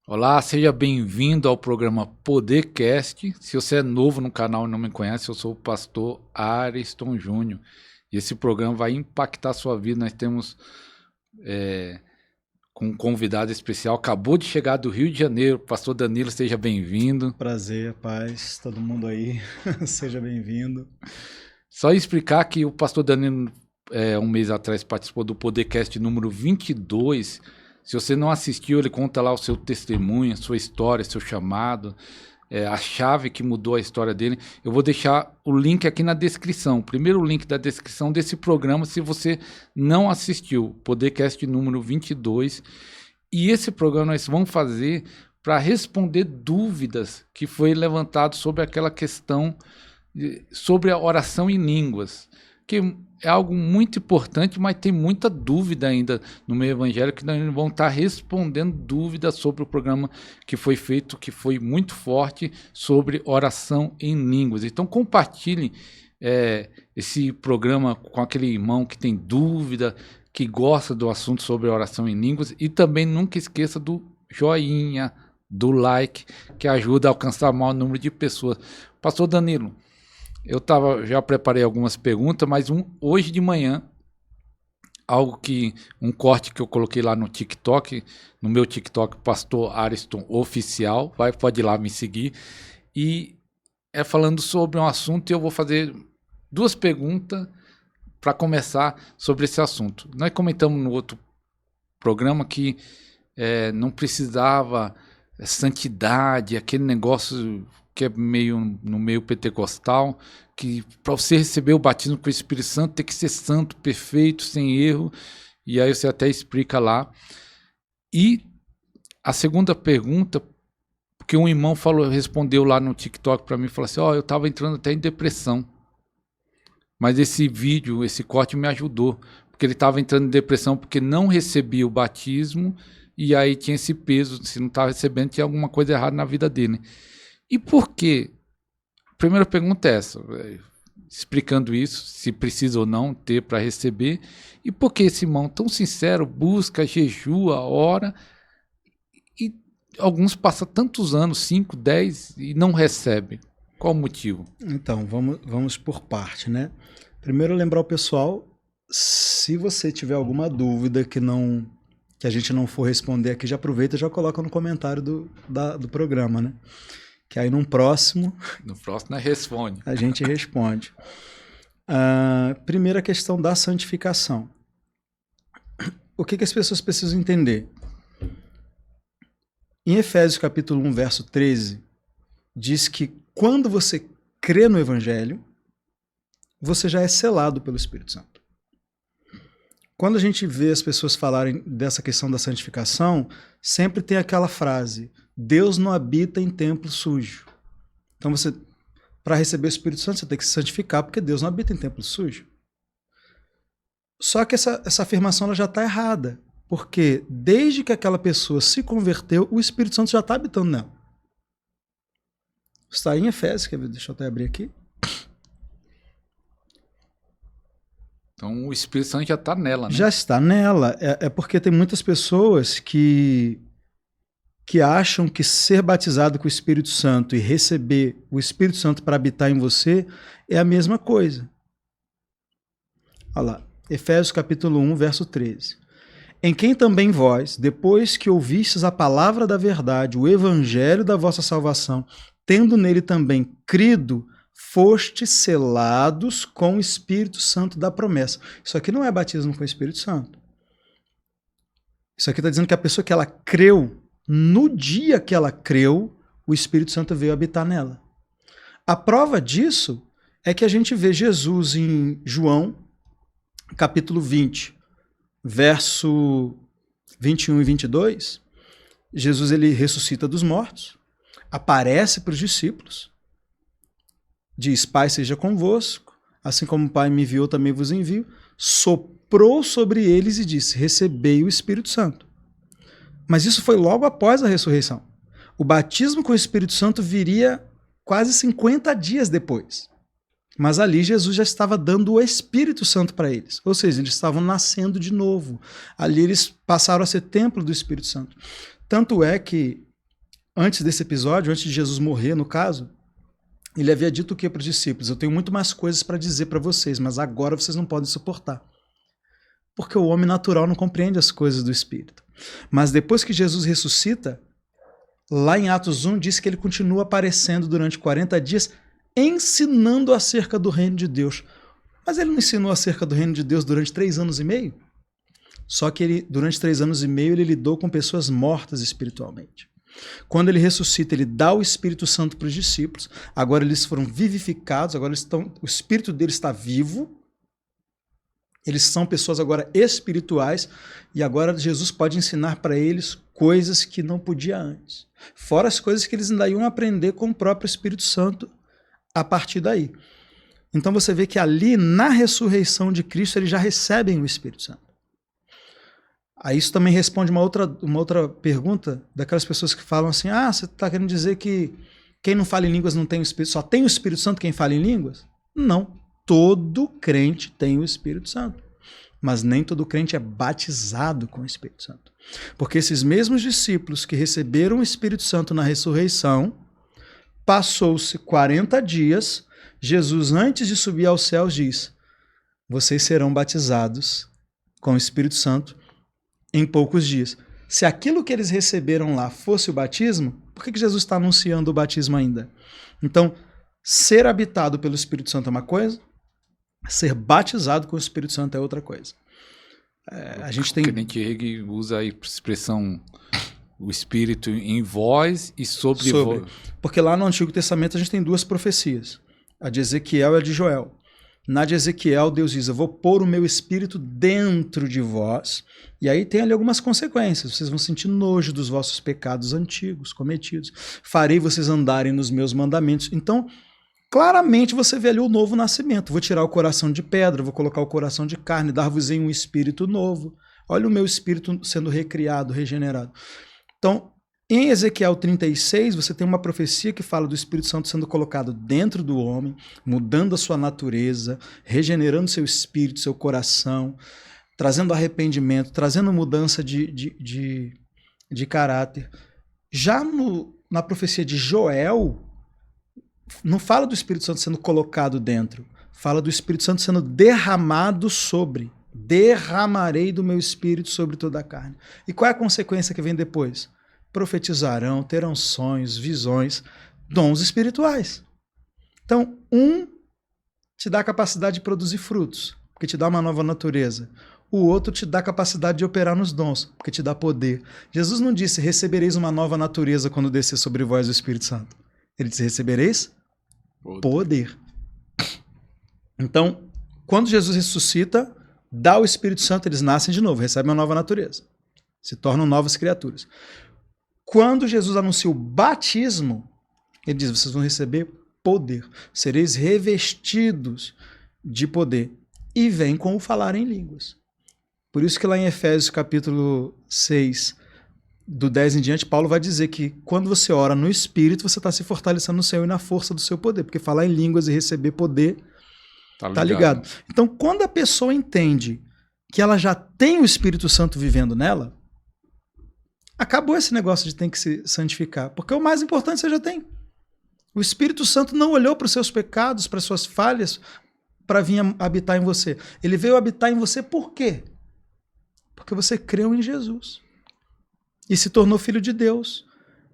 Olá, seja bem-vindo ao programa Podercast. Se você é novo no canal e não me conhece, eu sou o pastor Ariston Júnior. E esse programa vai impactar a sua vida. Nós temos com um convidado especial, acabou de chegar do Rio de Janeiro, pastor Danilo, seja bem-vindo. Prazer, paz, todo mundo aí, seja bem-vindo. Só explicar que o pastor Danilo, um mês atrás, participou do Podercast número 22. Se você não assistiu, ele conta lá o seu testemunho, a sua história, seu chamado, a chave que mudou a história dele. Eu vou deixar o link aqui na descrição, o primeiro link da descrição desse programa, se você não assistiu, Podercast número 22. E esse programa nós vamos fazer para responder dúvidas que foi levantado sobre aquela questão, sobre a oração em línguas, que é algo muito importante, mas tem muita dúvida ainda no meio evangélico, que nós vamos estar respondendo dúvidas sobre o programa que foi feito, que foi muito forte, sobre oração em línguas. Então compartilhem esse programa com aquele irmão que tem dúvida, que gosta do assunto sobre oração em línguas, e também nunca esqueça do joinha, do like, que ajuda a alcançar o maior número de pessoas. Pastor Danilo, já preparei algumas perguntas, mas hoje de manhã, um corte que eu coloquei lá no TikTok, no meu TikTok, Pastor Ariston Oficial, pode ir lá me seguir, e falando sobre um assunto, e eu vou fazer duas perguntas para começar sobre esse assunto. Nós comentamos no outro programa que não precisava santidade, aquele negócio que é no meio pentecostal, que para você receber o batismo com o Espírito Santo tem que ser santo, perfeito, sem erro, e aí você até explica lá. E a segunda pergunta, porque um irmão respondeu lá no TikTok para mim, falou assim, eu estava entrando até em depressão, mas esse vídeo, esse corte me ajudou, porque ele estava entrando em depressão porque não recebia o batismo, e aí tinha esse peso, se não estava recebendo, tinha alguma coisa errada na vida dele. E por quê? A primeira pergunta é essa, explicando isso, se precisa ou não ter para receber, e por que esse irmão tão sincero busca, jejua, ora, e alguns passam tantos anos, 5, 10, e não recebem. Qual o motivo? Então, vamos por parte, né? Primeiro lembrar o pessoal, se você tiver alguma dúvida que a gente não for responder aqui, já aproveita e já coloca no comentário do programa, né? Que aí no próximo responde. A gente responde. Primeira questão da santificação. O que as pessoas precisam entender? Em Efésios capítulo 1, verso 13, diz que quando você crê no Evangelho, você já é selado pelo Espírito Santo. Quando a gente vê as pessoas falarem dessa questão da santificação, sempre tem aquela frase: Deus não habita em templo sujo. Então para receber o Espírito Santo, você tem que se santificar, porque Deus não habita em templo sujo. Só que essa afirmação ela já está errada, porque desde que aquela pessoa se converteu, o Espírito Santo já está habitando nela. Está em Efésios, deixa eu até abrir aqui. Então o Espírito Santo já está nela, né? Já está nela. É porque tem muitas pessoas que acham que ser batizado com o Espírito Santo e receber o Espírito Santo para habitar em você é a mesma coisa. Olha lá, Efésios capítulo 1, verso 13. Em quem também vós, depois que ouvistes a palavra da verdade, o evangelho da vossa salvação, tendo nele também crido, fostes selados com o Espírito Santo da promessa. Isso aqui não é batismo com o Espírito Santo. Isso aqui está dizendo que a pessoa que ela creu, no dia que ela creu, o Espírito Santo veio habitar nela. A prova disso é que a gente vê Jesus em João, capítulo 20, verso 21 e 22. Jesus ele ressuscita dos mortos, aparece para os discípulos, diz: Pai seja convosco, assim como o Pai me enviou, também vos envio. Soprou sobre eles e disse: recebei o Espírito Santo. Mas isso foi logo após a ressurreição. O batismo com o Espírito Santo viria quase 50 dias depois. Mas ali Jesus já estava dando o Espírito Santo para eles. Ou seja, eles estavam nascendo de novo. Ali eles passaram a ser templo do Espírito Santo. Tanto é que antes desse episódio, antes de Jesus morrer, no caso, ele havia dito o que para os discípulos? Eu tenho muito mais coisas para dizer para vocês, mas agora vocês não podem suportar. Porque o homem natural não compreende as coisas do Espírito. Mas depois que Jesus ressuscita, lá em Atos 1 diz que ele continua aparecendo durante 40 dias, ensinando acerca do reino de Deus. Mas ele não ensinou acerca do reino de Deus durante 3 anos e meio? Só que ele, durante 3 anos e meio, ele lidou com pessoas mortas espiritualmente. Quando ele ressuscita, ele dá o Espírito Santo para os discípulos. Agora eles foram vivificados, agora o Espírito deles está vivo. Eles são pessoas agora espirituais e agora Jesus pode ensinar para eles coisas que não podia antes. Fora as coisas que eles ainda iam aprender com o próprio Espírito Santo a partir daí. Então você vê que ali, na ressurreição de Cristo, eles já recebem o Espírito Santo. Aí isso também responde uma outra pergunta daquelas pessoas que falam assim, você está querendo dizer que quem não fala em línguas não tem o Espírito, só tem o Espírito Santo quem fala em línguas? Não, todo crente tem o Espírito Santo, mas nem todo crente é batizado com o Espírito Santo. Porque esses mesmos discípulos que receberam o Espírito Santo na ressurreição, passou-se 40 dias, Jesus, antes de subir aos céus, diz, vocês serão batizados com o Espírito Santo em poucos dias. Se aquilo que eles receberam lá fosse o batismo, por que Jesus está anunciando o batismo ainda? Então, ser habitado pelo Espírito Santo é uma coisa, ser batizado com o Espírito Santo é outra coisa. A gente tem... O crente Hegel usa a expressão o Espírito em vós e sobre vós. Porque lá no Antigo Testamento a gente tem 2 profecias, a de Ezequiel e a de Joel. Na de Ezequiel, Deus diz, eu vou pôr o meu Espírito dentro de vós. E aí tem ali algumas consequências. Vocês vão sentir nojo dos vossos pecados antigos, cometidos. Farei vocês andarem nos meus mandamentos. Então, claramente você vê ali o novo nascimento. Vou tirar o coração de pedra, vou colocar o coração de carne, dar-vos-ei um espírito novo. Olha o meu espírito sendo recriado, regenerado. Então, em Ezequiel 36, você tem uma profecia que fala do Espírito Santo sendo colocado dentro do homem, mudando a sua natureza, regenerando seu espírito, seu coração, trazendo arrependimento, trazendo mudança de caráter. Já na profecia de Joel, não fala do Espírito Santo sendo colocado dentro, fala do Espírito Santo sendo derramado sobre. Derramarei do meu espírito sobre toda a carne. E qual é a consequência que vem depois? Profetizarão, terão sonhos, visões, dons espirituais. Então, te dá a capacidade de produzir frutos, porque te dá uma nova natureza. O outro te dá a capacidade de operar nos dons, porque te dá poder. Jesus não disse, recebereis uma nova natureza quando descer sobre vós o Espírito Santo. Ele disse, recebereis poder. Então, quando Jesus ressuscita, dá o Espírito Santo, eles nascem de novo, recebem uma nova natureza. Se tornam novas criaturas. Quando Jesus anuncia o batismo, ele diz, vocês vão receber poder, sereis revestidos de poder, e vem com o falar em línguas. Por isso que lá em Efésios capítulo 6, do 10 em diante, Paulo vai dizer que quando você ora no Espírito, você está se fortalecendo no Senhor e na força do seu poder, porque falar em línguas e receber poder está ligado. Então, quando a pessoa entende que ela já tem o Espírito Santo vivendo nela, acabou esse negócio de ter que se santificar, porque o mais importante você já tem. O Espírito Santo não olhou para os seus pecados, para as suas falhas, para vir habitar em você. Ele veio habitar em você por quê? Porque você creu em Jesus e se tornou filho de Deus.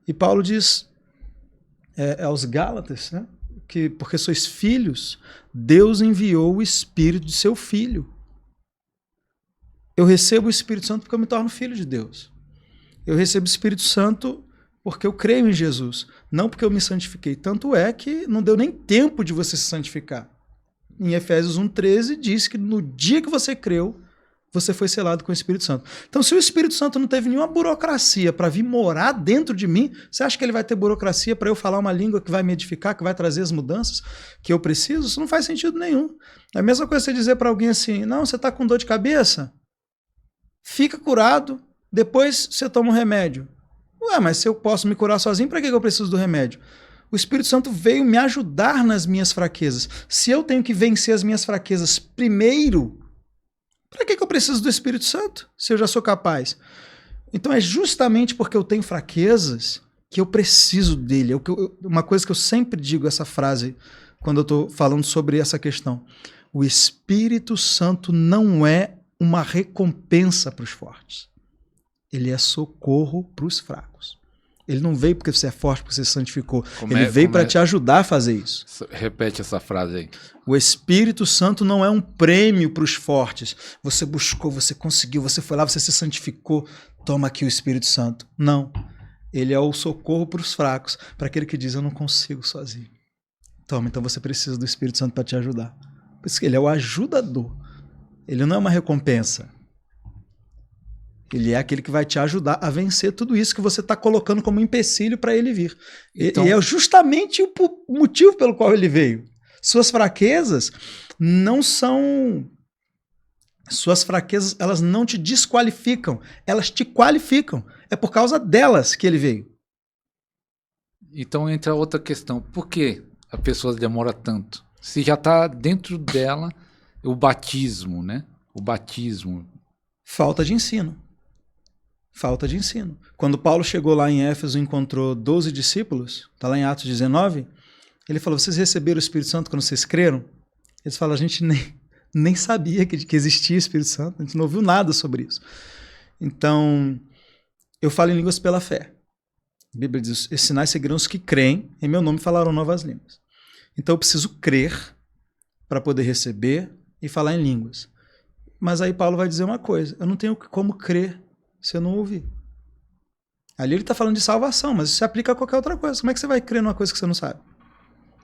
E Paulo diz aos Gálatas, né, que porque sois filhos, Deus enviou o Espírito de seu Filho. Eu recebo o Espírito Santo porque eu me torno filho de Deus. Eu recebo o Espírito Santo porque eu creio em Jesus, não porque eu me santifiquei. Tanto é que não deu nem tempo de você se santificar. Em Efésios 1,13 diz que no dia que você creu, você foi selado com o Espírito Santo. Então, se o Espírito Santo não teve nenhuma burocracia para vir morar dentro de mim, você acha que ele vai ter burocracia para eu falar uma língua que vai me edificar, que vai trazer as mudanças que eu preciso? Isso não faz sentido nenhum. É a mesma coisa você dizer para alguém assim, não, você está com dor de cabeça? Fica curado, depois você toma um remédio. Ué, mas se eu posso me curar sozinho, para que eu preciso do remédio? O Espírito Santo veio me ajudar nas minhas fraquezas. Se eu tenho que vencer as minhas fraquezas primeiro, para que eu preciso do Espírito Santo, se eu já sou capaz? Então é justamente porque eu tenho fraquezas que eu preciso dele. Uma coisa que eu sempre digo, essa frase, quando eu estou falando sobre essa questão. O Espírito Santo não é uma recompensa para os fortes. Ele é socorro para os fracos. Ele não veio porque você é forte, porque você se santificou. Ele veio para te ajudar a fazer isso. Repete essa frase aí. O Espírito Santo não é um prêmio para os fortes. Você buscou, você conseguiu, você foi lá, você se santificou. Toma aqui o Espírito Santo. Não. Ele é o socorro para os fracos, para aquele que diz, eu não consigo sozinho. Toma, então você precisa do Espírito Santo para te ajudar. Por isso que ele é o ajudador. Ele não é uma recompensa. Ele é aquele que vai te ajudar a vencer tudo isso que você está colocando como empecilho para ele vir. Então, e é justamente o motivo pelo qual ele veio. Suas fraquezas não são... Suas fraquezas, elas não te desqualificam, elas te qualificam. É por causa delas que ele veio. Então entra outra questão. Por que a pessoa demora tanto? Se já está dentro dela o batismo, né? O batismo. Falta de ensino. Falta de ensino. Quando Paulo chegou lá em Éfeso e encontrou 12 discípulos, está lá em Atos 19, ele falou, vocês receberam o Espírito Santo quando vocês creram? Eles falaram, a gente nem sabia que existia o Espírito Santo, a gente não ouviu nada sobre isso. Então, eu falo em línguas pela fé. A Bíblia diz, esses sinais seguirão os que creem, em meu nome falarão novas línguas. Então eu preciso crer para poder receber e falar em línguas. Mas aí Paulo vai dizer uma coisa, eu não tenho como crer se eu não ouvir. Ali ele está falando de salvação, mas isso se aplica a qualquer outra coisa. Como é que você vai crer numa coisa que você não sabe?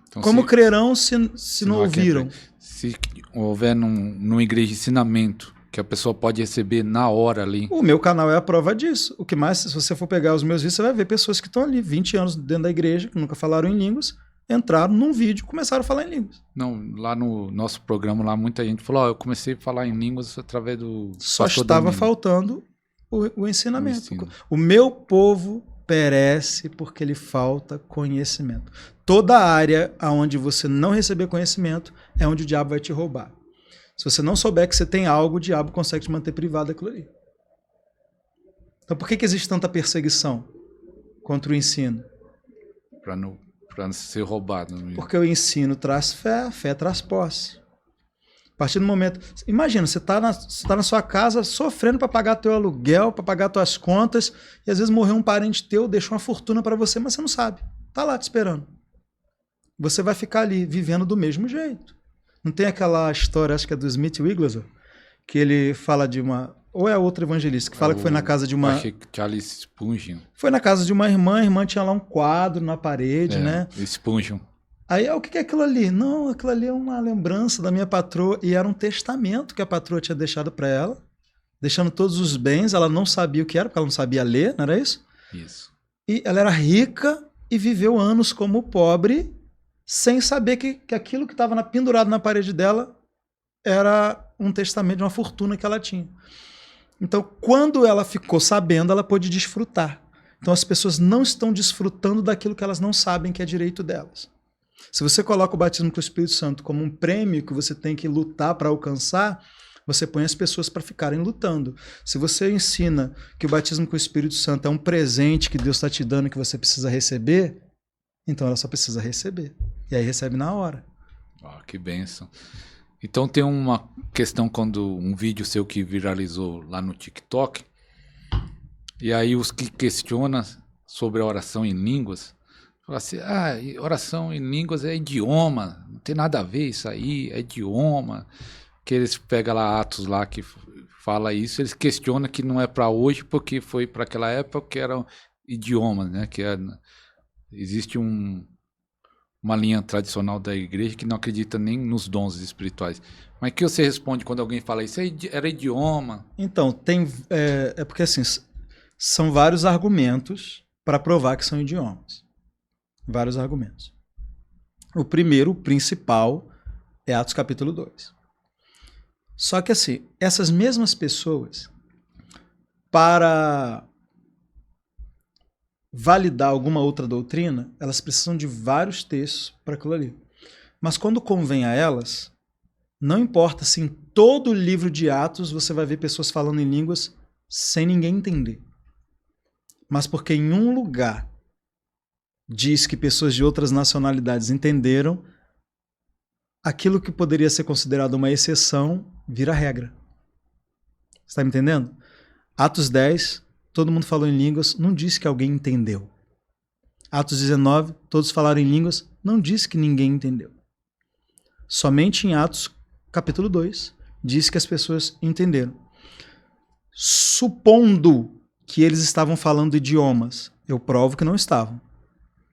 Então, como crerão se não ouviram? Se houver numa igreja ensinamento que a pessoa pode receber na hora ali. O meu canal é a prova disso. O que mais, se você for pegar os meus vídeos, você vai ver pessoas que estão ali, 20 anos dentro da igreja, que nunca falaram em línguas, entraram num vídeo e começaram a falar em línguas. Não, lá no nosso programa, lá muita gente falou, eu comecei a falar em línguas através do... Só estava faltando o ensinamento. O meu povo perece porque lhe falta conhecimento. Toda área onde você não receber conhecimento é onde o diabo vai te roubar. Se você não souber que você tem algo, o diabo consegue te manter privado daquilo ali. Então por que existe tanta perseguição contra o ensino? Para não ser roubado. Porque o ensino traz fé, a fé traz posse. A partir do momento... Imagina, você está na sua casa sofrendo para pagar teu aluguel, para pagar tuas contas, e às vezes morreu um parente teu, deixou uma fortuna para você, mas você não sabe. Está lá te esperando. Você vai ficar ali vivendo do mesmo jeito. Não tem aquela história, acho que é do Smith Wigglesworth, que ele fala de uma... Ou é outro evangelista, que fala que foi na casa de uma... Achei que Charles Spurgeon. Foi na casa de uma irmã, a irmã tinha lá um quadro na parede, né? Spurgeon. Aí, o que é aquilo ali? Não, aquilo ali é uma lembrança da minha patroa, e era um testamento que a patroa tinha deixado para ela, deixando todos os bens, ela não sabia o que era, porque ela não sabia ler, não era isso? Isso. E ela era rica e viveu anos como pobre, sem saber que aquilo que estava pendurado na parede dela era um testamento de uma fortuna que ela tinha. Então, quando ela ficou sabendo, ela pôde desfrutar. Então, as pessoas não estão desfrutando daquilo que elas não sabem que é direito delas. Se você coloca o batismo com o Espírito Santo como um prêmio que você tem que lutar para alcançar, você põe as pessoas para ficarem lutando. Se você ensina que o batismo com o Espírito Santo é um presente que Deus está te dando que você precisa receber, então ela só precisa receber. E aí recebe na hora. Que bênção. Então tem uma questão quando um vídeo seu que viralizou lá no TikTok, e aí os que questionam sobre a oração em línguas, falam assim, oração em línguas é idioma, não tem nada a ver isso aí, é idioma. Que eles pegam lá Atos lá que fala isso, eles questionam que não é para hoje, porque foi para aquela época que eram idiomas, né? Existe uma linha tradicional da igreja que não acredita nem nos dons espirituais. Mas o que você responde quando alguém fala isso? Era idioma? Então, é porque assim, são vários argumentos para provar que são idiomas. Vários argumentos. O primeiro, o principal, é Atos capítulo 2. Só que assim, essas mesmas pessoas, para validar alguma outra doutrina, elas precisam de vários textos para aquilo ali. Mas quando convém a elas, não importa se em todo o livro de Atos você vai ver pessoas falando em línguas sem ninguém entender. Mas porque em um lugar diz que pessoas de outras nacionalidades entenderam, aquilo que poderia ser considerado uma exceção vira regra. Você está me entendendo? Atos 10, todo mundo falou em línguas, não diz que alguém entendeu. Atos 19, todos falaram em línguas, não diz que ninguém entendeu. Somente em Atos, capítulo 2, diz que as pessoas entenderam. Supondo que eles estavam falando idiomas, eu provo que não estavam.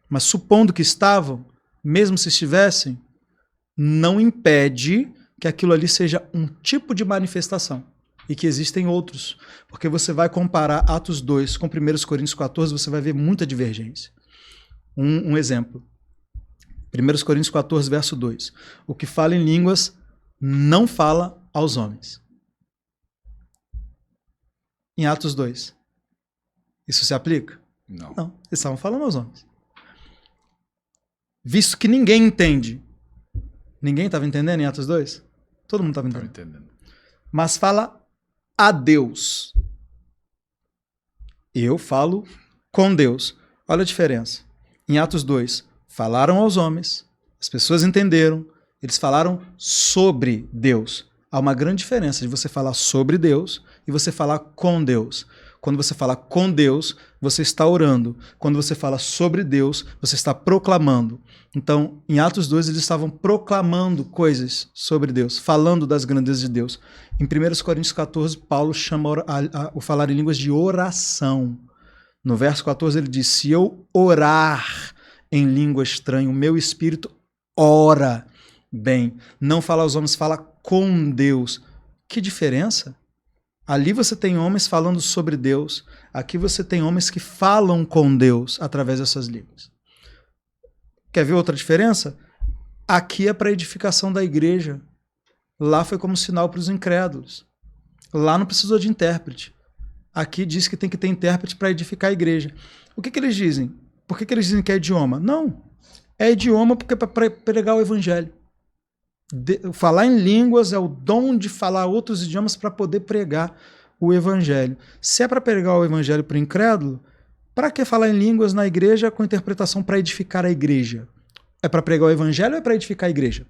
Mas supondo que estavam, mesmo se estivessem, não impede que aquilo ali seja um tipo de manifestação e que existem outros. Porque você vai comparar Atos 2 com 1 Coríntios 14, você vai ver muita divergência. Um exemplo. 1 Coríntios 14, verso 2. O que fala em línguas não fala aos homens. Em Atos 2. Isso se aplica? Não. Não, eles estavam falando aos homens. Visto que ninguém entende. Ninguém estava entendendo em Atos 2? Todo mundo estava entendendo. Mas fala a Deus. Eu falo com Deus. Olha a diferença. Em Atos 2, falaram aos homens, as pessoas entenderam, eles falaram sobre Deus. Há uma grande diferença de você falar sobre Deus e você falar com Deus. Quando você fala com Deus, você está orando. Quando você fala sobre Deus, você está proclamando. Então, em Atos 2, eles estavam proclamando coisas sobre Deus, falando das grandezas de Deus. Em 1 Coríntios 14, Paulo chama o falar em línguas de oração. No verso 14, ele diz, se eu orar em língua estranha, o meu espírito ora bem. Não fala aos homens, fala com Deus. Que diferença? Ali você tem homens falando sobre Deus. Aqui você tem homens que falam com Deus através dessas línguas. Quer ver outra diferença? Aqui é para edificação da igreja. Lá foi como sinal para os incrédulos. Lá não precisou de intérprete. Aqui diz que tem que ter intérprete para edificar a igreja. O que eles dizem? Por que eles dizem que é idioma? Não. É idioma porque é para pregar o evangelho. Falar em línguas é o dom de falar outros idiomas para poder pregar o evangelho. Se é para pregar o evangelho para o incrédulo, para que falar em línguas na igreja com interpretação para edificar a igreja? É para pregar o evangelho ou é para edificar a igreja?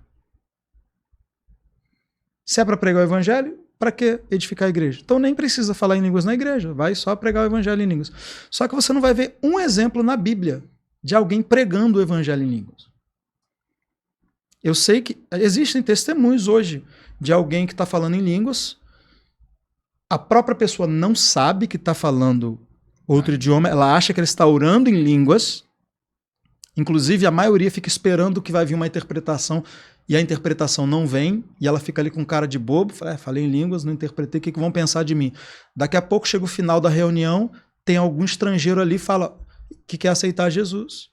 Se é para pregar o evangelho, para que edificar a igreja? Então nem precisa falar em línguas na igreja, vai só pregar o evangelho em línguas. Só que você não vai ver um exemplo na Bíblia de alguém pregando o evangelho em línguas. Eu sei que existem testemunhos hoje de alguém que está falando em línguas, a própria pessoa não sabe que está falando outro idioma, ela acha que ele está orando em línguas, inclusive a maioria fica esperando que vai vir uma interpretação e a interpretação não vem, e ela fica ali com cara de bobo, fala, falei em línguas, não interpretei, o que vão pensar de mim? Daqui a pouco chega o final da reunião, tem algum estrangeiro ali e fala que quer aceitar Jesus.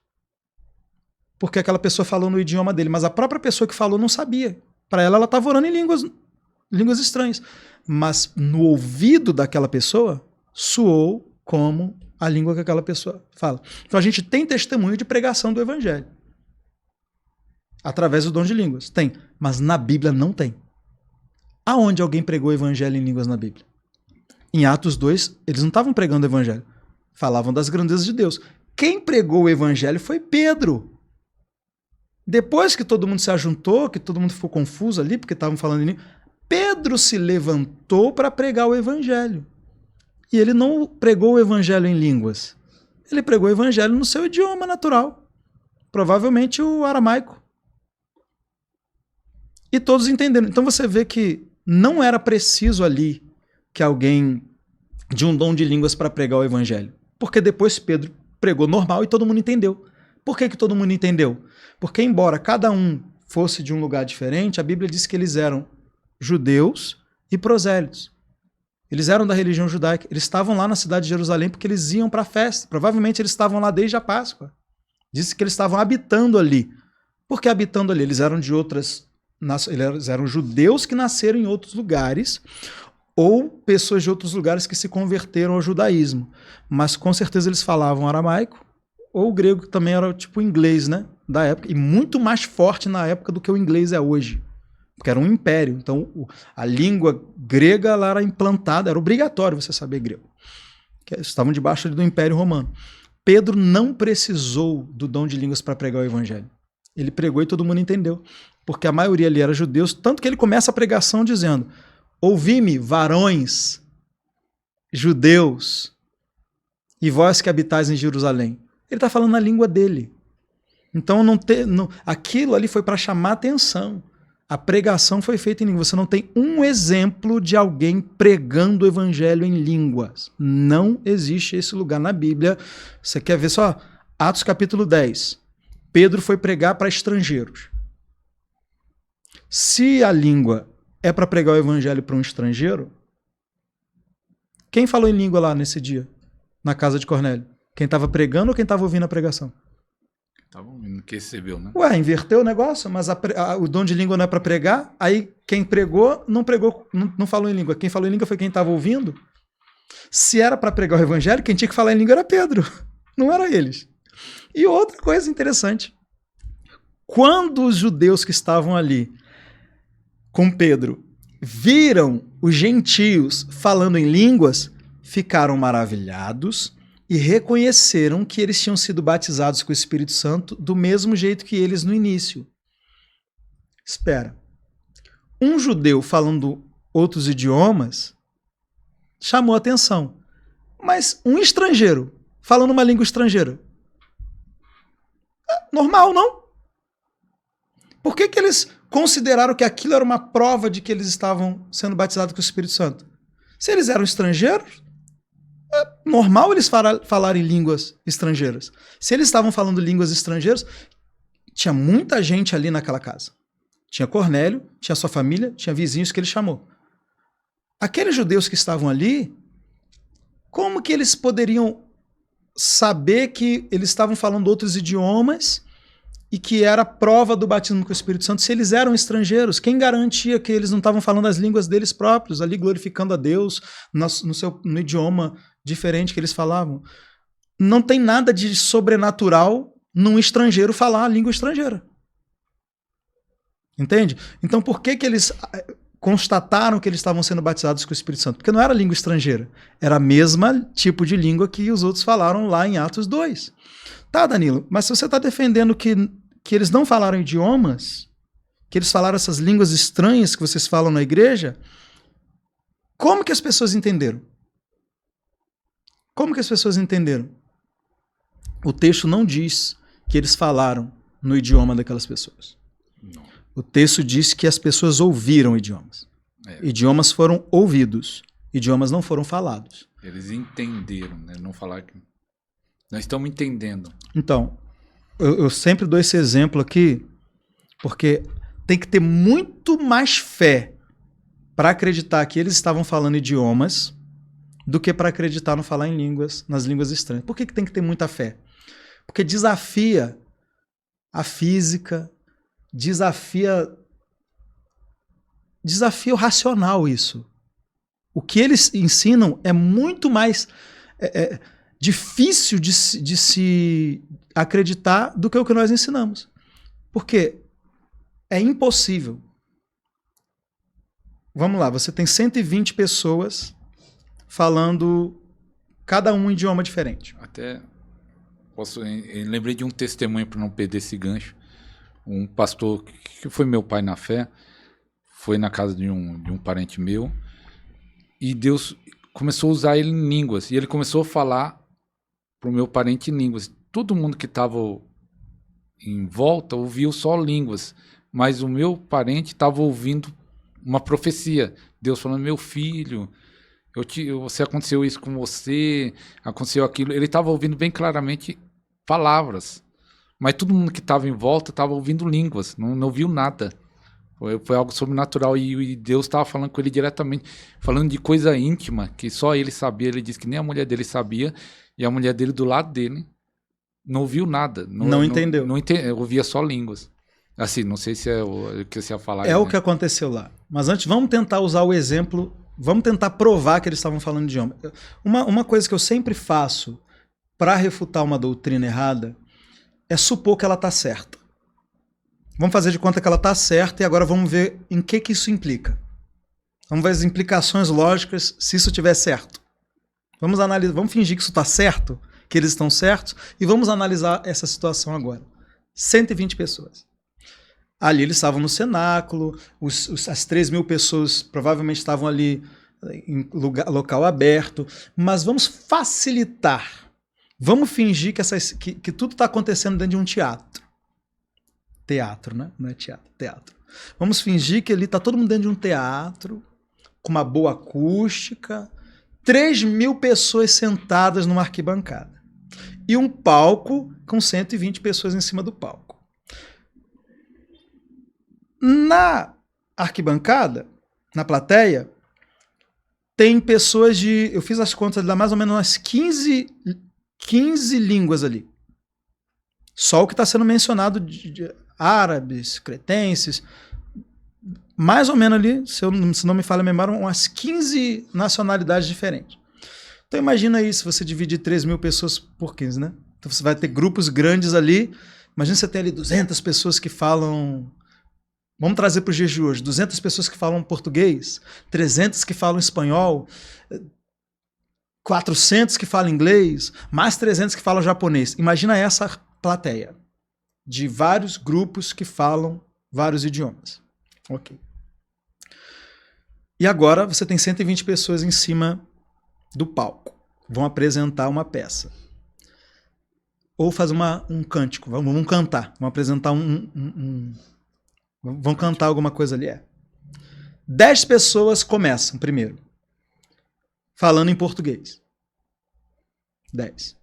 Porque aquela pessoa falou no idioma dele, mas a própria pessoa que falou não sabia. Para ela estava orando em línguas estranhas. Mas no ouvido daquela pessoa, soou como a língua que aquela pessoa fala. Então a gente tem testemunho de pregação do evangelho. Através do dom de línguas. Tem. Mas na Bíblia não tem. Aonde alguém pregou o evangelho em línguas na Bíblia? Em Atos 2, eles não estavam pregando o evangelho. Falavam das grandezas de Deus. Quem pregou o evangelho foi Pedro. Depois que todo mundo se ajuntou, que todo mundo ficou confuso ali, porque estavam falando em língua, Pedro se levantou para pregar o evangelho. E ele não pregou o evangelho em línguas. Ele pregou o evangelho no seu idioma natural. Provavelmente o aramaico. E todos entenderam. Então você vê que não era preciso ali que alguém de um dom de línguas para pregar o evangelho. Porque depois Pedro pregou normal e todo mundo entendeu. Por que todo mundo entendeu? Porque embora cada um fosse de um lugar diferente, a Bíblia diz que eles eram judeus e prosélitos. Eles eram da religião judaica. Eles estavam lá na cidade de Jerusalém porque eles iam para a festa. Provavelmente eles estavam lá desde a Páscoa. Diz que eles estavam habitando ali. Por que habitando ali? Eles eram de outras... Eles eram judeus que nasceram em outros lugares ou pessoas de outros lugares que se converteram ao judaísmo. Mas com certeza eles falavam aramaico ou o grego, que também era tipo o inglês, né, da época, e muito mais forte na época do que o inglês é hoje, porque era um império. Então a língua grega ela era implantada, era obrigatório você saber grego. Estavam debaixo do Império Romano. Pedro não precisou do dom de línguas para pregar o evangelho. Ele pregou e todo mundo entendeu. Porque a maioria ali era judeus, tanto que ele começa a pregação dizendo: ouvi-me, varões, judeus, e vós que habitais em Jerusalém. Ele está falando na língua dele. Então aquilo ali foi para chamar atenção. A pregação foi feita em língua. Você não tem um exemplo de alguém pregando o evangelho em línguas. Não existe esse lugar na Bíblia. Você quer ver só? Atos capítulo 10. Pedro foi pregar para estrangeiros. Se a língua é para pregar o evangelho para um estrangeiro, quem falou em língua lá nesse dia? Na casa de Cornélio? Quem estava pregando ou quem estava ouvindo a pregação? Estava ouvindo, que recebeu, né? Ué, inverteu o negócio, mas o dom de língua não é para pregar, aí quem pregou, não falou em língua. Quem falou em língua foi quem estava ouvindo. Se era para pregar o evangelho, quem tinha que falar em língua era Pedro, não era eles. E outra coisa interessante, quando os judeus que estavam ali com Pedro viram os gentios falando em línguas, ficaram maravilhados e reconheceram que eles tinham sido batizados com o Espírito Santo do mesmo jeito que eles no início. Espera. Um judeu falando outros idiomas chamou atenção. Mas um estrangeiro falando uma língua estrangeira, normal, não? Por que eles consideraram que aquilo era uma prova de que eles estavam sendo batizados com o Espírito Santo? Se eles eram estrangeiros, é normal eles falarem línguas estrangeiras. Se eles estavam falando línguas estrangeiras, tinha muita gente ali naquela casa. Tinha Cornélio, tinha sua família, tinha vizinhos que ele chamou. Aqueles judeus que estavam ali, como que eles poderiam saber que eles estavam falando outros idiomas e que era prova do batismo com o Espírito Santo se eles eram estrangeiros? Quem garantia que eles não estavam falando as línguas deles próprios, ali glorificando a Deus no idioma diferente que eles falavam? Não tem nada de sobrenatural num estrangeiro falar a língua estrangeira. Entende? Então por que eles constataram que eles estavam sendo batizados com o Espírito Santo? Porque não era língua estrangeira. Era a mesma tipo de língua que os outros falaram lá em Atos 2. Tá, Danilo, mas se você está defendendo que eles não falaram idiomas, que eles falaram essas línguas estranhas que vocês falam na igreja, como que as pessoas entenderam? Como que as pessoas entenderam? O texto não diz que eles falaram no idioma daquelas pessoas. Não. O texto diz que as pessoas ouviram idiomas. Idiomas foram ouvidos. Idiomas não foram falados. Eles entenderam, né? Não falar que... Nós estamos entendendo. Então, eu sempre dou esse exemplo aqui, porque tem que ter muito mais fé para acreditar que eles estavam falando idiomas do que para acreditar no falar em línguas, nas línguas estranhas. Por que tem que ter muita fé? Porque desafia a física, desafia o racional isso. O que eles ensinam é muito mais difícil de se acreditar do que o que nós ensinamos. Porque é impossível. Vamos lá, você tem 120 pessoas falando cada um idioma diferente. Até eu lembrei de um testemunho para não perder esse gancho. Um pastor que foi meu pai na fé, foi na casa de um parente meu, e Deus começou a usar ele em línguas, e ele começou a falar para o meu parente em línguas. Todo mundo que estava em volta ouviu só línguas, mas o meu parente estava ouvindo uma profecia. Deus falando: meu filho, você aconteceu isso com você, aconteceu aquilo. Ele estava ouvindo bem claramente palavras, mas todo mundo que estava em volta estava ouvindo línguas, não ouviu nada. Foi algo sobrenatural, e Deus estava falando com ele diretamente, falando de coisa íntima que só ele sabia. Ele disse que nem a mulher dele sabia, e a mulher dele do lado dele não ouviu nada. Não entendeu. Não ouvia só línguas. Assim, não sei se é o que você ia falar. É o que aconteceu lá. Mas antes, vamos tentar usar o exemplo, vamos tentar provar que eles estavam falando idioma. Uma coisa que eu sempre faço para refutar uma doutrina errada é supor que ela está certa. Vamos fazer de conta que ela está certa e agora vamos ver em que isso implica. Vamos ver as implicações lógicas se isso estiver certo. Vamos analisar, vamos fingir que isso está certo, que eles estão certos, e vamos analisar essa situação agora. 120 pessoas. Ali eles estavam no cenáculo, as 3.000 pessoas provavelmente estavam ali em local aberto, mas vamos facilitar. Vamos fingir que tudo está acontecendo dentro de um teatro. Teatro, né? Não é teatro, teatro. Vamos fingir que ali está todo mundo dentro de um teatro, com uma boa acústica, 3.000 pessoas sentadas numa arquibancada. E um palco com 120 pessoas em cima do palco. Na arquibancada, na plateia, tem pessoas de... Eu fiz as contas, dá mais ou menos umas 15 línguas ali. Só o que está sendo mencionado de árabes, cretenses, mais ou menos ali, se não me falha a memória, umas 15 nacionalidades diferentes. Então imagina aí, se você dividir 3.000 pessoas por 15, né? Então você vai ter grupos grandes ali. Imagina você tem ali 200 pessoas que falam... Vamos trazer para os dias de hoje. 200 pessoas que falam português, 300 que falam espanhol, 400 que falam inglês, mais 300 que falam japonês. Imagina essa plateia de vários grupos que falam vários idiomas. Ok. E agora você tem 120 pessoas em cima do palco. Vão apresentar uma peça. Ou fazer um cântico. Vamos cantar. Vamos apresentar vão cantar alguma coisa ali. 10 pessoas começam primeiro, falando em português. 10.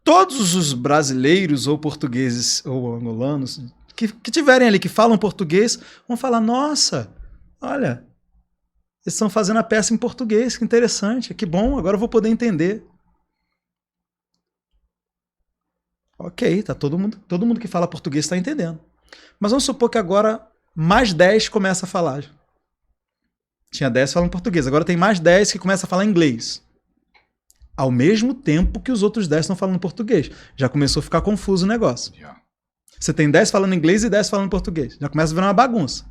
Todos os brasileiros ou portugueses ou angolanos que tiverem ali, que falam português, vão falar, nossa, olha, eles estão fazendo a peça em português, que interessante, que bom, agora eu vou poder entender. Ok, tá todo mundo que fala português está entendendo. Mas vamos supor que agora mais 10 começa a falar. Tinha 10 falando português, agora tem mais 10 que começa a falar inglês. Ao mesmo tempo que os outros 10 estão falando português. Já começou a ficar confuso o negócio. Você tem 10 falando inglês e 10 falando português. Já começa a virar uma bagunça.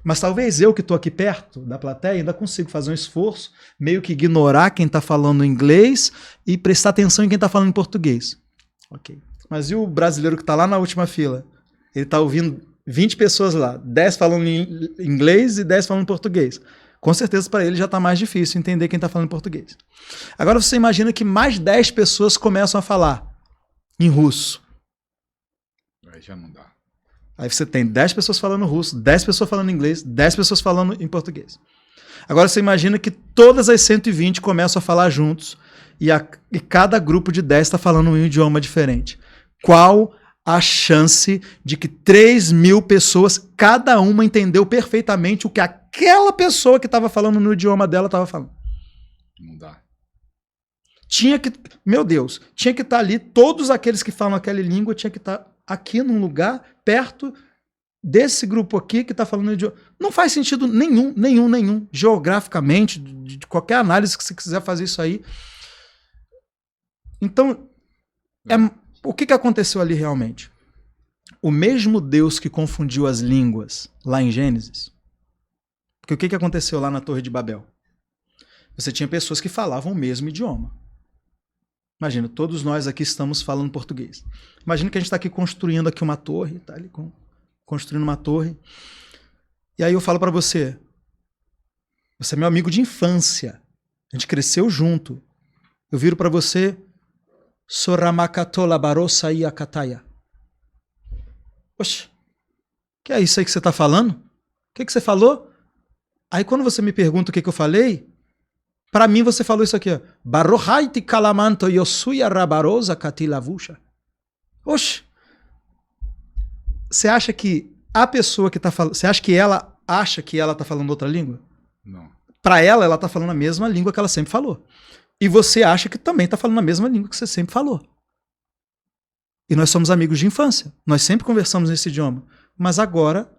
Mas talvez eu que estou aqui perto da plateia ainda consigo fazer um esforço, meio que ignorar quem está falando inglês e prestar atenção em quem está falando em português. Ok. Mas e o brasileiro que está lá na última fila? Ele está ouvindo 20 pessoas lá, 10 falando em inglês e 10 falando português. Com certeza para ele já está mais difícil entender quem está falando português. Agora você imagina que mais 10 pessoas começam a falar em russo. Aí já não dá. Aí você tem 10 pessoas falando russo, 10 pessoas falando inglês, 10 pessoas falando em português. Agora você imagina que todas as 120 começam a falar juntos e cada grupo de 10 está falando um idioma diferente. Qual a chance de que 3.000 pessoas, cada uma entendeu perfeitamente o que aquela pessoa que estava falando no idioma dela estava falando? Não dá. Meu Deus, tinha que estar ali, todos aqueles que falam aquela língua tinha que estar aqui num lugar perto desse grupo aqui que está falando idioma. Não faz sentido nenhum, geograficamente, de qualquer análise que você quiser fazer isso aí. Então, o que aconteceu ali realmente? O mesmo Deus que confundiu as línguas lá em Gênesis, porque o que aconteceu lá na Torre de Babel? Você tinha pessoas que falavam o mesmo idioma. Imagina, todos nós aqui estamos falando português. Imagina que a gente está aqui construindo aqui uma torre, tá ali construindo uma torre. E aí eu falo para você, você é meu amigo de infância, a gente cresceu junto. Eu viro para você, Soramakatola barosa iakataya. Poxa, que é isso aí que você está falando? O que você falou? Aí quando você me pergunta o que eu falei, para mim você falou isso aqui, ó. Barohaiti kalamanto yosuya rabarosa katilavusha. Oxe, você acha que a pessoa que está falando, você acha que ela está falando outra língua? Não. Para ela está falando a mesma língua que ela sempre falou. E você acha que também está falando a mesma língua que você sempre falou. E nós somos amigos de infância. Nós sempre conversamos nesse idioma. Mas agora,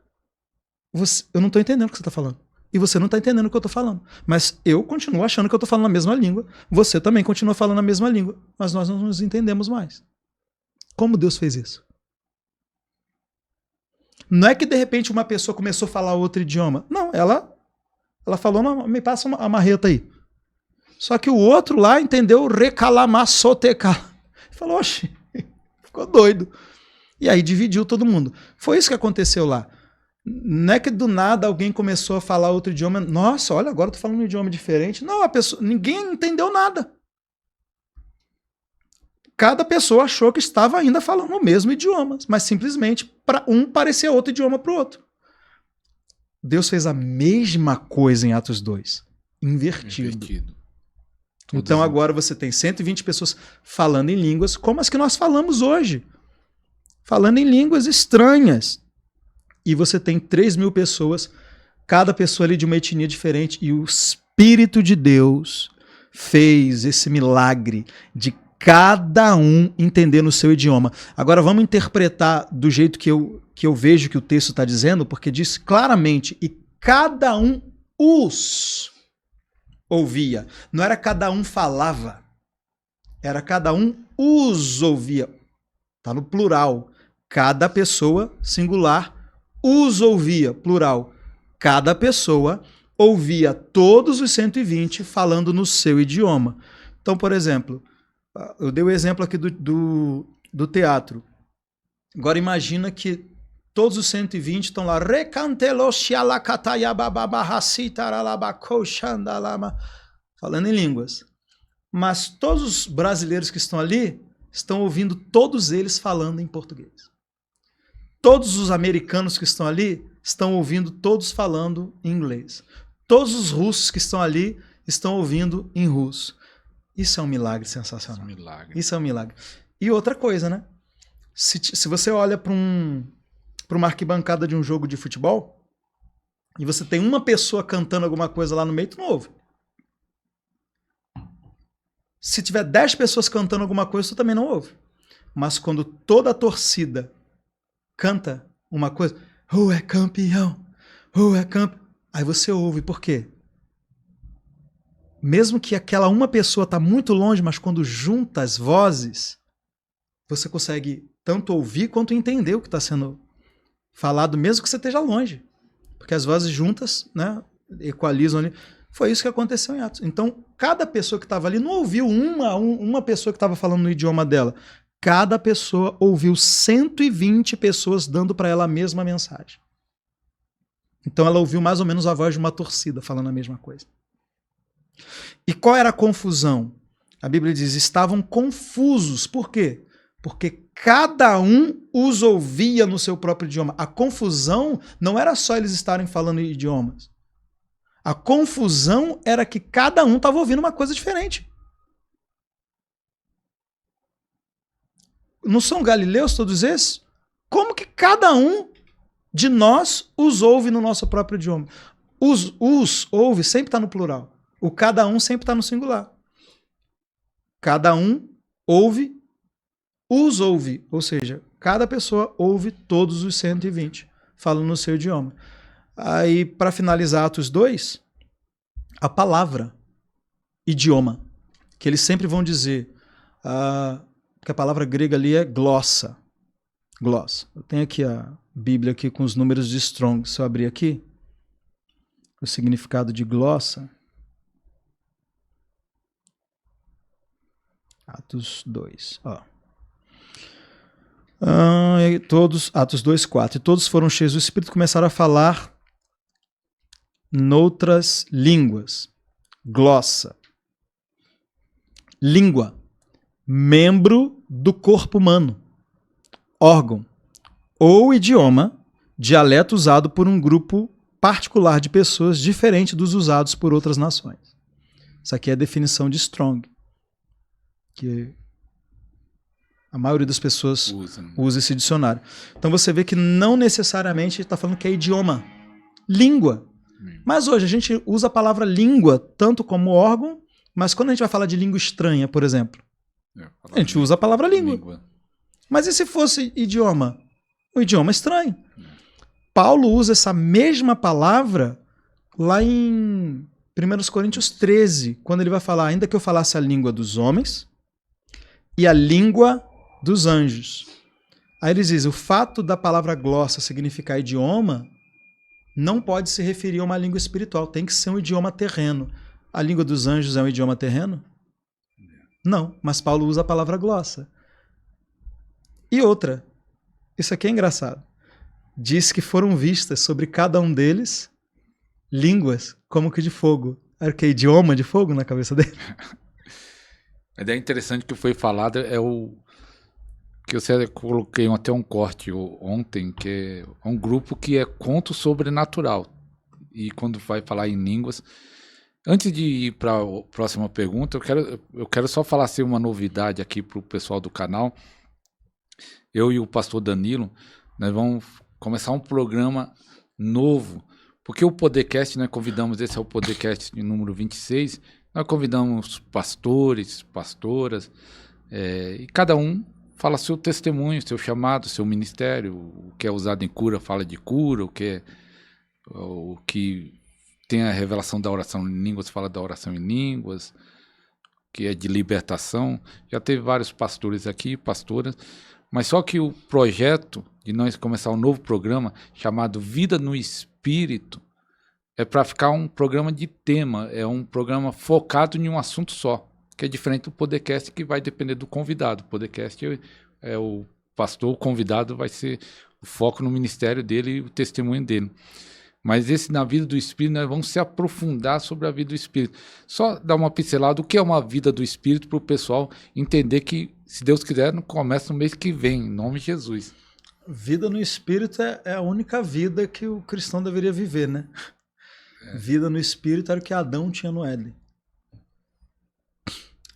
eu não estou entendendo o que você está falando. E você não está entendendo o que eu estou falando. Mas eu continuo achando que eu estou falando a mesma língua. Você também continua falando a mesma língua. Mas nós não nos entendemos mais. Como Deus fez isso? Não é que de repente uma pessoa começou a falar outro idioma. Não, ela falou, não, me passa a marreta aí. Só que o outro lá entendeu recalamassoteca. Falou, oxe, ficou doido. E aí dividiu todo mundo. Foi isso que aconteceu lá. Não é que do nada alguém começou a falar outro idioma. Nossa, olha, agora eu tô falando um idioma diferente. Não, ninguém entendeu nada. Cada pessoa achou que estava ainda falando o mesmo idioma, mas simplesmente para um parecia outro idioma para o outro. Deus fez a mesma coisa em Atos 2, invertido. Então agora você tem 120 pessoas falando em línguas como as que nós falamos hoje, falando em línguas estranhas. E você tem 3.000 pessoas, cada pessoa ali de uma etnia diferente, e o Espírito de Deus fez esse milagre de cada um entender no seu idioma. Agora vamos interpretar do jeito que eu vejo que o texto está dizendo, porque diz claramente, e cada um os ouvia. Não era cada um falava, era cada um os ouvia. Está no plural. Cada pessoa, singular, os ouvia, plural. Cada pessoa ouvia todos os 120 falando no seu idioma. Então, por exemplo, eu dei o exemplo aqui do teatro. Agora imagina que todos os 120 estão lá falando em línguas. Mas todos os brasileiros que estão ali estão ouvindo todos eles falando em português. Todos os americanos que estão ali estão ouvindo todos falando em inglês. Todos os russos que estão ali estão ouvindo em russo. Isso é um milagre sensacional. Isso é um milagre. E outra coisa, né? Se você olha para uma arquibancada de um jogo de futebol e você tem uma pessoa cantando alguma coisa lá no meio, tu não ouve. Se tiver 10 pessoas cantando alguma coisa, tu também não ouve. Mas quando toda a torcida canta uma coisa, é campeão, é campeão, aí você ouve. Por quê? Mesmo que aquela uma pessoa está muito longe, mas quando junta as vozes, você consegue tanto ouvir quanto entender o que está sendo falado, mesmo que você esteja longe. Porque as vozes juntas, né, equalizam ali. Foi isso que aconteceu em Atos. Então, cada pessoa que estava ali não ouviu uma pessoa que estava falando no idioma dela. Cada pessoa ouviu 120 pessoas dando para ela a mesma mensagem. Então ela ouviu mais ou menos a voz de uma torcida falando a mesma coisa. E qual era a confusão? A Bíblia diz, estavam confusos. Por quê? Porque cada um os ouvia no seu próprio idioma. A confusão não era só eles estarem falando idiomas. A confusão era que cada um estava ouvindo uma coisa diferente. Não são galileus todos esses? Como que cada um de nós os ouve no nosso próprio idioma? Os ouve sempre está no plural. O cada um sempre está no singular. Cada um ouve, os ouve. Ou seja, cada pessoa ouve todos os 120 falando no seu idioma. Aí, para finalizar Atos 2, a palavra idioma, que eles sempre vão dizer, que a palavra grega ali é glossa. Glossa. Eu tenho aqui a Bíblia aqui com os números de Strong. Se eu abrir aqui, o significado de glossa. Atos 2. Atos 2, 4. E todos foram cheios do Espírito e começaram a falar noutras línguas. Glossa. Língua. Membro do corpo humano. Órgão. Ou idioma, dialeto usado por um grupo particular de pessoas diferente dos usados por outras nações. Isso aqui é a definição de Strong. Que a maioria das pessoas usa esse dicionário. Então você vê que não necessariamente está falando que é idioma. Língua. Mas hoje a gente usa a palavra língua tanto como órgão, mas quando a gente vai falar de língua estranha, por exemplo, a gente usa a palavra língua. Mas e se fosse idioma? Um idioma estranho. Paulo usa essa mesma palavra lá em 1 Coríntios 13, quando ele vai falar, ainda que eu falasse a língua dos homens e a língua dos anjos. Aí ele diz, o fato da palavra glossa significar idioma não pode se referir a uma língua espiritual, tem que ser um idioma terreno. A língua dos anjos é um idioma terreno? Não, mas Paulo usa a palavra glossa. E outra, isso aqui é engraçado, diz que foram vistas sobre cada um deles línguas como que de fogo. Era o que? Idioma de fogo na cabeça dele? Mas é interessante que foi falado, que eu coloquei até um corte ontem, que é um grupo que é conto sobrenatural. E quando vai falar em línguas... Antes de ir para a próxima pergunta, eu quero só falar assim, uma novidade aqui para o pessoal do canal. Eu e o pastor Danilo, nós vamos começar um programa novo, porque o podcast, nós convidamos, esse é o podcast de número 26, nós convidamos pastores, pastoras, e cada um fala seu testemunho, seu chamado, seu ministério, o que é usado em cura fala de cura, o que tem a revelação da oração em línguas, fala da oração em línguas, que é de libertação. Já teve vários pastores aqui, pastoras, mas só que o projeto de nós começar um novo programa chamado Vida no Espírito é para ficar um programa de tema, é um programa focado em um assunto só, que é diferente do podcast, que vai depender do convidado. O podcast é o pastor, o convidado vai ser o foco no ministério dele e o testemunho dele. Mas esse na vida do Espírito, nós vamos se aprofundar sobre a vida do Espírito. Só dar uma pincelada, o que é uma vida do Espírito, para o pessoal entender que, se Deus quiser, não começa no mês que vem, em nome de Jesus. Vida no Espírito é a única vida que o cristão deveria viver, né? Vida no Espírito era o que Adão tinha no Éden.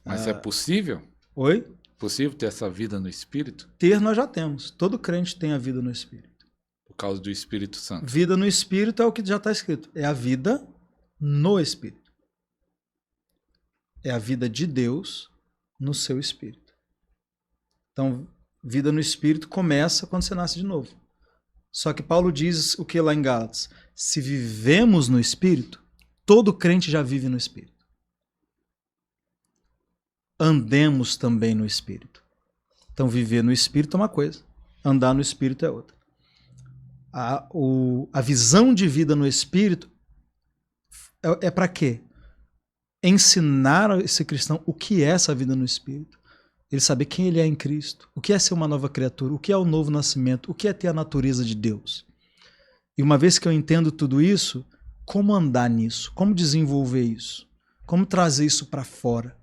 Mas é possível? Oi? Possível ter essa vida no Espírito? Ter nós já temos. Todo crente tem a vida no Espírito. Por causa do Espírito Santo. Vida no Espírito é o que já está escrito. É a vida no Espírito. É a vida de Deus no seu Espírito. Então, vida no Espírito começa quando você nasce de novo. Só que Paulo diz o que lá em Gálatas? Se vivemos no Espírito, todo crente já vive no Espírito. Andemos também no Espírito. Então, viver no Espírito é uma coisa, andar no Espírito é outra. A visão de vida no Espírito é para quê? Ensinar a esse cristão o que é essa vida no Espírito. Ele saber quem ele é em Cristo, o que é ser uma nova criatura, o que é o novo nascimento, o que é ter a natureza de Deus. E uma vez que eu entendo tudo isso, como andar nisso? Como desenvolver isso? Como trazer isso para fora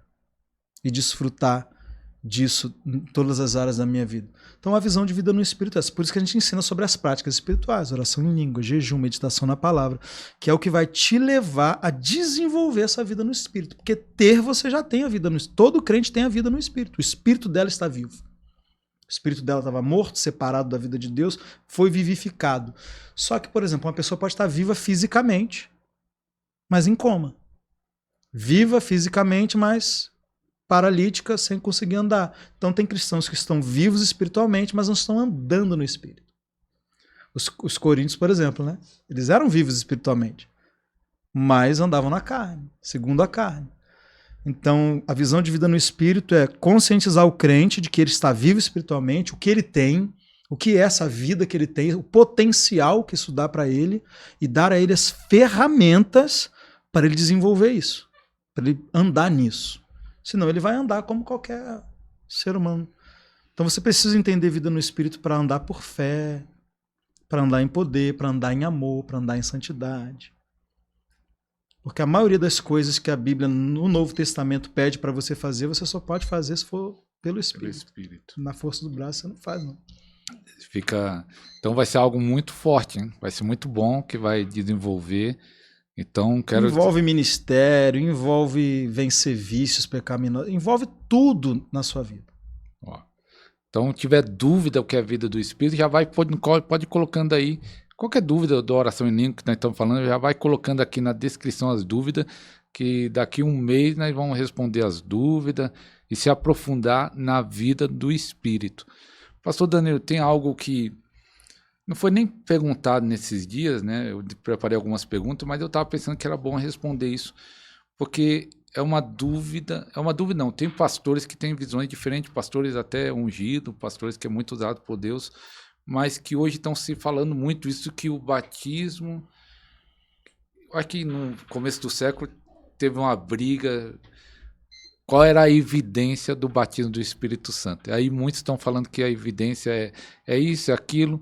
e desfrutar disso em todas as áreas da minha vida? Então a visão de vida no Espírito é essa. Por isso que a gente ensina sobre as práticas espirituais, oração em língua, jejum, meditação na palavra, que é o que vai te levar a desenvolver essa vida no Espírito. Porque você já tem a vida no Espírito. Todo crente tem a vida no Espírito. O Espírito dela está vivo. O Espírito dela estava morto, separado da vida de Deus, foi vivificado. Só que, por exemplo, uma pessoa pode estar viva fisicamente, mas em coma. Viva fisicamente, mas paralítica, sem conseguir andar. Então tem cristãos que estão vivos espiritualmente, mas não estão andando no Espírito. Os coríntios, por exemplo, né? Eles eram vivos espiritualmente, mas andavam na carne, segundo a carne. Então a visão de vida no Espírito é conscientizar o crente de que ele está vivo espiritualmente, o que ele tem, o que é essa vida que ele tem, o potencial que isso dá para ele, e dar a ele as ferramentas para ele desenvolver isso, para ele andar nisso. Senão ele vai andar como qualquer ser humano. Então você precisa entender vida no Espírito para andar por fé, para andar em poder, para andar em amor, para andar em santidade. Porque a maioria das coisas que a Bíblia no Novo Testamento pede para você fazer, você só pode fazer se for pelo Espírito. Na força do braço você não faz, não. Então vai ser algo muito forte, hein? Vai ser muito bom, que vai desenvolver. Então, envolve ministério, envolve vencer vícios pecaminosos, envolve tudo na sua vida. Ó. Então, tiver dúvida o que é a vida do Espírito, já pode ir colocando aí. Qualquer dúvida da oração em língua que nós estamos falando, já vai colocando aqui na descrição as dúvidas, que daqui um mês nós vamos responder as dúvidas e se aprofundar na vida do Espírito. Pastor Danilo, tem algo que não foi nem perguntado nesses dias, né? Eu preparei algumas perguntas, mas eu estava pensando que era bom responder isso, porque é uma dúvida não, tem pastores que têm visões diferentes, pastores até ungidos, pastores que é muito usado por Deus, mas que hoje estão se falando muito isso, que o batismo, aqui no começo do século, teve uma briga. Qual era a evidência do batismo do Espírito Santo? Aí muitos estão falando que a evidência é isso, é aquilo,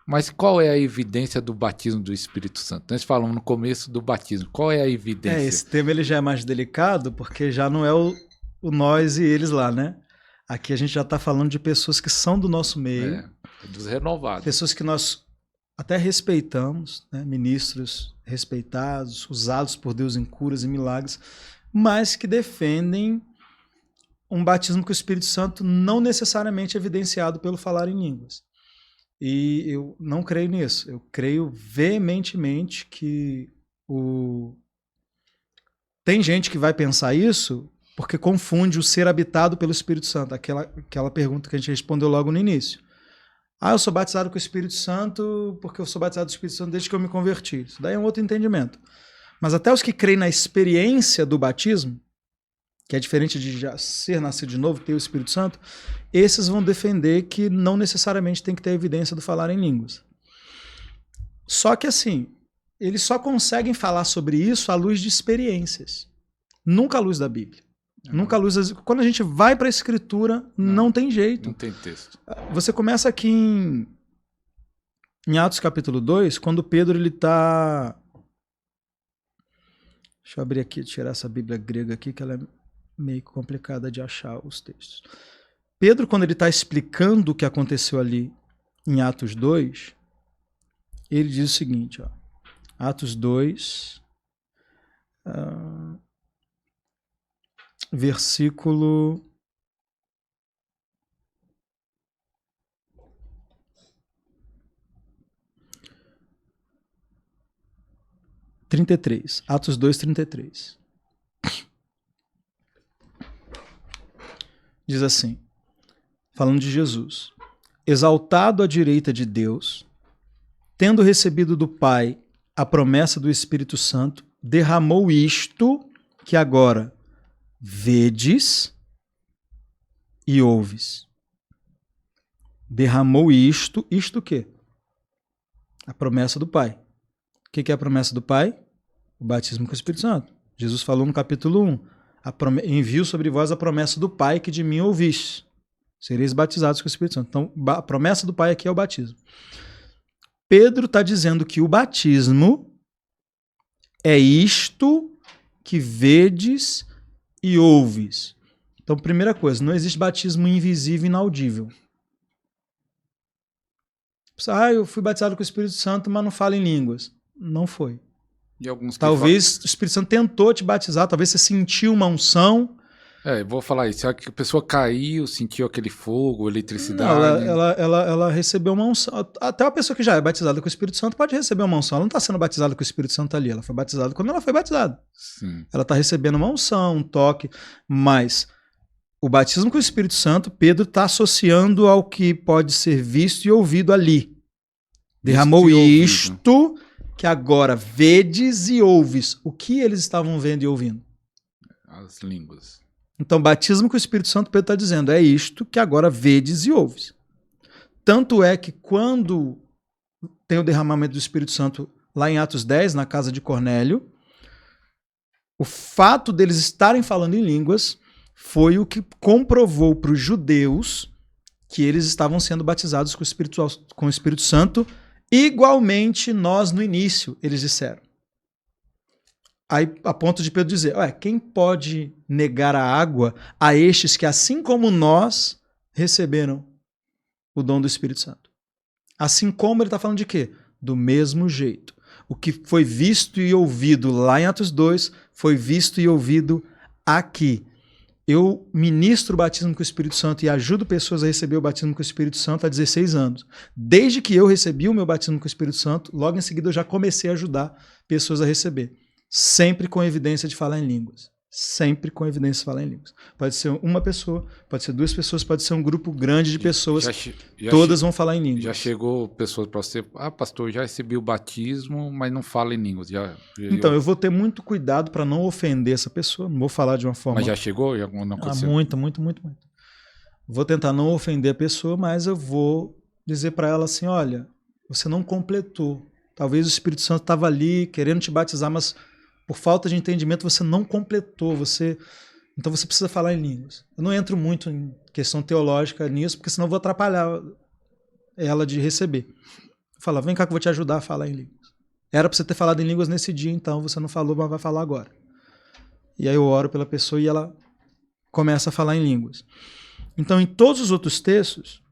mas qual é a evidência do batismo do Espírito Santo? Nós falamos no começo do batismo. Qual é a evidência? Esse tema ele já é mais delicado, porque já não é o nós e eles lá, né? Aqui a gente já está falando de pessoas que são do nosso meio. Dos renovados. Pessoas que nós até respeitamos, né? Ministros respeitados, usados por Deus em curas e milagres, mas que defendem um batismo com o Espírito Santo não necessariamente evidenciado pelo falar em línguas. E eu não creio nisso. Eu creio veementemente que tem gente que vai pensar isso porque confunde o ser habitado pelo Espírito Santo, aquela pergunta que a gente respondeu logo no início. Eu sou batizado com o Espírito Santo porque eu sou batizado com o Espírito Santo desde que eu me converti. Isso daí é um outro entendimento. Mas até os que creem na experiência do batismo, que é diferente de já ser nascido de novo, ter o Espírito Santo, esses vão defender que não necessariamente tem que ter evidência do falar em línguas. Só que assim, eles só conseguem falar sobre isso à luz de experiências, nunca à luz da Bíblia. Nunca à luz das... Quando a gente vai para a Escritura, não tem jeito. Não tem texto. Você começa aqui em Atos capítulo 2, quando Pedro ele está... Deixa eu abrir aqui, tirar essa Bíblia grega aqui, que ela é meio complicada de achar os textos. Pedro, quando ele está explicando o que aconteceu ali em Atos 2, ele diz o seguinte, ó, Atos 2, versículo 33. Atos 2, 33. Diz assim, falando de Jesus: exaltado à direita de Deus, tendo recebido do Pai a promessa do Espírito Santo, derramou isto que agora vedes e ouves. Derramou isto o quê? A promessa do Pai. O que é a promessa do Pai? O batismo com o Espírito Santo. Jesus falou no capítulo 1, envio sobre vós a promessa do Pai que de mim ouvistes. Sereis batizados com o Espírito Santo. Então, a promessa do Pai aqui é o batismo. Pedro está dizendo que o batismo é isto que vedes e ouves. Então, primeira coisa, não existe batismo invisível e inaudível. Eu fui batizado com o Espírito Santo, mas não falo em línguas. Não foi. E alguns talvez o Espírito Santo tentou te batizar, talvez você sentiu uma unção. Eu vou falar isso. A pessoa caiu, sentiu aquele fogo, eletricidade. Não, ela recebeu uma unção. Até uma pessoa que já é batizada com o Espírito Santo pode receber uma unção. Ela não está sendo batizada com o Espírito Santo ali. Ela foi batizada quando ela foi batizada. Sim. Ela está recebendo uma unção, um toque. Mas o batismo com o Espírito Santo, Pedro está associando ao que pode ser visto e ouvido ali. Derramou isto que agora vedes e ouves. O que eles estavam vendo e ouvindo? As línguas. Então, batismo com o Espírito Santo, Pedro está dizendo, é isto que agora vedes e ouves. Tanto é que quando tem o derramamento do Espírito Santo lá em Atos 10, na casa de Cornélio, o fato deles estarem falando em línguas foi o que comprovou para os judeus que eles estavam sendo batizados com o Espírito Santo. Igualmente nós no início, eles disseram. Aí, a ponto de Pedro dizer, quem pode negar a água a estes que, assim como nós, receberam o dom do Espírito Santo? Assim como ele está falando de quê? Do mesmo jeito. O que foi visto e ouvido lá em Atos 2, foi visto e ouvido aqui. Eu ministro o batismo com o Espírito Santo e ajudo pessoas a receber o batismo com o Espírito Santo há 16 anos. Desde que eu recebi o meu batismo com o Espírito Santo, logo em seguida eu já comecei a ajudar pessoas a receber. Sempre com evidência de falar em línguas. Sempre com evidência de falar em línguas. Pode ser uma pessoa, pode ser duas pessoas, pode ser um grupo grande de pessoas. Todas vão falar em línguas. Já chegou pessoas para você, pastor, já recebi o batismo, mas não fala em línguas. Então, eu vou ter muito cuidado para não ofender essa pessoa. Não vou falar de uma forma... Mas já chegou? Já não aconteceu? Muito. Vou tentar não ofender a pessoa, mas eu vou dizer para ela assim, olha, você não completou. Talvez o Espírito Santo estava ali querendo te batizar, mas Por falta de entendimento, você não completou, então você precisa falar em línguas. Eu não entro muito em questão teológica nisso, porque senão eu vou atrapalhar ela de receber. Fala, vem cá que eu vou te ajudar a falar em línguas. Era para você ter falado em línguas nesse dia, então você não falou, mas vai falar agora. E aí eu oro pela pessoa e ela começa a falar em línguas. Então, em todos os outros textos,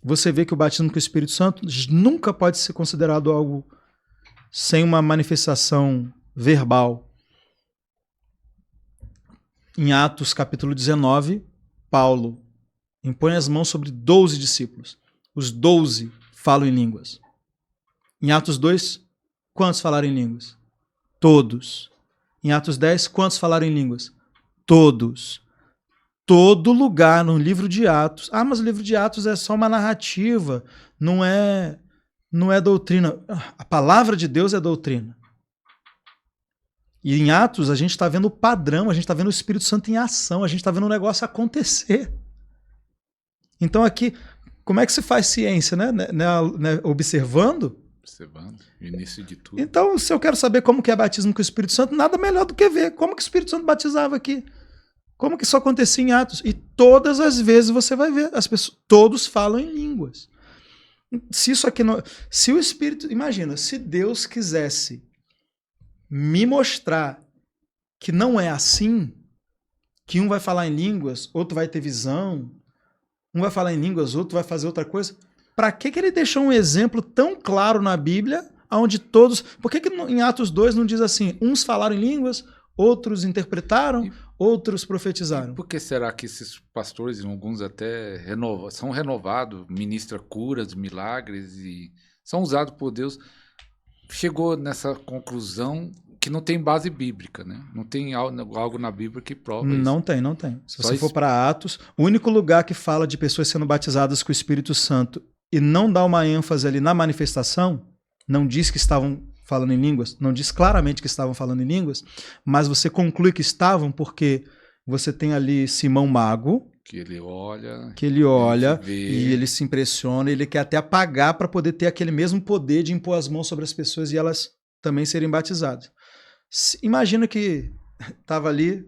você vê que o batismo com o Espírito Santo nunca pode ser considerado algo sem uma manifestação verbal. Em Atos capítulo 19, Paulo impõe as mãos sobre 12 discípulos. Os 12 falam em línguas. Em Atos 2, quantos falaram em línguas? Todos. Em Atos 10, quantos falaram em línguas? Todos. Todo lugar no livro de Atos. Ah, mas o livro de Atos é só uma narrativa, não é doutrina. A palavra de Deus é doutrina. E em Atos a gente está vendo o padrão, a gente está vendo o Espírito Santo em ação, a gente está vendo o negócio acontecer. Então aqui, como é que se faz ciência, né? Observando? Observando, o início de tudo. Então, se eu quero saber como que é batismo com o Espírito Santo, nada melhor do que ver como que o Espírito Santo batizava aqui. Como que isso acontecia em Atos? E todas as vezes você vai ver, as pessoas, todos falam em línguas. Se isso aqui não, se o Espírito, imagina, se Deus quisesse me mostrar que não é assim, que um vai falar em línguas, outro vai ter visão, um vai falar em línguas, outro vai fazer outra coisa, para que ele deixou um exemplo tão claro na Bíblia, onde todos... Por que em Atos 2 não diz assim, uns falaram em línguas, outros interpretaram, outros profetizaram? E por que será que esses pastores, alguns até são renovados, ministram curas, milagres e são usados por Deus? Chegou nessa conclusão que não tem base bíblica, né? Não tem algo na Bíblia que prova isso. Não tem. Se você for para Atos, o único lugar que fala de pessoas sendo batizadas com o Espírito Santo e não dá uma ênfase ali na manifestação, não diz que estavam falando em línguas, não diz claramente que estavam falando em línguas, mas você conclui que estavam porque você tem ali Simão Mago, que ele olha, e ele se impressiona, ele quer até apagar para poder ter aquele mesmo poder de impor as mãos sobre as pessoas e elas também serem batizadas. Imagina que estava ali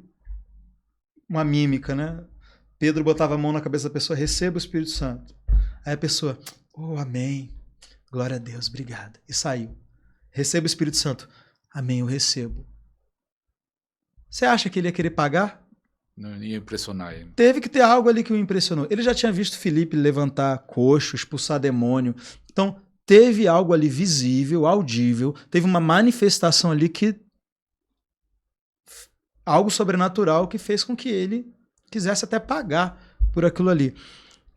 uma mímica, né? Pedro botava a mão na cabeça da pessoa, receba o Espírito Santo. Aí a pessoa, oh, amém, glória a Deus, obrigado. E saiu. Receba o Espírito Santo. Amém, eu recebo. Você acha que ele ia querer pagar? Não ia impressionar ele. Teve que ter algo ali que o impressionou. Ele já tinha visto Filipe levantar coxo, expulsar demônio. Então, teve algo ali visível, audível, teve uma manifestação ali que... algo sobrenatural que fez com que ele quisesse até pagar por aquilo ali.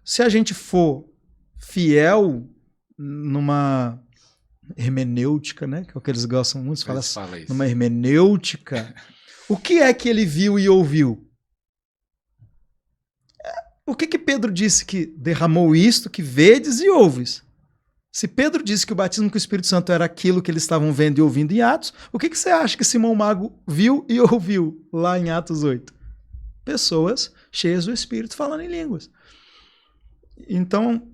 Se a gente for fiel numa hermenêutica, né? Que é o que eles gostam muito de falar, numa hermenêutica, o que é que ele viu e ouviu? O que Pedro disse que derramou isto, que vedes e ouves? Se Pedro disse que o batismo com o Espírito Santo era aquilo que eles estavam vendo e ouvindo em Atos, o que você acha que Simão Mago viu e ouviu lá em Atos 8? Pessoas cheias do Espírito falando em línguas. Então,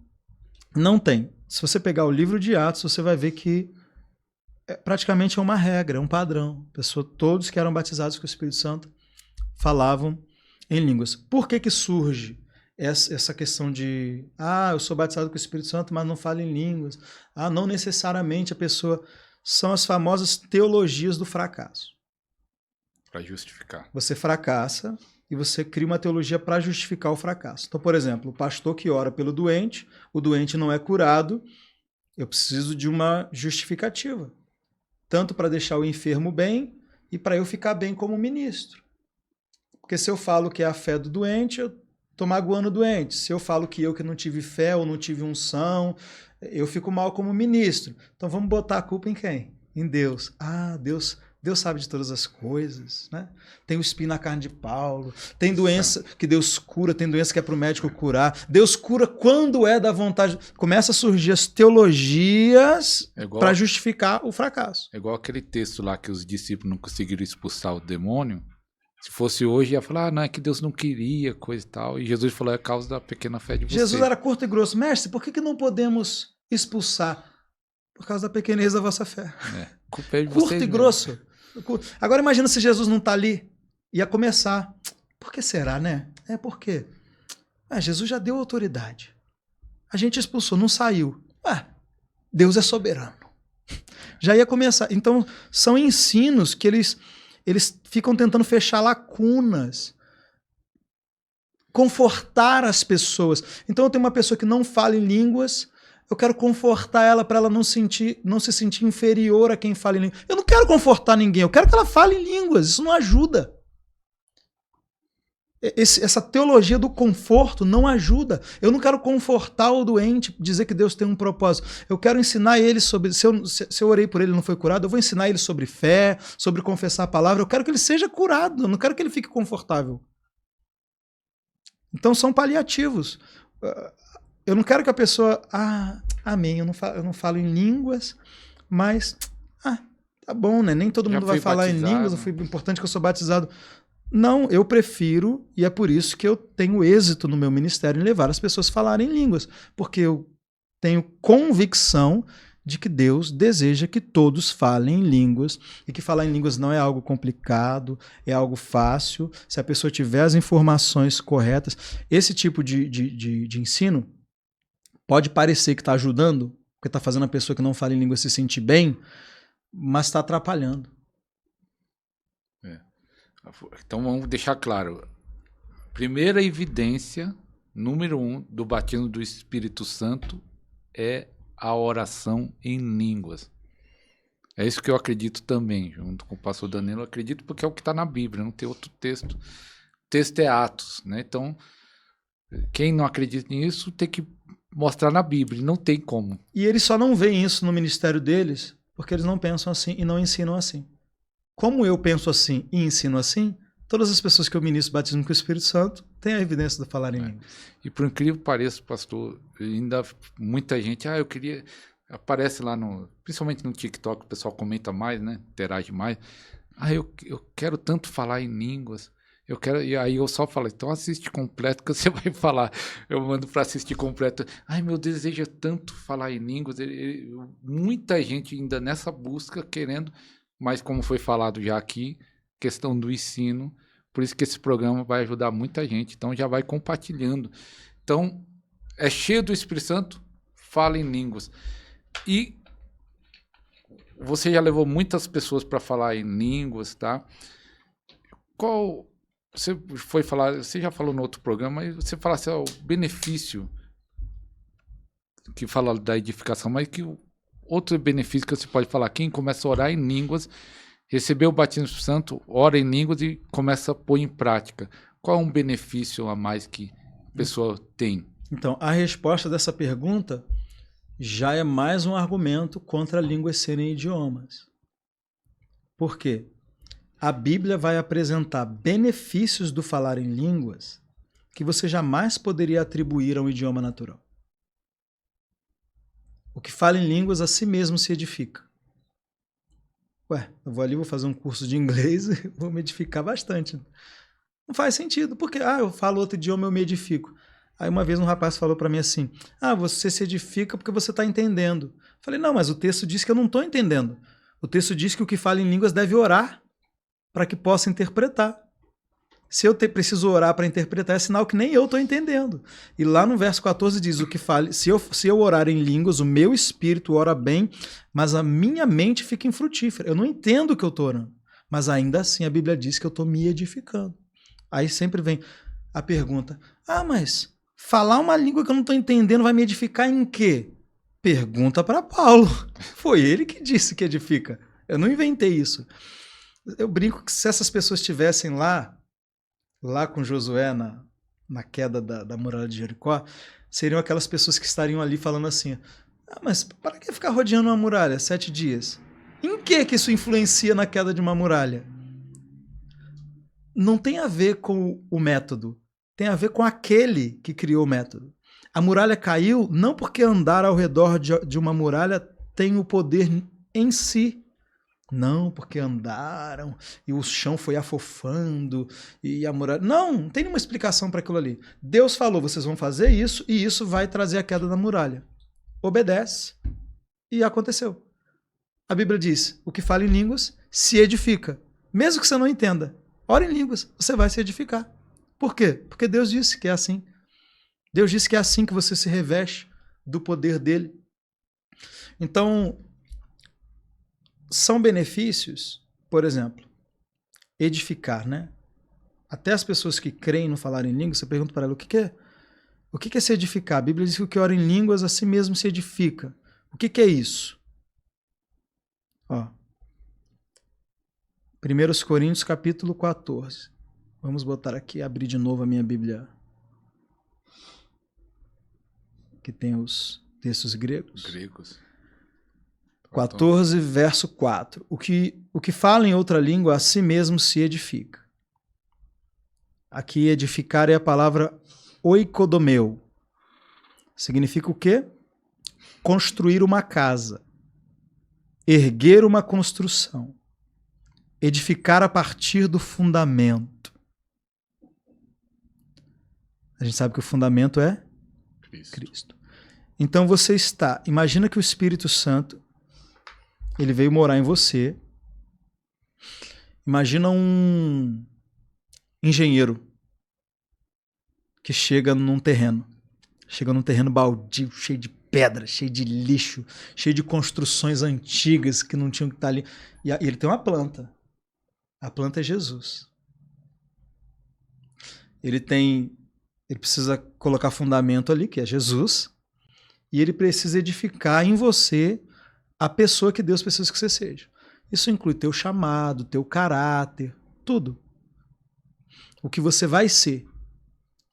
não tem. Se você pegar o livro de Atos, você vai ver que praticamente é uma regra, é um padrão. Todos que eram batizados com o Espírito Santo falavam em línguas. Por que surge essa questão de eu sou batizado com o Espírito Santo, mas não falo em línguas? Não necessariamente a pessoa... São as famosas teologias do fracasso. Para justificar. Você fracassa e você cria uma teologia para justificar o fracasso. Então, por exemplo, o pastor que ora pelo doente, o doente não é curado, eu preciso de uma justificativa. Tanto para deixar o enfermo bem e para eu ficar bem como ministro. Porque se eu falo que é a fé do doente, eu estou magoando o doente. Se eu falo que não tive fé ou não tive unção, eu fico mal como ministro. Então vamos botar a culpa em quem? Em Deus. Deus sabe de todas as coisas, né? Tem o espinho na carne de Paulo, tem doença que Deus cura, tem doença que é para o médico curar. Deus cura quando é da vontade. Começa a surgir as teologias para justificar o fracasso. É igual aquele texto lá que os discípulos não conseguiram expulsar o demônio. Se fosse hoje, ia falar, não, é que Deus não queria, coisa e tal. E Jesus falou, é a causa da pequena fé de vocês. Jesus era curto e grosso. Mestre, por que não podemos expulsar? Por causa da pequenez da vossa fé. Culpa é de curto vocês e grosso. Agora imagina se Jesus não está ali. Ia começar. Por que será, né? Por quê? Jesus já deu autoridade. A gente expulsou, não saiu. Deus é soberano. Já ia começar. Então, são ensinos que eles ficam tentando fechar lacunas, confortar as pessoas. Então, eu tenho uma pessoa que não fala em línguas, eu quero confortar ela para ela não se sentir inferior a quem fala em línguas. Eu não quero confortar ninguém, eu quero que ela fale em línguas. Isso não ajuda. Essa teologia do conforto não ajuda. Eu não quero confortar o doente, dizer que Deus tem um propósito. Eu quero ensinar ele sobre... Se eu orei por ele e não foi curado, eu vou ensinar ele sobre fé, sobre confessar a palavra. Eu quero que ele seja curado, eu não quero que ele fique confortável. Então são paliativos. Eu não quero que a pessoa... amém, eu não falo em línguas, mas... tá bom, né? Nem todo mundo vai falar em línguas, foi importante que eu sou batizado... Não, eu prefiro, e é por isso que eu tenho êxito no meu ministério em levar as pessoas a falarem línguas, porque eu tenho convicção de que Deus deseja que todos falem línguas, e que falar em línguas não é algo complicado, é algo fácil, se a pessoa tiver as informações corretas. Esse tipo de ensino pode parecer que está ajudando, porque está fazendo a pessoa que não fala em língua se sentir bem, mas está atrapalhando. Então vamos deixar claro. Primeira evidência, número 1, do batismo do Espírito Santo é a oração em línguas. É isso que eu acredito também, junto com o pastor Danilo. Eu acredito porque é o que está na Bíblia, não tem outro texto. O texto é Atos, né? Então, quem não acredita nisso tem que mostrar na Bíblia, não tem como. E eles só não veem isso no ministério deles porque eles não pensam assim e não ensinam assim. Como eu penso assim e ensino assim, todas as pessoas que eu ministro batismo com o Espírito Santo têm a evidência do falar em línguas. E por incrível que pareça, pastor, ainda muita gente, eu queria... Aparece lá, principalmente no TikTok, o pessoal comenta mais, né? Interage mais. Eu quero tanto falar em línguas. E aí eu só falo, então assiste completo que você vai falar. Eu mando para assistir completo. Meu desejo é tanto falar em línguas. Muita gente ainda nessa busca querendo... Mas como foi falado já aqui, questão do ensino, por isso que esse programa vai ajudar muita gente, então já vai compartilhando. Então, é cheio do Espírito Santo, fala em línguas. E você já levou muitas pessoas para falar em línguas, tá? Você já falou no outro programa, mas você fala assim, o benefício que fala da edificação, mas que outro benefício que você pode falar, quem começa a orar em línguas, recebeu o batismo do Espírito Santo, ora em línguas e começa a pôr em prática. Qual é um benefício a mais que a pessoa tem? Então, a resposta dessa pergunta já é mais um argumento contra línguas serem idiomas. Por quê? A Bíblia vai apresentar benefícios do falar em línguas que você jamais poderia atribuir a um idioma natural. O que fala em línguas a si mesmo se edifica. Eu vou ali, vou fazer um curso de inglês e vou me edificar bastante. Não faz sentido, porque eu falo outro idioma, eu me edifico. Aí uma vez um rapaz falou para mim assim, você se edifica porque você está entendendo. Falei, não, mas o texto diz que eu não estou entendendo. O texto diz que o que fala em línguas deve orar para que possa interpretar. Se eu preciso orar para interpretar, é sinal que nem eu estou entendendo. E lá no verso 14 diz, se eu orar em línguas, o meu espírito ora bem, mas a minha mente fica infrutífera. Eu não entendo o que eu estou orando. Mas ainda assim a Bíblia diz que eu estou me edificando. Aí sempre vem a pergunta, mas falar uma língua que eu não estou entendendo vai me edificar em quê? Pergunta para Paulo. Foi ele que disse que edifica. Eu não inventei isso. Eu brinco que se essas pessoas estivessem lá com Josué na queda da muralha de Jericó, seriam aquelas pessoas que estariam ali falando assim, mas para que ficar rodeando uma muralha 7 dias? Em que isso influencia na queda de uma muralha? Não tem a ver com o método, tem a ver com aquele que criou o método. A muralha caiu não porque andar ao redor de uma muralha tem o poder em si. Não, porque andaram e o chão foi afofando e a muralha... Não tem nenhuma explicação para aquilo ali. Deus falou, vocês vão fazer isso e isso vai trazer a queda da muralha. Obedece e aconteceu. A Bíblia diz, o que fala em línguas se edifica. Mesmo que você não entenda. Ora em línguas, você vai se edificar. Por quê? Porque Deus disse que é assim. Deus disse que é assim que você se reveste do poder dele. Então, são benefícios, por exemplo, edificar, né? Até as pessoas que creem no falar em línguas, você pergunta para ela o que é? O que é se edificar? A Bíblia diz que o que ora em línguas a si mesmo se edifica. O que é isso? Ó, 1 Coríntios capítulo 14. Vamos botar aqui, abrir de novo a minha Bíblia, que tem os textos gregos. 14, verso 4. O que fala em outra língua, a si mesmo se edifica. Aqui, edificar é a palavra oikodomeu. Significa o quê? Construir uma casa. Erguer uma construção. Edificar a partir do fundamento. A gente sabe que o fundamento é Cristo. Então você está... Imagina que o Espírito Santo, ele veio morar em você. Imagina um engenheiro que chega num terreno. Chega num terreno baldio, cheio de pedra, cheio de lixo, cheio de construções antigas que não tinham que estar ali. E ele tem uma planta. A planta é Jesus. Ele precisa colocar fundamento ali, que é Jesus, e ele precisa edificar em você a pessoa que Deus precisa que você seja. Isso inclui teu chamado, teu caráter, tudo. O que você vai ser.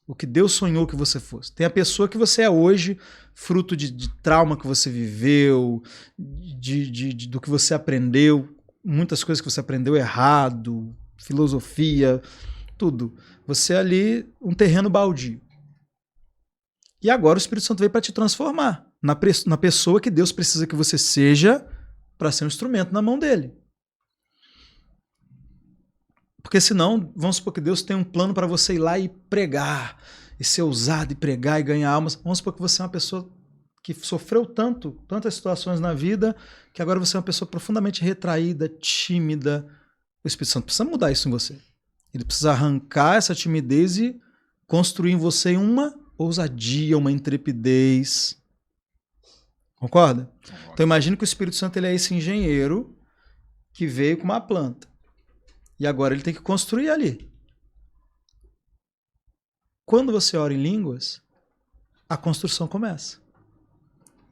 O que Deus sonhou que você fosse. Tem a pessoa que você é hoje, fruto de trauma que você viveu, do que você aprendeu, muitas coisas que você aprendeu errado, filosofia, tudo. Você é ali um terreno baldio. E agora o Espírito Santo veio para te transformar na pessoa que Deus precisa que você seja para ser um instrumento na mão dele. Porque senão, vamos supor que Deus tem um plano para você ir lá e pregar, e ser ousado e pregar e ganhar almas. Vamos supor que você é uma pessoa que sofreu tantas situações na vida, que agora você é uma pessoa profundamente retraída, tímida. O Espírito Santo precisa mudar isso em você. Ele precisa arrancar essa timidez e construir em você uma ousadia, uma intrepidez. Concorda? Então imagine que o Espírito Santo ele é esse engenheiro que veio com uma planta. E agora ele tem que construir ali. Quando você ora em línguas, a construção começa.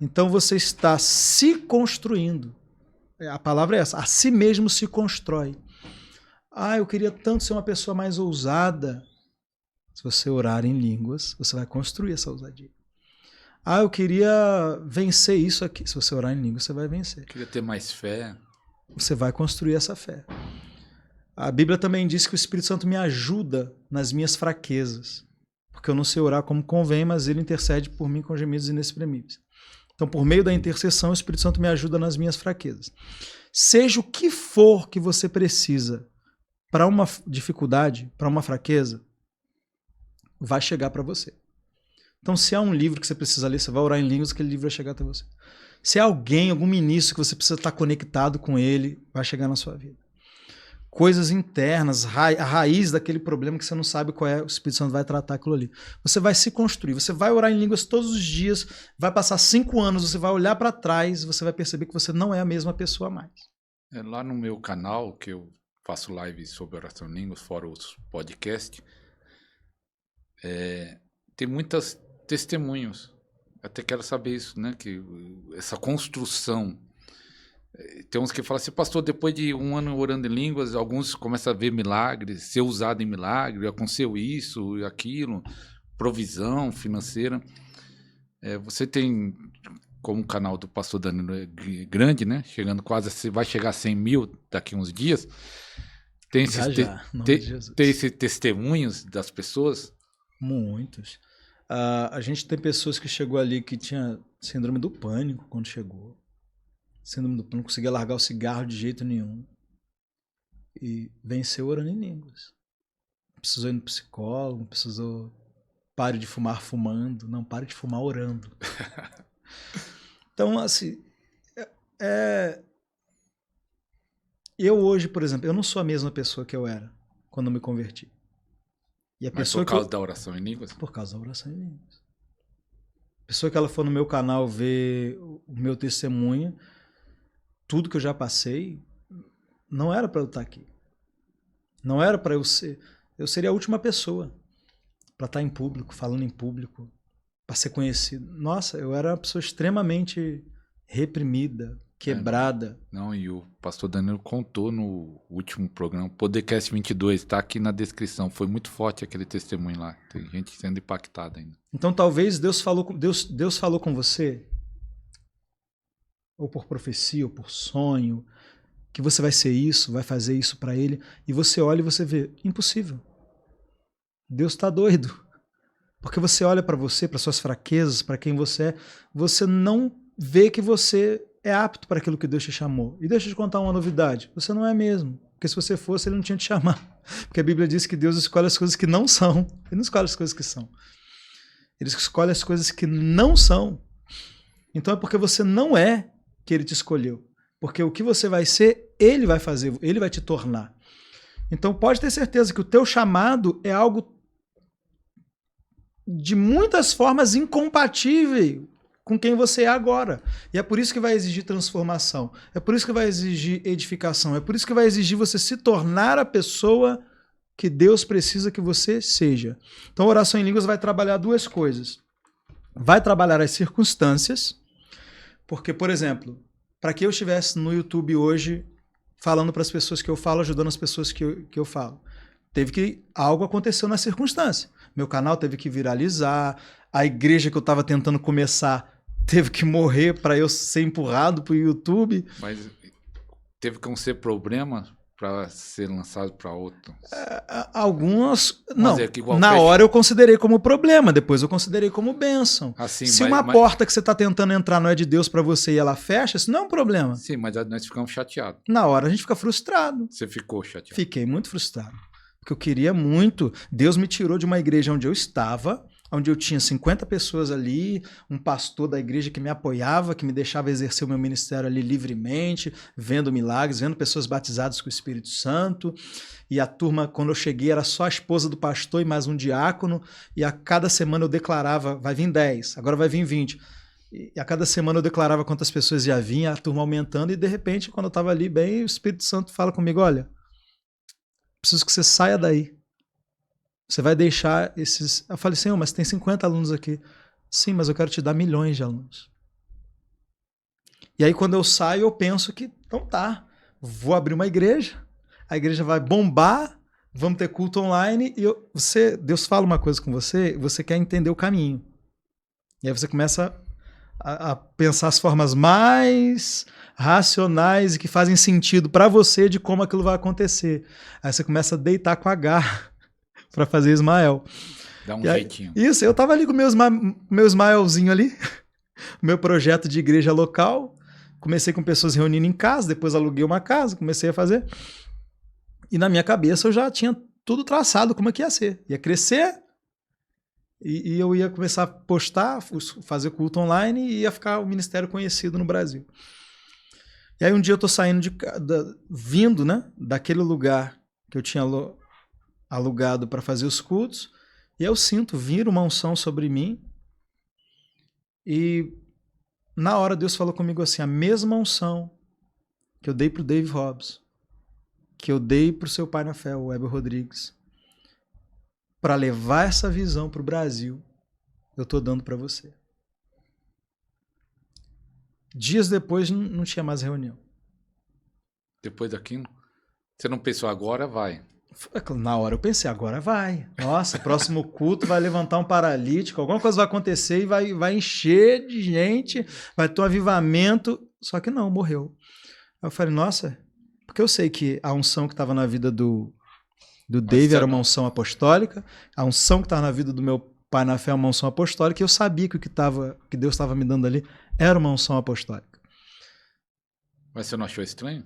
Então você está se construindo. A palavra é essa, a si mesmo se constrói. Eu queria tanto ser uma pessoa mais ousada. Se você orar em línguas, você vai construir essa ousadia. Eu queria vencer isso aqui. Se você orar em línguas, você vai vencer. Queria ter mais fé. Você vai construir essa fé. A Bíblia também diz que o Espírito Santo me ajuda nas minhas fraquezas. Porque eu não sei orar como convém, mas ele intercede por mim com gemidos inexprimíveis. Então, por meio da intercessão, o Espírito Santo me ajuda nas minhas fraquezas. Seja o que for que você precisa para uma dificuldade, para uma fraqueza, vai chegar para você. Então, se há um livro que você precisa ler, você vai orar em línguas, aquele livro vai chegar até você. Se há alguém, algum ministro que você precisa estar conectado com ele, vai chegar na sua vida. Coisas internas, a raiz daquele problema que você não sabe qual é, o Espírito Santo vai tratar aquilo ali. Você vai se construir, você vai orar em línguas todos os dias, vai passar 5 anos, você vai olhar para trás, você vai perceber que você não é a mesma pessoa mais. Lá no meu canal, que eu faço live sobre oração em línguas, fora os podcasts, tem muitos testemunhos. Até quero saber isso, né? Que essa construção. Tem uns que falam assim, pastor, depois de 1 ano orando em línguas, alguns começam a ver milagres, ser usado em milagre, aconteceu isso e aquilo, provisão financeira. Você tem, como o canal do pastor Danilo é grande, né? Chegando quase, vai chegar a 100 mil daqui a uns dias. Tem esses testemunhos das pessoas? Muitos. A gente tem pessoas que chegou ali que tinha síndrome do pânico quando chegou. Síndrome do pânico, não conseguia largar o cigarro de jeito nenhum. E venceu orando em línguas. Não precisou ir no psicólogo, não precisou... Pare de fumar fumando. Não, pare de fumar orando. Então, assim... Eu hoje, por exemplo, eu não sou a mesma pessoa que eu era quando eu me converti. E a Mas pessoa por causa da oração em línguas? Por causa da oração em línguas. A pessoa que ela for no meu canal ver o meu testemunho, tudo que eu já passei, não era para eu estar aqui. Não era para eu ser. Eu seria a última pessoa para estar em público, falando em público, para ser conhecido. Nossa, eu era uma pessoa extremamente reprimida, quebrada. Não, e o pastor Danilo contou no último programa, Podcast 22, está aqui na descrição. Foi muito forte aquele testemunho lá. Tem gente sendo impactada ainda. Então talvez Deus falou com você, ou por profecia, ou por sonho, que você vai ser isso, vai fazer isso para ele, e você olha e você vê, impossível. Deus está doido. Porque você olha para você, para suas fraquezas, para quem você é, você não vê que você é apto para aquilo que Deus te chamou. E deixa eu te contar uma novidade, você não é mesmo. Porque se você fosse, ele não tinha te chamado. Porque a Bíblia diz que Deus escolhe as coisas que não são. Ele não escolhe as coisas que são. Ele escolhe as coisas que não são. Então é porque você não é que ele te escolheu. Porque o que você vai ser, ele vai fazer, ele vai te tornar. Então pode ter certeza que o teu chamado é algo de muitas formas incompatível com quem você é agora. E é por isso que vai exigir transformação. É por isso que vai exigir edificação. É por isso que vai exigir você se tornar a pessoa que Deus precisa que você seja. Então a oração em línguas vai trabalhar duas coisas. Vai trabalhar as circunstâncias, porque, por exemplo, para que eu estivesse no YouTube hoje falando para as pessoas que eu falo, ajudando as pessoas que eu falo, teve que algo aconteceu na circunstância. Meu canal teve que viralizar, a igreja que eu estava tentando começar teve que morrer para eu ser empurrado para o YouTube. Mas teve que ser problema para ser lançado para outro? Algumas... Não, na hora eu considerei como problema, depois eu considerei como bênção. Assim, se uma porta que você está tentando entrar não é de Deus para você e ela fecha, isso não é um problema. Sim, mas nós ficamos chateados. Na hora a gente fica frustrado. Você ficou chateado? Fiquei muito frustrado. Porque eu queria muito. Deus me tirou de uma igreja onde eu estava, onde eu tinha 50 pessoas ali, um pastor da igreja que me apoiava, que me deixava exercer o meu ministério ali livremente, vendo milagres, vendo pessoas batizadas com o Espírito Santo. E a turma, quando eu cheguei, era só a esposa do pastor e mais um diácono. E a cada semana eu declarava, vai vir 10, agora vai vir 20. E a cada semana eu declarava quantas pessoas ia vir, a turma aumentando. E de repente, quando eu estava ali bem, o Espírito Santo fala comigo, olha, preciso que você saia daí. Você vai deixar esses... Eu falei, Senhor, mas tem 50 alunos aqui. Sim, mas eu quero te dar milhões de alunos. E aí quando eu saio, eu penso que, então tá, vou abrir uma igreja, a igreja vai bombar, vamos ter culto online, e Deus fala uma coisa com você, você quer entender o caminho. E aí você começa a pensar as formas mais racionais e que fazem sentido para você de como aquilo vai acontecer. Aí você começa a deitar com a garra para fazer Ismael. Dá um jeitinho. Isso, eu tava ali com meu Ismaelzinho ali, meu projeto de igreja local. Comecei com pessoas reunindo em casa, depois aluguei uma casa, comecei a fazer. E na minha cabeça eu já tinha tudo traçado como é que ia ser. Ia crescer e eu ia começar a postar, fazer culto online e ia ficar o ministério conhecido no Brasil. E aí um dia eu tô saindo vindo, né, daquele lugar que eu tinha alugado para fazer os cultos, e eu sinto vir uma unção sobre mim, e na hora Deus falou comigo assim, a mesma unção que eu dei pro Dave Hobbs, que eu dei pro seu pai na fé, o Weber Rodrigues, para levar essa visão pro Brasil, eu tô dando para você. Dias depois não tinha mais reunião. Depois daquilo, você não pensou agora vai? Na hora eu pensei, agora vai. Nossa, próximo culto vai levantar um paralítico, alguma coisa vai acontecer e vai encher de gente, vai ter um avivamento. Só que não, morreu. Aí eu falei, nossa, porque eu sei que a unção que estava na vida do Dave era uma unção apostólica, a unção que estava na vida do meu pai na fé é uma unção apostólica, e eu sabia que o que Deus estava me dando ali era uma unção apostólica. Mas você não achou estranho?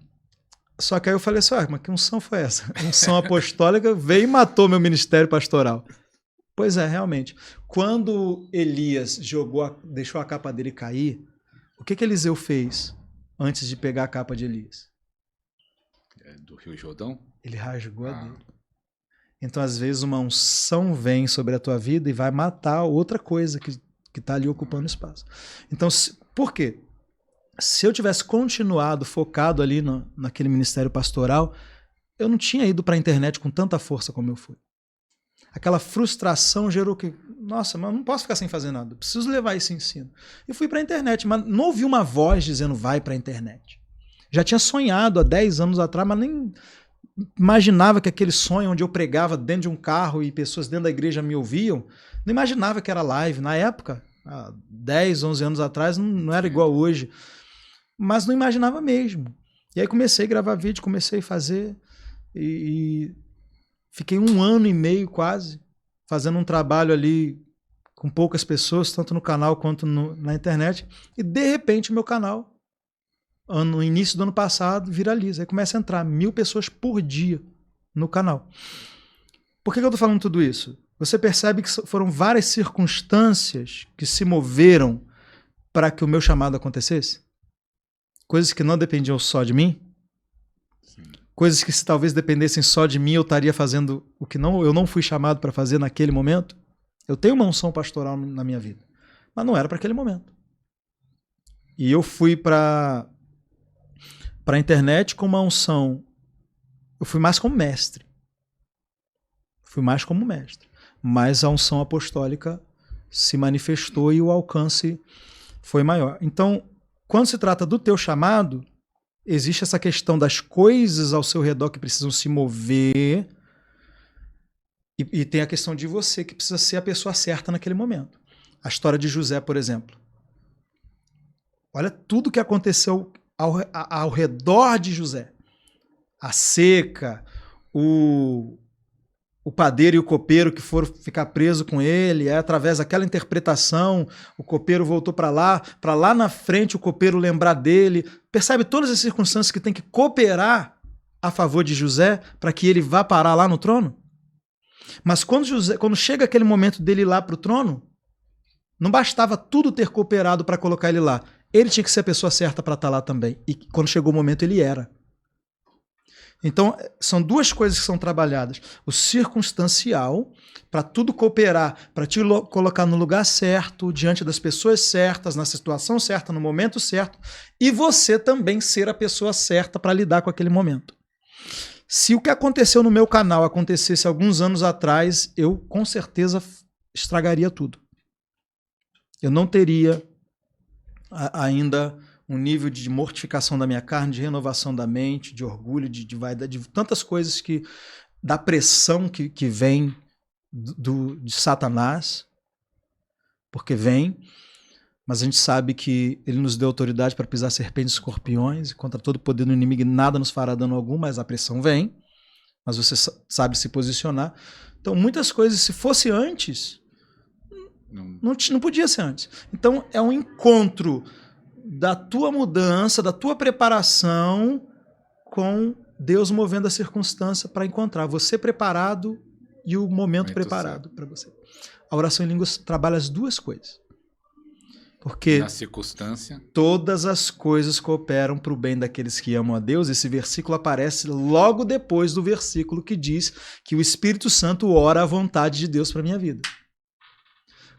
Só que aí eu falei assim, mas que unção foi essa? A unção apostólica veio e matou meu ministério pastoral. Pois é, realmente. Quando Elias deixou a capa dele cair, o que Eliseu fez antes de pegar a capa de Elias? do Rio Jordão? Ele rasgou a dele. Então, às vezes, uma unção vem sobre a tua vida e vai matar outra coisa que está ali ocupando espaço. Então, por quê? Se eu tivesse continuado focado ali naquele ministério pastoral, eu não tinha ido para a internet com tanta força como eu fui. Aquela frustração gerou que, nossa, mas eu não posso ficar sem fazer nada, eu preciso levar esse ensino. E fui para a internet, mas não ouvi uma voz dizendo vai para a internet. Já tinha sonhado há 10 anos atrás, mas nem imaginava que aquele sonho onde eu pregava dentro de um carro e pessoas dentro da igreja me ouviam, não imaginava que era live. Na época, há 10, 11 anos atrás, não era igual hoje. Mas não imaginava mesmo. E aí comecei a gravar vídeo, comecei a fazer e fiquei 1 ano e meio quase fazendo um trabalho ali com poucas pessoas, tanto no canal quanto na internet. E de repente o meu canal, no início do ano passado, viraliza. Aí começa a entrar 1.000 pessoas por dia no canal. Por que eu estou falando tudo isso? Você percebe que foram várias circunstâncias que se moveram para que o meu chamado acontecesse? Coisas que não dependiam só de mim? Sim. Coisas que se talvez dependessem só de mim, eu estaria fazendo o que eu não fui chamado para fazer naquele momento? Eu tenho uma unção pastoral na minha vida, mas não era para aquele momento. E eu fui para a internet com uma unção. Eu fui mais como mestre. Mas a unção apostólica se manifestou e o alcance foi maior. Então, quando se trata do teu chamado, existe essa questão das coisas ao seu redor que precisam se mover e tem a questão de você que precisa ser a pessoa certa naquele momento. A história de José, por exemplo. Olha tudo que aconteceu ao redor de José. A seca, o padeiro e o copeiro que foram ficar presos com ele, através daquela interpretação, o copeiro voltou para lá na frente o copeiro lembrar dele. Percebe todas as circunstâncias que tem que cooperar a favor de José para que ele vá parar lá no trono? Mas quando chega aquele momento dele ir lá para o trono, não bastava tudo ter cooperado para colocar ele lá. Ele tinha que ser a pessoa certa para estar lá também. E quando chegou o momento, ele era. Então, são duas coisas que são trabalhadas. O circunstancial, para tudo cooperar, para te colocar no lugar certo, diante das pessoas certas, na situação certa, no momento certo, e você também ser a pessoa certa para lidar com aquele momento. Se o que aconteceu no meu canal acontecesse alguns anos atrás, eu com certeza estragaria tudo. Eu não teria ainda um nível de mortificação da minha carne, de renovação da mente, de orgulho, de vaidade, de tantas coisas da pressão que vem de Satanás, porque vem, mas a gente sabe que ele nos deu autoridade para pisar serpentes e escorpiões, e contra todo o poder do inimigo e nada nos fará dano algum, mas a pressão vem, mas você sabe se posicionar. Então, muitas coisas, se fosse antes, não podia ser antes. Então, é um encontro da tua mudança, da tua preparação com Deus movendo a circunstância para encontrar você preparado e o momento preparado para você. A oração em línguas trabalha as duas coisas. Porque na circunstância, todas as coisas cooperam para o bem daqueles que amam a Deus. Esse versículo aparece logo depois do versículo que diz que o Espírito Santo ora a vontade de Deus para a minha vida.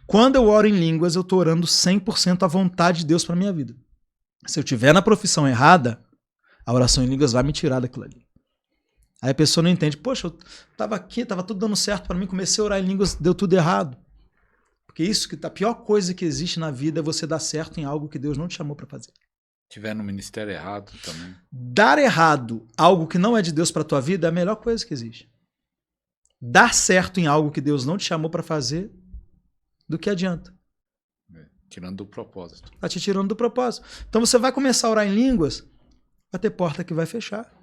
Quando eu oro em línguas, eu estou orando 100% a vontade de Deus para a minha vida. Se eu estiver na profissão errada, a oração em línguas vai me tirar daquilo ali. Aí a pessoa não entende. Poxa, eu estava aqui, estava tudo dando certo para mim, comecei a orar em línguas, deu tudo errado. Porque a pior coisa que existe na vida é você dar certo em algo que Deus não te chamou para fazer. Tiver no ministério errado também. Dar errado algo que não é de Deus para a tua vida é a melhor coisa que existe. Dar certo em algo que Deus não te chamou para fazer, do que adianta? Tirando do propósito. Está te tirando do propósito. Então você vai começar a orar em línguas, vai ter porta que vai fechar.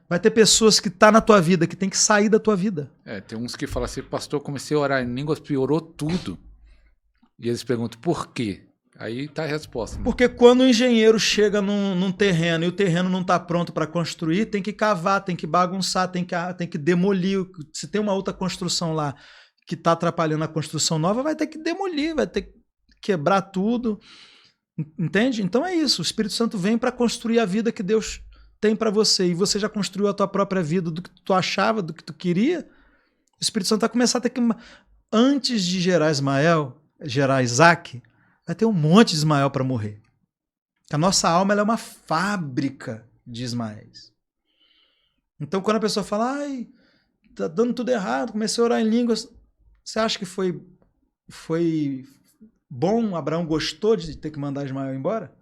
Vai ter pessoas que estão na tua vida, que tem que sair da tua vida. Tem uns que falam assim, pastor, comecei a orar em línguas, piorou tudo. E eles perguntam, por quê? Aí tá a resposta. Né? Porque quando o engenheiro chega num terreno e o terreno não está pronto para construir, tem que cavar, tem que bagunçar, tem que demolir. Se tem uma outra construção lá que está atrapalhando a construção nova, vai ter que demolir, vai ter que quebrar tudo. Entende? Então é isso. O Espírito Santo vem para construir a vida que Deus tem para você e você já construiu a tua própria vida do que tu achava, do que tu queria, o Espírito Santo vai começar a ter que... Antes de gerar Isaac, vai ter um monte de Ismael para morrer. A nossa alma ela é uma fábrica de Ismaéis. Então, quando a pessoa fala, ai, tá dando tudo errado, comecei a orar em línguas, você acha que foi bom? Abraão gostou de ter que mandar Ismael embora?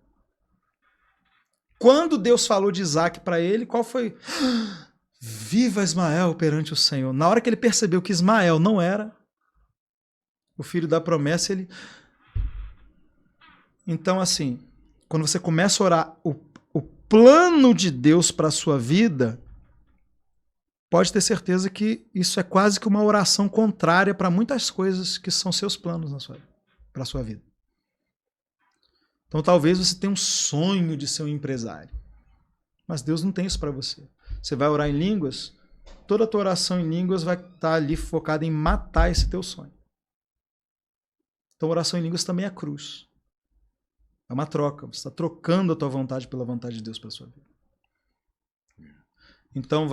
Quando Deus falou de Isaac para ele, qual foi? Viva Ismael perante o Senhor. Na hora que ele percebeu que Ismael não era o filho da promessa, ele... Então, assim, quando você começa a orar o plano de Deus para a sua vida, pode ter certeza que isso é quase que uma oração contrária para muitas coisas que são seus planos para a sua vida. Então, talvez você tenha um sonho de ser um empresário, mas Deus não tem isso para você. Você vai orar em línguas, toda a tua oração em línguas vai estar ali focada em matar esse teu sonho. Então, oração em línguas também é cruz. É uma troca. Você está trocando a tua vontade pela vontade de Deus para a sua vida. Então,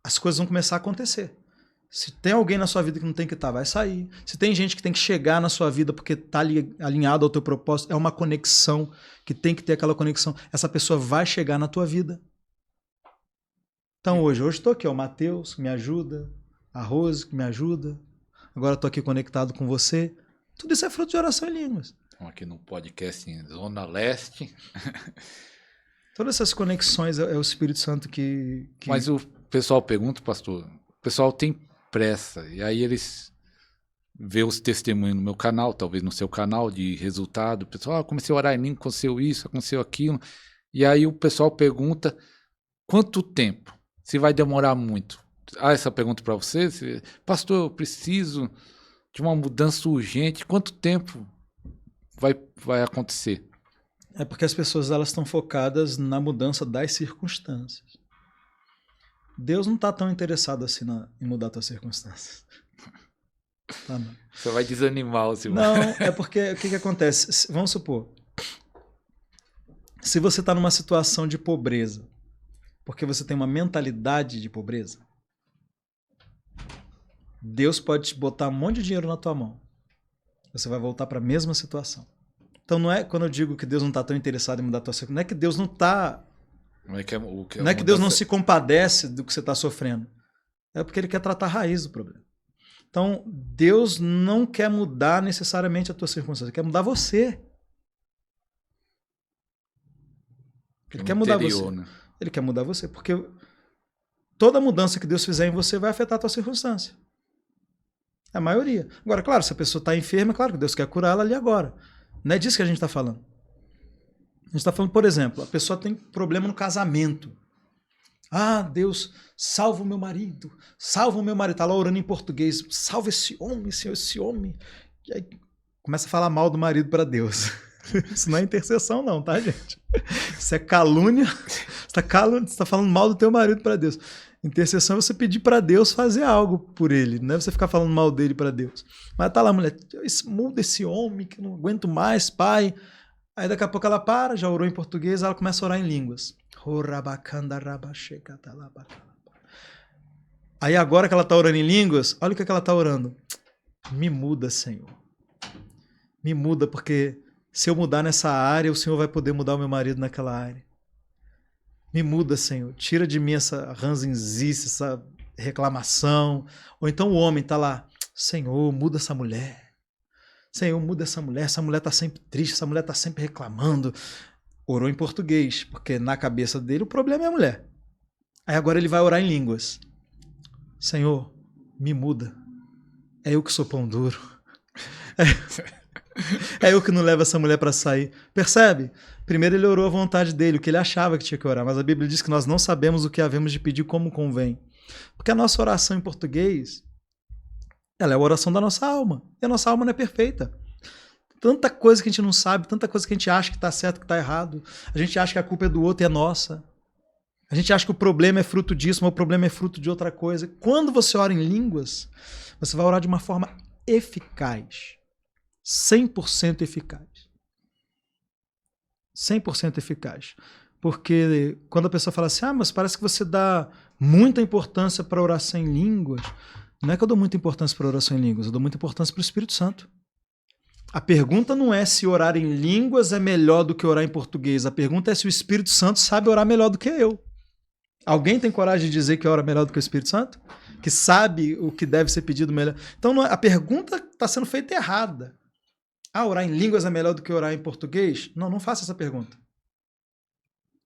as coisas vão começar a acontecer. Se tem alguém na sua vida que não tem que estar, vai sair. Se tem gente que tem que chegar na sua vida porque está alinhado ao teu propósito, é uma conexão, que tem que ter aquela conexão. Essa pessoa vai chegar na tua vida. Então, hoje estou aqui, o Matheus, que me ajuda, a Rose, que me ajuda. Agora estou aqui conectado com você. Tudo isso é fruto de oração em línguas. Estamos aqui no podcast em Zona Leste. Todas essas conexões é o Espírito Santo que... Mas o pessoal pergunta, pastor, o pessoal tem pressa, e aí eles vê os testemunhos no meu canal, talvez no seu canal de resultado, o pessoal, comecei a orar em língua, aconteceu isso, aconteceu aquilo, e aí o pessoal pergunta, quanto tempo? Se vai demorar muito? Essa pergunta para você, pastor, eu preciso de uma mudança urgente, quanto tempo vai acontecer? É porque as pessoas elas estão focadas na mudança das circunstâncias. Deus não está tão interessado assim em mudar as tuas circunstâncias. Tá, não. Você vai desanimar, Silvio. Não, é porque o que acontece? Vamos supor, se você está numa situação de pobreza, porque você tem uma mentalidade de pobreza, Deus pode te botar um monte de dinheiro na tua mão. Você vai voltar para a mesma situação. Então não é quando eu digo que Deus não está tão interessado em mudar a tua circunstância, não é que Deus não está... Não é que Deus não se compadece do que você está sofrendo. É porque Ele quer tratar a raiz do problema. Então, Deus não quer mudar necessariamente a tua circunstância, Ele quer mudar você. Ele quer mudar você. Né? Ele quer mudar você, porque toda mudança que Deus fizer em você vai afetar a tua circunstância. É a maioria. Agora, claro, se a pessoa está enferma, claro que Deus quer curá-la ali agora. Não é disso que a gente está falando. A gente está falando, por exemplo, a pessoa tem problema no casamento. Ah, Deus, salva o meu marido. Salva o meu marido. Está lá orando em português. Salva esse homem, Senhor, esse homem. E aí começa a falar mal do marido para Deus. Isso não é intercessão não, tá, gente? Isso é calúnia. Você está falando mal do teu marido para Deus. Intercessão é você pedir para Deus fazer algo por ele. Não é você ficar falando mal dele para Deus. Mas tá lá, mulher, muda esse homem que eu não aguento mais, pai. Aí daqui a pouco ela para, já orou em português, ela começa a orar em línguas. Aí agora que ela está orando em línguas, olha o que ela está orando. Me muda, Senhor. Me muda, porque se eu mudar nessa área, o Senhor vai poder mudar o meu marido naquela área. Me muda, Senhor. Tira de mim essa ranzinzice, essa reclamação. Ou então o homem está lá. Senhor, muda essa mulher. Senhor, muda essa mulher está sempre triste, essa mulher está sempre reclamando. Orou em português, porque na cabeça dele o problema é a mulher. Aí agora ele vai orar em línguas. Senhor, me muda. É eu que sou pão duro. É eu que não levo essa mulher para sair. Percebe? Primeiro ele orou a vontade dele, o que ele achava que tinha que orar. Mas a Bíblia diz que nós não sabemos o que havemos de pedir como convém. Porque a nossa oração em português, ela é a oração da nossa alma. E a nossa alma não é perfeita. Tanta coisa que a gente não sabe, tanta coisa que a gente acha que está certo, que está errado. A gente acha que a culpa é do outro e é nossa. A gente acha que o problema é fruto disso, mas o problema é fruto de outra coisa. Quando você ora em línguas, você vai orar de uma forma eficaz. 100% eficaz. 100% eficaz. Porque quando a pessoa fala assim, mas parece que você dá muita importância para oração em línguas. Não é que eu dou muita importância para oração em línguas, eu dou muita importância para o Espírito Santo. A pergunta não é se orar em línguas é melhor do que orar em português. A pergunta é se o Espírito Santo sabe orar melhor do que eu. Alguém tem coragem de dizer que ora melhor do que o Espírito Santo? Que sabe o que deve ser pedido melhor? Então a pergunta está sendo feita errada. Orar em línguas é melhor do que orar em português? Não faça essa pergunta.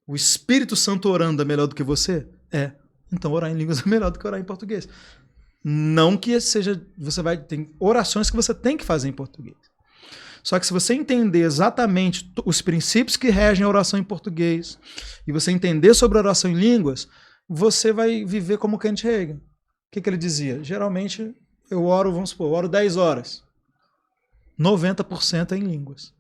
O Espírito Santo orando é melhor do que você? Então orar em línguas é melhor do que orar em português. Não que seja... Tem orações que você tem que fazer em português. Só que se você entender exatamente os princípios que regem a oração em português e você entender sobre a oração em línguas, você vai viver como Kent Hagin. O que ele dizia? Geralmente eu oro, vamos supor, eu oro 10 horas. 90% é em línguas.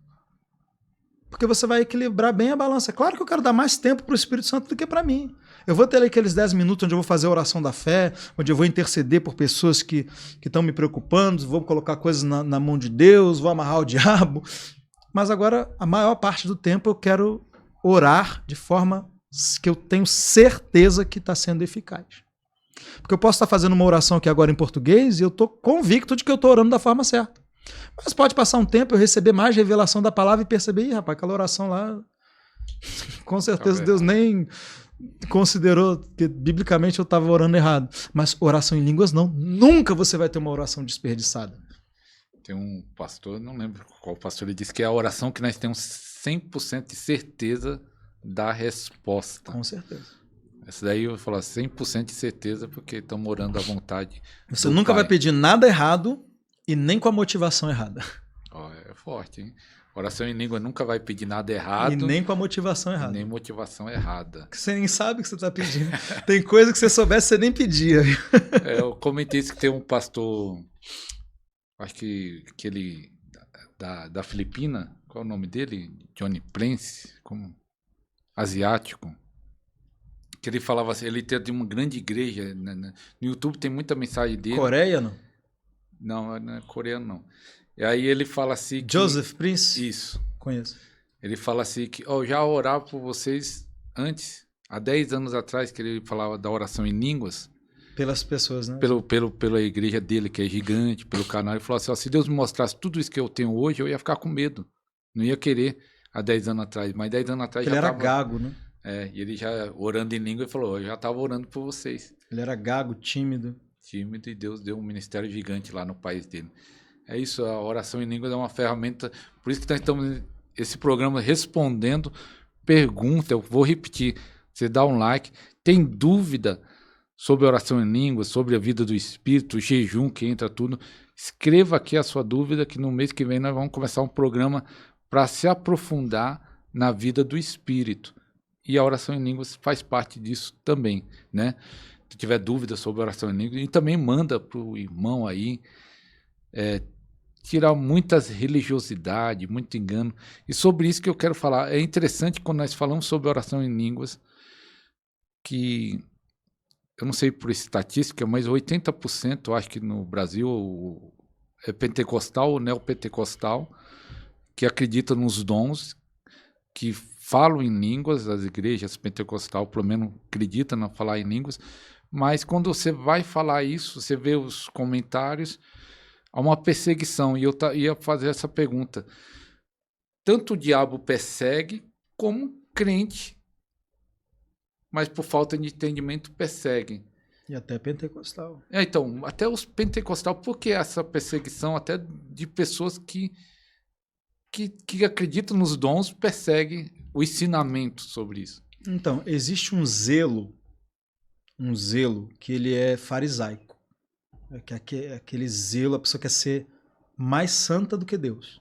Porque você vai equilibrar bem a balança. Claro que eu quero dar mais tempo para o Espírito Santo do que para mim. Eu vou ter aqueles 10 minutos onde eu vou fazer a oração da fé, onde eu vou interceder por pessoas que estão me preocupando, vou colocar coisas na mão de Deus, vou amarrar o diabo. Mas agora, a maior parte do tempo eu quero orar de forma que eu tenho certeza que está sendo eficaz. Porque eu posso estar fazendo uma oração aqui agora em português e eu estou convicto de que eu estou orando da forma certa. Mas pode passar um tempo, eu receber mais revelação da palavra e perceber, rapaz, aquela oração lá, com certeza Deus nem considerou que biblicamente eu estava orando errado. Mas oração em línguas não. Nunca você vai ter uma oração desperdiçada. Tem um pastor, não lembro qual pastor, ele disse que é a oração que nós temos 100% de certeza da resposta. Com certeza. Essa daí eu vou falar 100% de certeza porque estamos orando à vontade. Você nunca vai pedir nada errado e nem com a motivação errada. É forte, hein? Oração em língua nunca vai pedir nada errado. E nem com a motivação errada. Nem motivação errada. Você nem sabe o que você está pedindo. Tem coisa que você soubesse, você nem pedia. Eu comentei isso que tem um pastor, acho que ele da Filipina, qual é o nome dele? Johnny Prince, como asiático. Que ele falava assim, ele tem de uma grande igreja. No YouTube tem muita mensagem dele. Coreia, não? Não é coreano, não. E aí ele fala assim... Joseph Prince? Isso. Conheço. Ele fala assim que eu já orava por vocês antes, há 10 anos atrás, que ele falava da oração em línguas. Pelas pessoas, né? Pela igreja dele, que é gigante, pelo canal. Ele falou assim, se Deus me mostrasse tudo isso que eu tenho hoje, eu ia ficar com medo. Não ia querer há 10 anos atrás. Mas 10 anos atrás ele já era gago, né? E ele já orando em língua, ele falou, eu já estava orando por vocês. Ele era gago, tímido. Tímido, e Deus deu um ministério gigante lá no país dele. É isso, a oração em línguas é uma ferramenta, por isso que nós estamos esse programa respondendo pergunta. Eu vou repetir, você dá um like, tem dúvida sobre a oração em línguas, sobre a vida do Espírito, o jejum que entra tudo, escreva aqui a sua dúvida, que no mês que vem nós vamos começar um programa para se aprofundar na vida do Espírito. E a oração em línguas faz parte disso também, né? Se tiver dúvida sobre a oração em línguas, e também manda para o irmão aí, tirar muitas religiosidade, muito engano. E sobre isso que eu quero falar. É interessante quando nós falamos sobre oração em línguas, que eu não sei por estatística, mas 80%, eu acho que no Brasil é pentecostal ou neopentecostal, que acredita nos dons, que falam em línguas, as igrejas pentecostal, pelo menos, acreditam na falar em línguas, mas quando você vai falar isso, você vê os comentários, há uma perseguição, e eu ia fazer essa pergunta. Tanto o diabo persegue, como crente, mas por falta de entendimento perseguem. E até pentecostal. Então, até os pentecostal, por que essa perseguição até de pessoas que acreditam nos dons, perseguem o ensinamento sobre isso? Então, existe um zelo que ele é farisaico. Aquele zelo, a pessoa quer ser mais santa do que Deus.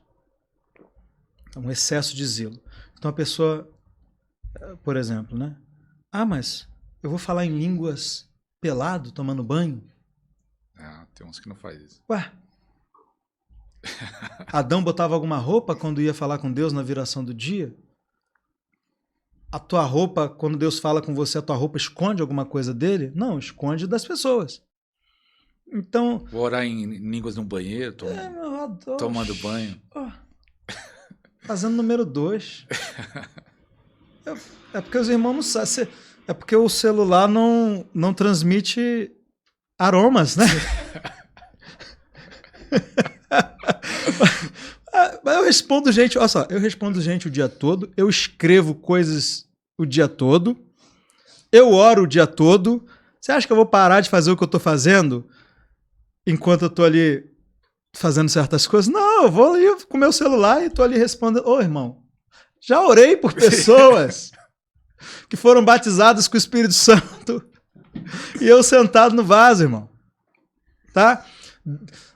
É um excesso de zelo. Então a pessoa, por exemplo, né? Mas eu vou falar em línguas pelado, tomando banho? Tem uns que não faz isso. Ué? Adão botava alguma roupa quando ia falar com Deus na viração do dia? A tua roupa, quando Deus fala com você, a tua roupa esconde alguma coisa dele? Não, esconde das Então, vou orar em línguas no banheiro, tomando banho. Fazendo número 2. É porque os irmãos não sabem. É porque o celular não transmite aromas, né? Mas eu respondo gente, olha só, eu respondo gente o dia todo, eu escrevo coisas o dia todo, eu oro o dia todo. Você acha que eu vou parar de fazer o que eu tô fazendo enquanto eu tô ali fazendo certas coisas? Não, eu vou ali com o meu celular e tô ali respondendo. Ô, irmão, já orei por pessoas que foram batizadas com o Espírito Santo e eu sentado no vaso, irmão. Tá?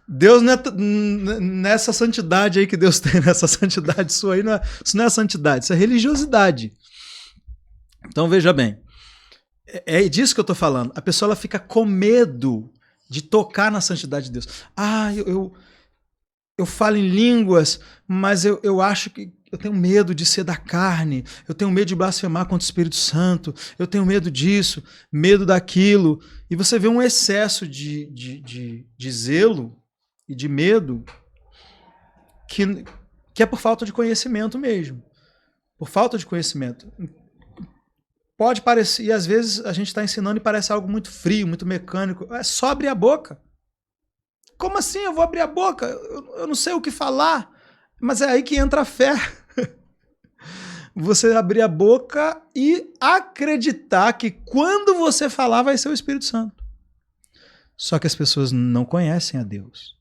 Deus nessa santidade aí que Deus tem, nessa santidade sua aí, isso não é santidade, isso é religiosidade. Então veja bem, é disso que eu tô falando. A pessoa ela fica com medo de tocar na santidade de Deus. Ah, eu falo em línguas, mas eu acho que eu tenho medo de ser da carne, eu tenho medo de blasfemar contra o Espírito Santo, eu tenho medo disso, medo daquilo. E você vê um excesso de zelo e de medo que é por falta de conhecimento mesmo. Por falta de conhecimento. Pode parecer, e às vezes a gente está ensinando e parece algo muito frio, muito mecânico. É só abrir a boca. Como assim eu vou abrir a boca? Eu não sei o que falar. Mas é aí que entra a fé. Você abrir a boca e acreditar que quando você falar vai ser o Espírito Santo. Só que as pessoas não conhecem a Deus.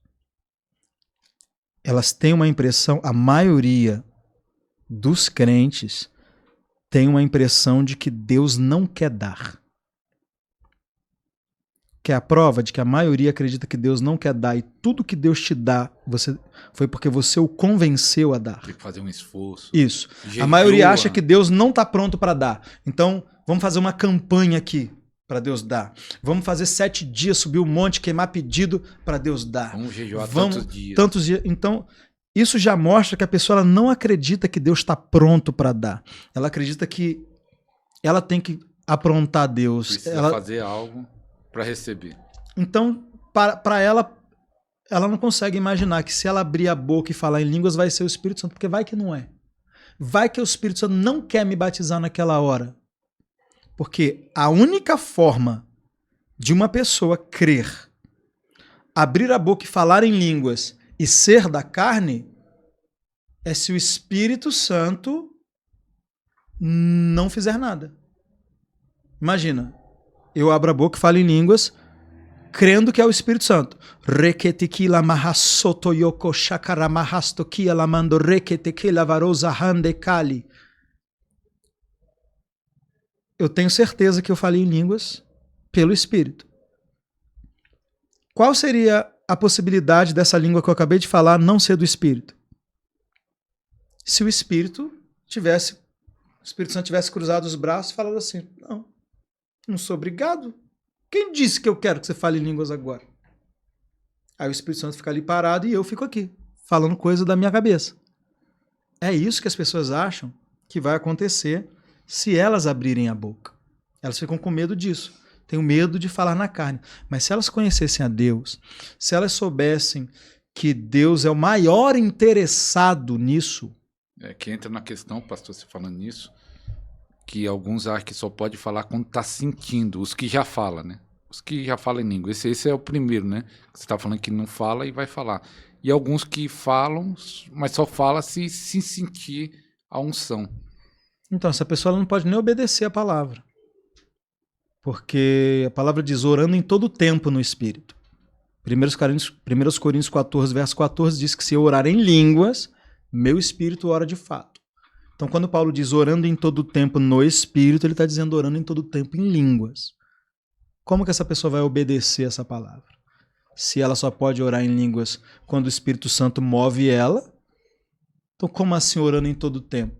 Elas têm uma impressão, a maioria dos crentes tem uma impressão de que Deus não quer dar. Que é a prova de que a maioria acredita que Deus não quer dar e tudo que Deus te dá foi porque você o convenceu a dar. Tem que fazer um esforço. Isso. A maioria acha que Deus não está pronto para dar. Então, vamos fazer uma campanha aqui para Deus dar. Vamos fazer 7 dias, subir o monte, queimar pedido para Deus dar. Vamos jejuar tantos dias. Então, isso já mostra que a pessoa ela não acredita que Deus está pronto para dar. Ela acredita que ela tem que aprontar Deus. Precisa fazer algo para receber. Então, para ela não consegue imaginar que se ela abrir a boca e falar em línguas vai ser o Espírito Santo, porque vai que não é. Vai que o Espírito Santo não quer me batizar naquela hora. Porque a única forma de uma pessoa crer, abrir a boca e falar em línguas e ser da carne é se o Espírito Santo não fizer nada. Imagina, eu abro a boca e falo em línguas, crendo que é o Espírito Santo. Reketikila mahasoto yoko shakara mahastokia lamando reketekila varosa hande kali. Eu tenho certeza que eu falei em línguas pelo Espírito. Qual seria a possibilidade dessa língua que eu acabei de falar não ser do Espírito? Se o Espírito Santo tivesse cruzado os braços e falado assim, não sou obrigado. Quem disse que eu quero que você fale em línguas agora? Aí o Espírito Santo fica ali parado e eu fico aqui, falando coisa da minha cabeça. É isso que as pessoas acham que vai acontecer se elas abrirem a boca. Elas ficam com medo disso. Tenho medo de falar na carne. Mas se elas conhecessem a Deus, se elas soubessem que Deus é o maior interessado nisso... que entra na questão, pastor, você falando nisso, que alguns acham que só pode falar quando está sentindo, os que já falam, né? Os que já falam em língua. Esse é o primeiro, né? Você está falando que não fala e vai falar. E alguns que falam, mas só fala se sentir a unção. Então, essa pessoa ela não pode nem obedecer a palavra. Porque a palavra diz, orando em todo o tempo no Espírito. 1 Coríntios 14, verso 14, diz que se eu orar em línguas, meu Espírito ora de fato. Então, quando Paulo diz orando em todo o tempo no Espírito, ele está dizendo orando em todo o tempo em línguas. Como que essa pessoa vai obedecer essa palavra? Se ela só pode orar em línguas quando o Espírito Santo move ela, então como assim orando em todo o tempo?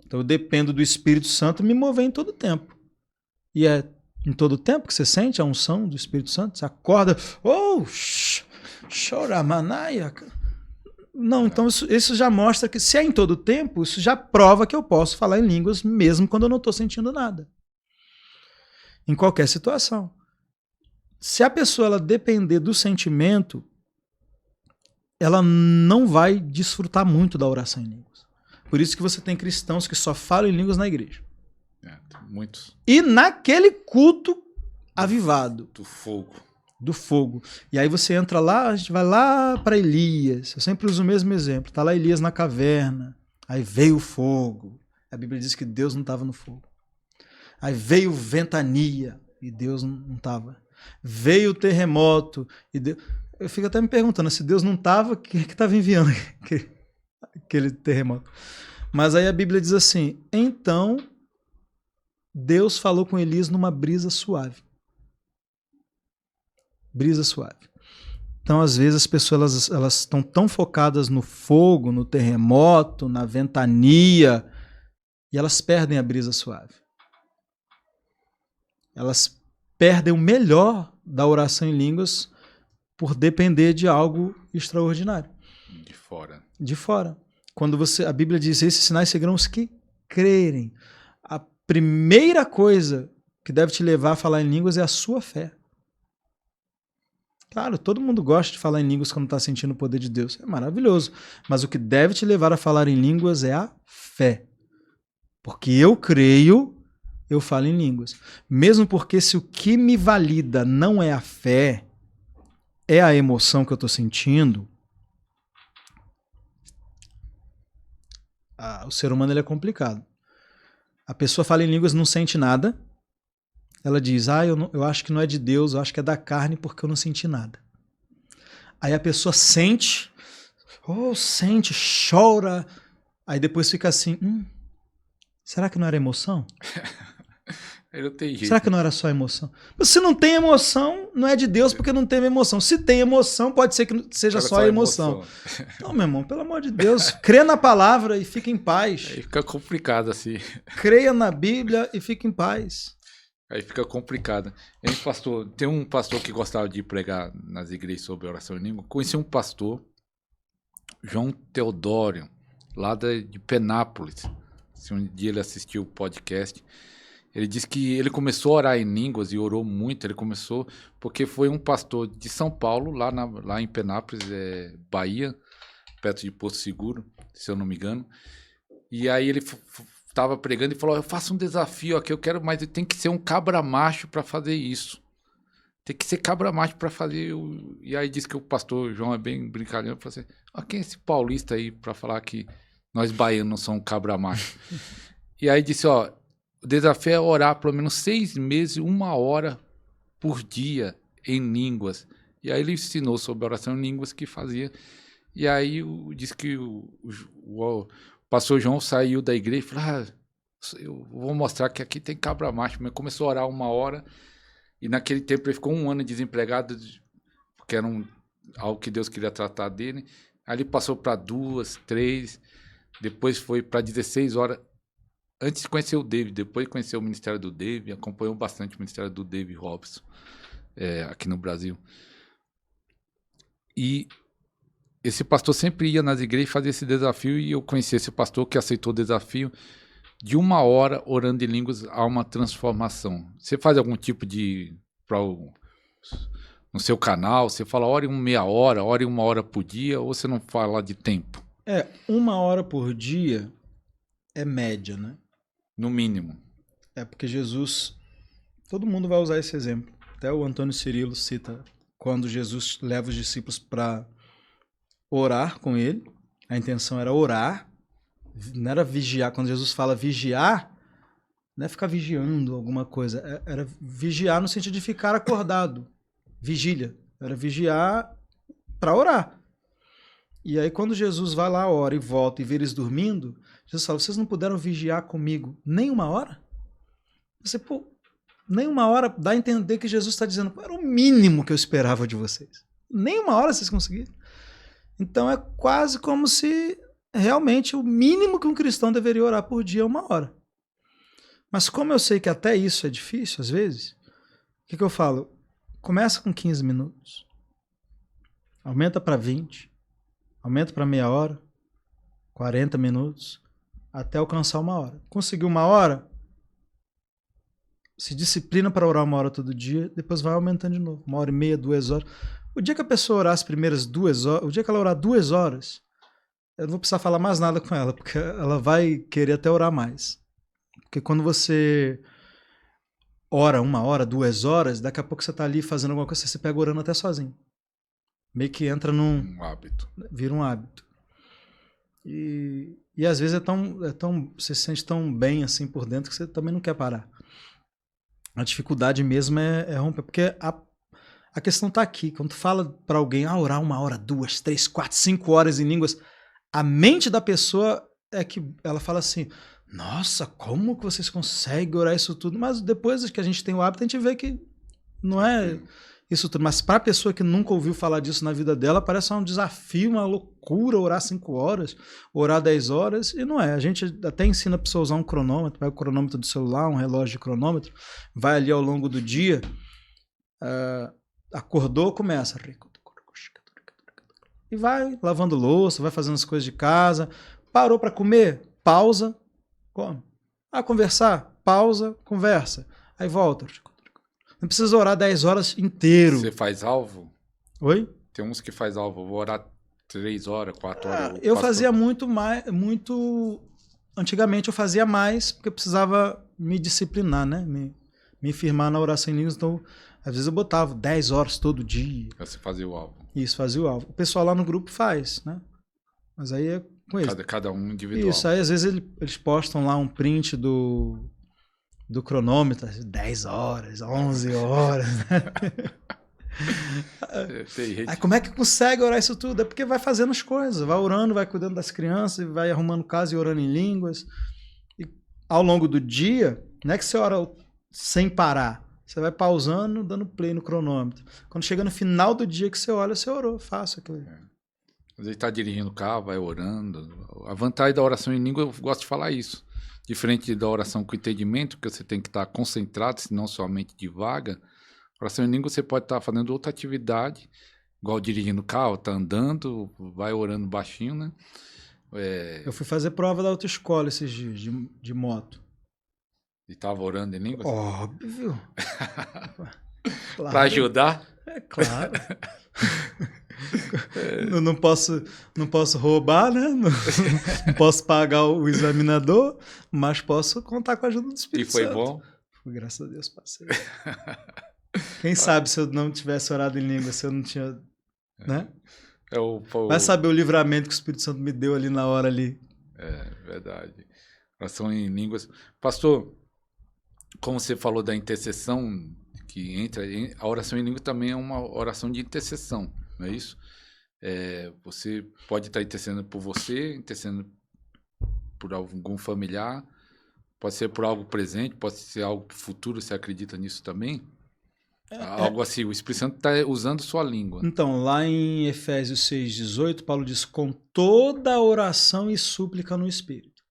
Então eu dependo do Espírito Santo me mover em todo o tempo. E é em todo o tempo que você sente a unção do Espírito Santo? Você acorda, choramanaia. Não, então isso já mostra que se é em todo o tempo, isso já prova que eu posso falar em línguas mesmo quando eu não estou sentindo nada. Em qualquer situação. Se a pessoa ela depender do sentimento, ela não vai desfrutar muito da oração em línguas. Por isso que você tem cristãos que só falam em línguas na igreja. Muitos. E naquele culto avivado. Do fogo. Do fogo. E aí você entra lá, a gente vai lá para Elias. Eu sempre uso o mesmo exemplo. Tá lá Elias na caverna. Aí veio o fogo. A Bíblia diz que Deus não estava no fogo. Aí veio ventania e Deus não estava. Veio o terremoto e Deus... Eu fico até me perguntando, se Deus não estava, quem é que estava enviando aquele terremoto? Mas aí a Bíblia diz assim, então Deus falou com Elias numa brisa suave. Brisa suave. Então, às vezes, as pessoas elas estão tão focadas no fogo, no terremoto, na ventania, e elas perdem a brisa suave. Elas perdem o melhor da oração em línguas por depender de algo extraordinário. De fora. De fora. Quando a Bíblia diz, esses sinais seguirão os que crerem. A primeira coisa que deve te levar a falar em línguas é a sua fé. Claro, todo mundo gosta de falar em línguas quando está sentindo o poder de Deus. É maravilhoso. Mas o que deve te levar a falar em línguas é a fé. Porque eu creio, eu falo em línguas. Mesmo porque se o que me valida não é a fé, é a emoção que eu estou sentindo, o ser humano ele é complicado. A pessoa fala em línguas e não sente nada. Ela diz, eu acho que não é de Deus, eu acho que é da carne porque eu não senti nada. Aí a pessoa sente, chora. Aí depois fica assim, será que não era emoção? Não tem jeito. Será que não era só emoção? Mas se não tem emoção, não é de Deus porque não teve emoção. Se tem emoção, pode ser que seja só emoção. Não, meu irmão, pelo amor de Deus, crê na palavra e fique em paz. Aí fica complicado assim. Creia na Bíblia e fique em paz. Aí fica complicado. Tem um pastor que gostava de pregar nas igrejas sobre oração em língua. Conheci um pastor, João Teodório, lá de Penápolis. Se um dia ele assistiu o podcast, ele disse que ele começou a orar em línguas e orou muito. Ele começou porque foi um pastor de São Paulo, lá em Penápolis, Bahia, perto de Porto Seguro, se eu não me engano. E aí ele estava pregando e falou, eu faço um desafio aqui, eu quero, mas tem que ser um cabra macho para fazer isso. Tem que ser cabra macho para fazer. E aí disse que o pastor João é bem brincalhão, falou assim, quem é esse paulista aí para falar que nós baianos não somos cabra macho? E aí disse, o desafio é orar pelo menos 6 meses, 1 hora por dia em línguas. E aí ele ensinou sobre oração em línguas que fazia. E aí disse que o pastor João saiu da igreja e falou, eu vou mostrar que aqui tem cabra macho. Mas começou a orar 1 hora e naquele tempo ele ficou 1 ano desempregado, porque era algo que Deus queria tratar dele. Aí ele passou para 2, 3, depois foi para 16 horas. Antes de conhecer o David, depois conheceu o ministério do David, acompanhou bastante o ministério do David Robson aqui no Brasil. E esse pastor sempre ia nas igrejas fazer esse desafio, e eu conheci esse pastor que aceitou o desafio de 1 hora orando em línguas a uma transformação. Você faz algum tipo no seu canal, você fala ore 1 hora, ore 1 hora por dia, ou você não fala de tempo? 1 hora por dia é média, né? No mínimo. Porque Jesus, todo mundo vai usar esse exemplo. Até o Antônio Cirilo cita quando Jesus leva os discípulos para orar com ele. A intenção era orar, não era vigiar. Quando Jesus fala vigiar, não é ficar vigiando alguma coisa, era vigiar no sentido de ficar acordado. Vigília. Era vigiar para orar. E aí quando Jesus vai lá, ora e volta e vê eles dormindo, Jesus fala, vocês não puderam vigiar comigo nem 1 hora? Nem 1 hora dá a entender que Jesus está dizendo, era o mínimo que eu esperava de vocês. Nem 1 hora vocês conseguiram. Então é quase como se realmente o mínimo que um cristão deveria orar por dia é 1 hora. Mas como eu sei que até isso é difícil às vezes, o que eu falo? Começa com 15 minutos, aumenta para 20, aumenta para meia hora, 40 minutos, até alcançar 1 hora. Conseguiu 1 hora? Se disciplina para orar 1 hora todo dia, depois vai aumentando de novo. 1h30, 2 horas. O dia que a pessoa orar as primeiras 2 horas, o dia que ela orar 2 horas, eu não vou precisar falar mais nada com ela, porque ela vai querer até orar mais. Porque quando você ora 1 hora, 2 horas, daqui a pouco você tá ali fazendo alguma coisa, você pega orando até sozinho. Meio que entra Um hábito. vira um hábito. E às vezes você se sente tão bem assim por dentro que você também não quer parar. A dificuldade mesmo é romper, porque a questão tá aqui. Quando tu fala para alguém, orar 1 hora, 2, 3, 4, 5 horas em línguas, a mente da pessoa é que ela fala assim, nossa, como que vocês conseguem orar isso tudo? Mas depois que a gente tem o hábito, a gente vê que não é isso tudo. Mas para a pessoa que nunca ouviu falar disso na vida dela, parece um desafio, uma loucura orar 5 horas, orar 10 horas, e não é. A gente até ensina a pessoa a usar um cronômetro, pega o cronômetro do celular, um relógio de cronômetro, vai ali ao longo do dia, acordou, começa. E vai lavando louça, vai fazendo as coisas de casa, parou para comer, pausa, come. Conversar, pausa, conversa. Aí volta. Não precisa orar 10 horas inteiro. Você faz alvo? Oi? Tem uns que faz alvo. Vou orar 3 horas, 4 horas. Eu fazia muito mais. Antigamente eu fazia mais porque eu precisava me disciplinar, né? Me firmar na oração em línguas. Então, às vezes eu botava 10 horas todo dia. Você fazia o alvo. Isso, fazia o alvo. O pessoal lá no grupo faz, né? Mas aí é com eles. Cada um individual. Isso, aí às vezes eles postam lá um print do cronômetro, 10 horas, 11 horas, né? Aí como é que consegue orar isso tudo? É porque vai fazendo as coisas, vai orando, vai cuidando das crianças, vai arrumando casa e orando em línguas. E ao longo do dia, não é que você ora sem parar, você vai pausando, dando play no cronômetro. Quando chega no final do dia que você olha, você orou, faça aquilo. Você está dirigindo o carro, vai orando. A vantagem da oração em língua, eu gosto de falar isso. Diferente da oração com entendimento, que você tem que estar concentrado, senão sua mente divaga. Oração em língua, você pode estar fazendo outra atividade, igual dirigindo o carro, tá andando, vai orando baixinho, né? Eu fui fazer prova da autoescola esses dias, de moto. E tava orando em línguas? Óbvio. Claro. Para ajudar? É claro. Não posso roubar, né? Não posso pagar o examinador, mas posso contar com a ajuda do Espírito Santo. E foi bom? Graças a Deus, passei. Quem sabe se eu não tivesse orado em língua, se eu não tinha, né? Vai saber o livramento que o Espírito Santo me deu ali na hora ali. É verdade. Oração em línguas. Pastor, como você falou da intercessão, que entra, a oração em língua também é uma oração de intercessão, não é isso? Você pode estar intercedendo por você, intercedendo por algum familiar, pode ser por algo presente, pode ser algo futuro, você acredita nisso também? Algo assim, o Espírito Santo está usando sua língua. Então, lá em Efésios 6,18, Paulo diz, com toda oração e súplica no Espírito.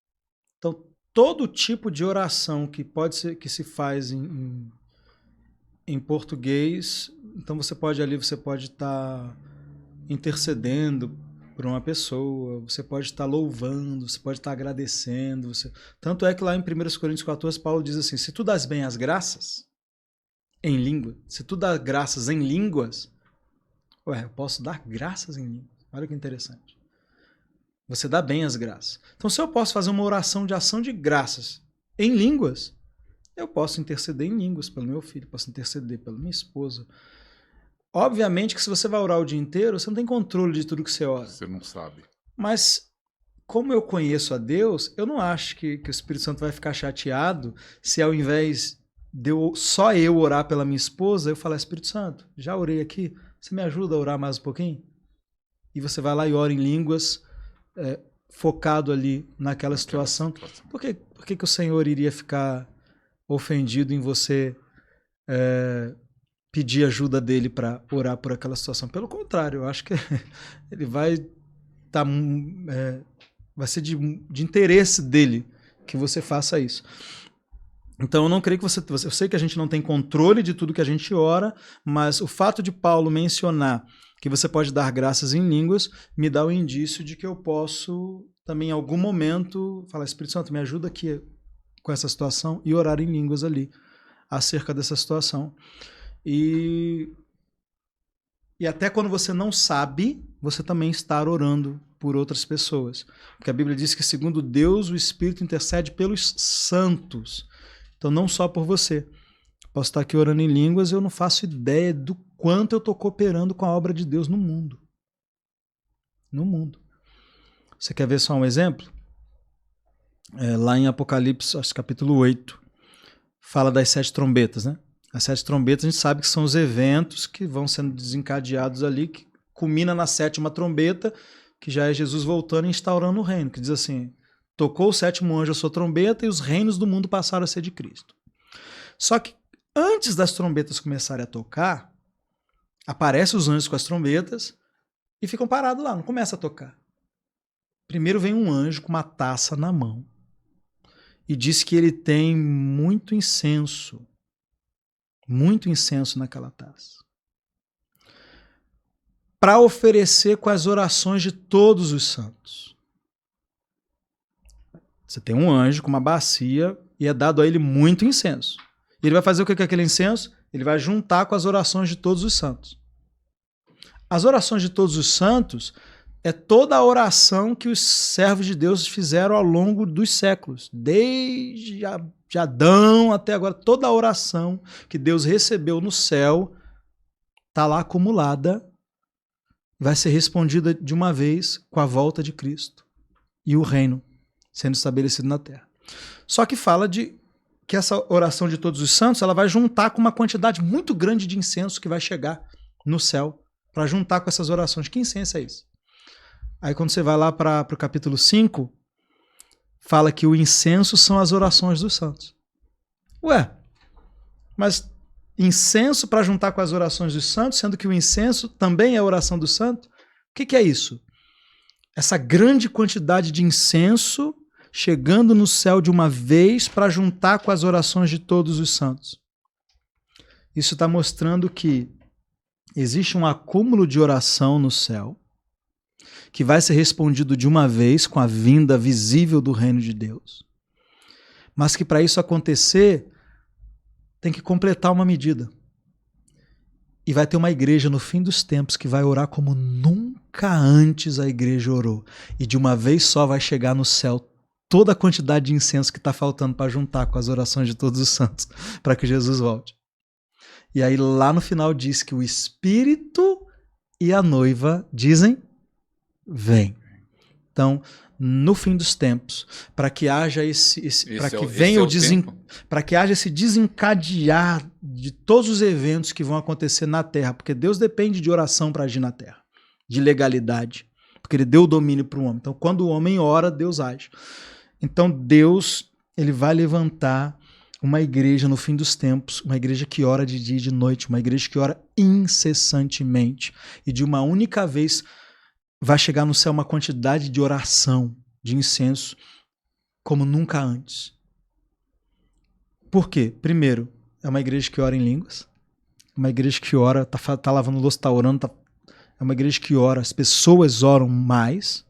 Então, todo tipo de oração que pode ser, que se faz em português, então você pode estar intercedendo por uma pessoa, você pode estar louvando, você pode estar agradecendo. Tanto é que lá em 1 Coríntios 14, Paulo diz assim, se tu dás bem as graças em língua, se tu dá graças em línguas, eu posso dar graças em línguas. Olha que interessante. Você dá bem as graças. Então, se eu posso fazer uma oração de ação de graças em línguas, eu posso interceder em línguas pelo meu filho, posso interceder pela minha esposa. Obviamente que se você vai orar o dia inteiro, você não tem controle de tudo que você ora. Você não sabe. Mas, como eu conheço a Deus, eu não acho que o Espírito Santo vai ficar chateado se ao invés de só eu orar pela minha esposa, eu falar, Espírito Santo, já orei aqui, você me ajuda a orar mais um pouquinho? E você vai lá e ora em línguas, focado ali naquela situação. Por que o Senhor iria ficar ofendido em você pedir ajuda dele para orar por aquela situação? Pelo contrário, eu acho que ele vai ser de interesse dele que você faça isso. Então eu não creio que eu sei que a gente não tem controle de tudo que a gente ora, mas o fato de Paulo mencionar que você pode dar graças em línguas me dá o indício de que eu posso também em algum momento falar, Espírito Santo, me ajuda aqui com essa situação e orar em línguas ali acerca dessa situação. E até quando você não sabe, você também está orando por outras pessoas. Porque a Bíblia diz que, segundo Deus, o Espírito intercede pelos santos. Então, não só por você. Posso estar aqui orando em línguas, eu não faço ideia do quanto eu estou cooperando com a obra de Deus no mundo. No mundo. Você quer ver só um exemplo? Lá em Apocalipse, acho, capítulo 8, fala das 7 trombetas, né? As 7 trombetas a gente sabe que são os eventos que vão sendo desencadeados ali, que culmina na 7ª trombeta, que já é Jesus voltando e instaurando o reino, que diz assim, tocou o 7º anjo a sua trombeta e os reinos do mundo passaram a ser de Cristo. Só que antes das trombetas começarem a tocar, aparecem os anjos com as trombetas e ficam parados lá, não começa a tocar. Primeiro vem um anjo com uma taça na mão e diz que ele tem muito incenso naquela taça, para oferecer com as orações de todos os santos. Você tem um anjo com uma bacia e é dado a ele muito incenso. E ele vai fazer o que com aquele incenso? Ele vai juntar com as orações de todos os santos. As orações de todos os santos é toda a oração que os servos de Deus fizeram ao longo dos séculos, desde de Adão até agora. Toda a oração que Deus recebeu no céu está lá acumulada, vai ser respondida de uma vez com a volta de Cristo e o reino sendo estabelecido na terra. Só que fala de que essa oração de todos os santos ela vai juntar com uma quantidade muito grande de incenso que vai chegar no céu para juntar com essas orações. Que incenso é esse? Aí quando você vai lá para o capítulo 5, fala que o incenso são as orações dos santos. Ué, mas incenso para juntar com as orações dos santos, sendo que o incenso também é a oração do santo? O que é isso? Essa grande quantidade de incenso chegando no céu de uma vez para juntar com as orações de todos os santos. Isso está mostrando que existe um acúmulo de oração no céu, que vai ser respondido de uma vez com a vinda visível do reino de Deus. Mas que para isso acontecer, tem que completar uma medida. E vai ter uma igreja no fim dos tempos que vai orar como nunca antes a igreja orou. E de uma vez só vai chegar no céu toda a quantidade de incenso que está faltando para juntar com as orações de todos os santos, para que Jesus volte. E aí lá no final diz que o Espírito e a noiva dizem, vem. Então, no fim dos tempos, para que haja para que haja esse desencadear de todos os eventos que vão acontecer na terra, porque Deus depende de oração para agir na terra, de legalidade, porque ele deu o domínio para o homem. Então, quando o homem ora, Deus age. Então, Deus ele vai levantar uma igreja no fim dos tempos, uma igreja que ora de dia e de noite, uma igreja que ora incessantemente, e de uma única vez vai chegar no céu uma quantidade de oração, de incenso, como nunca antes. Por quê? Primeiro, é uma igreja que ora em línguas, uma igreja que ora, tá lavando louça, tá orando, é uma igreja que ora, as pessoas oram mais.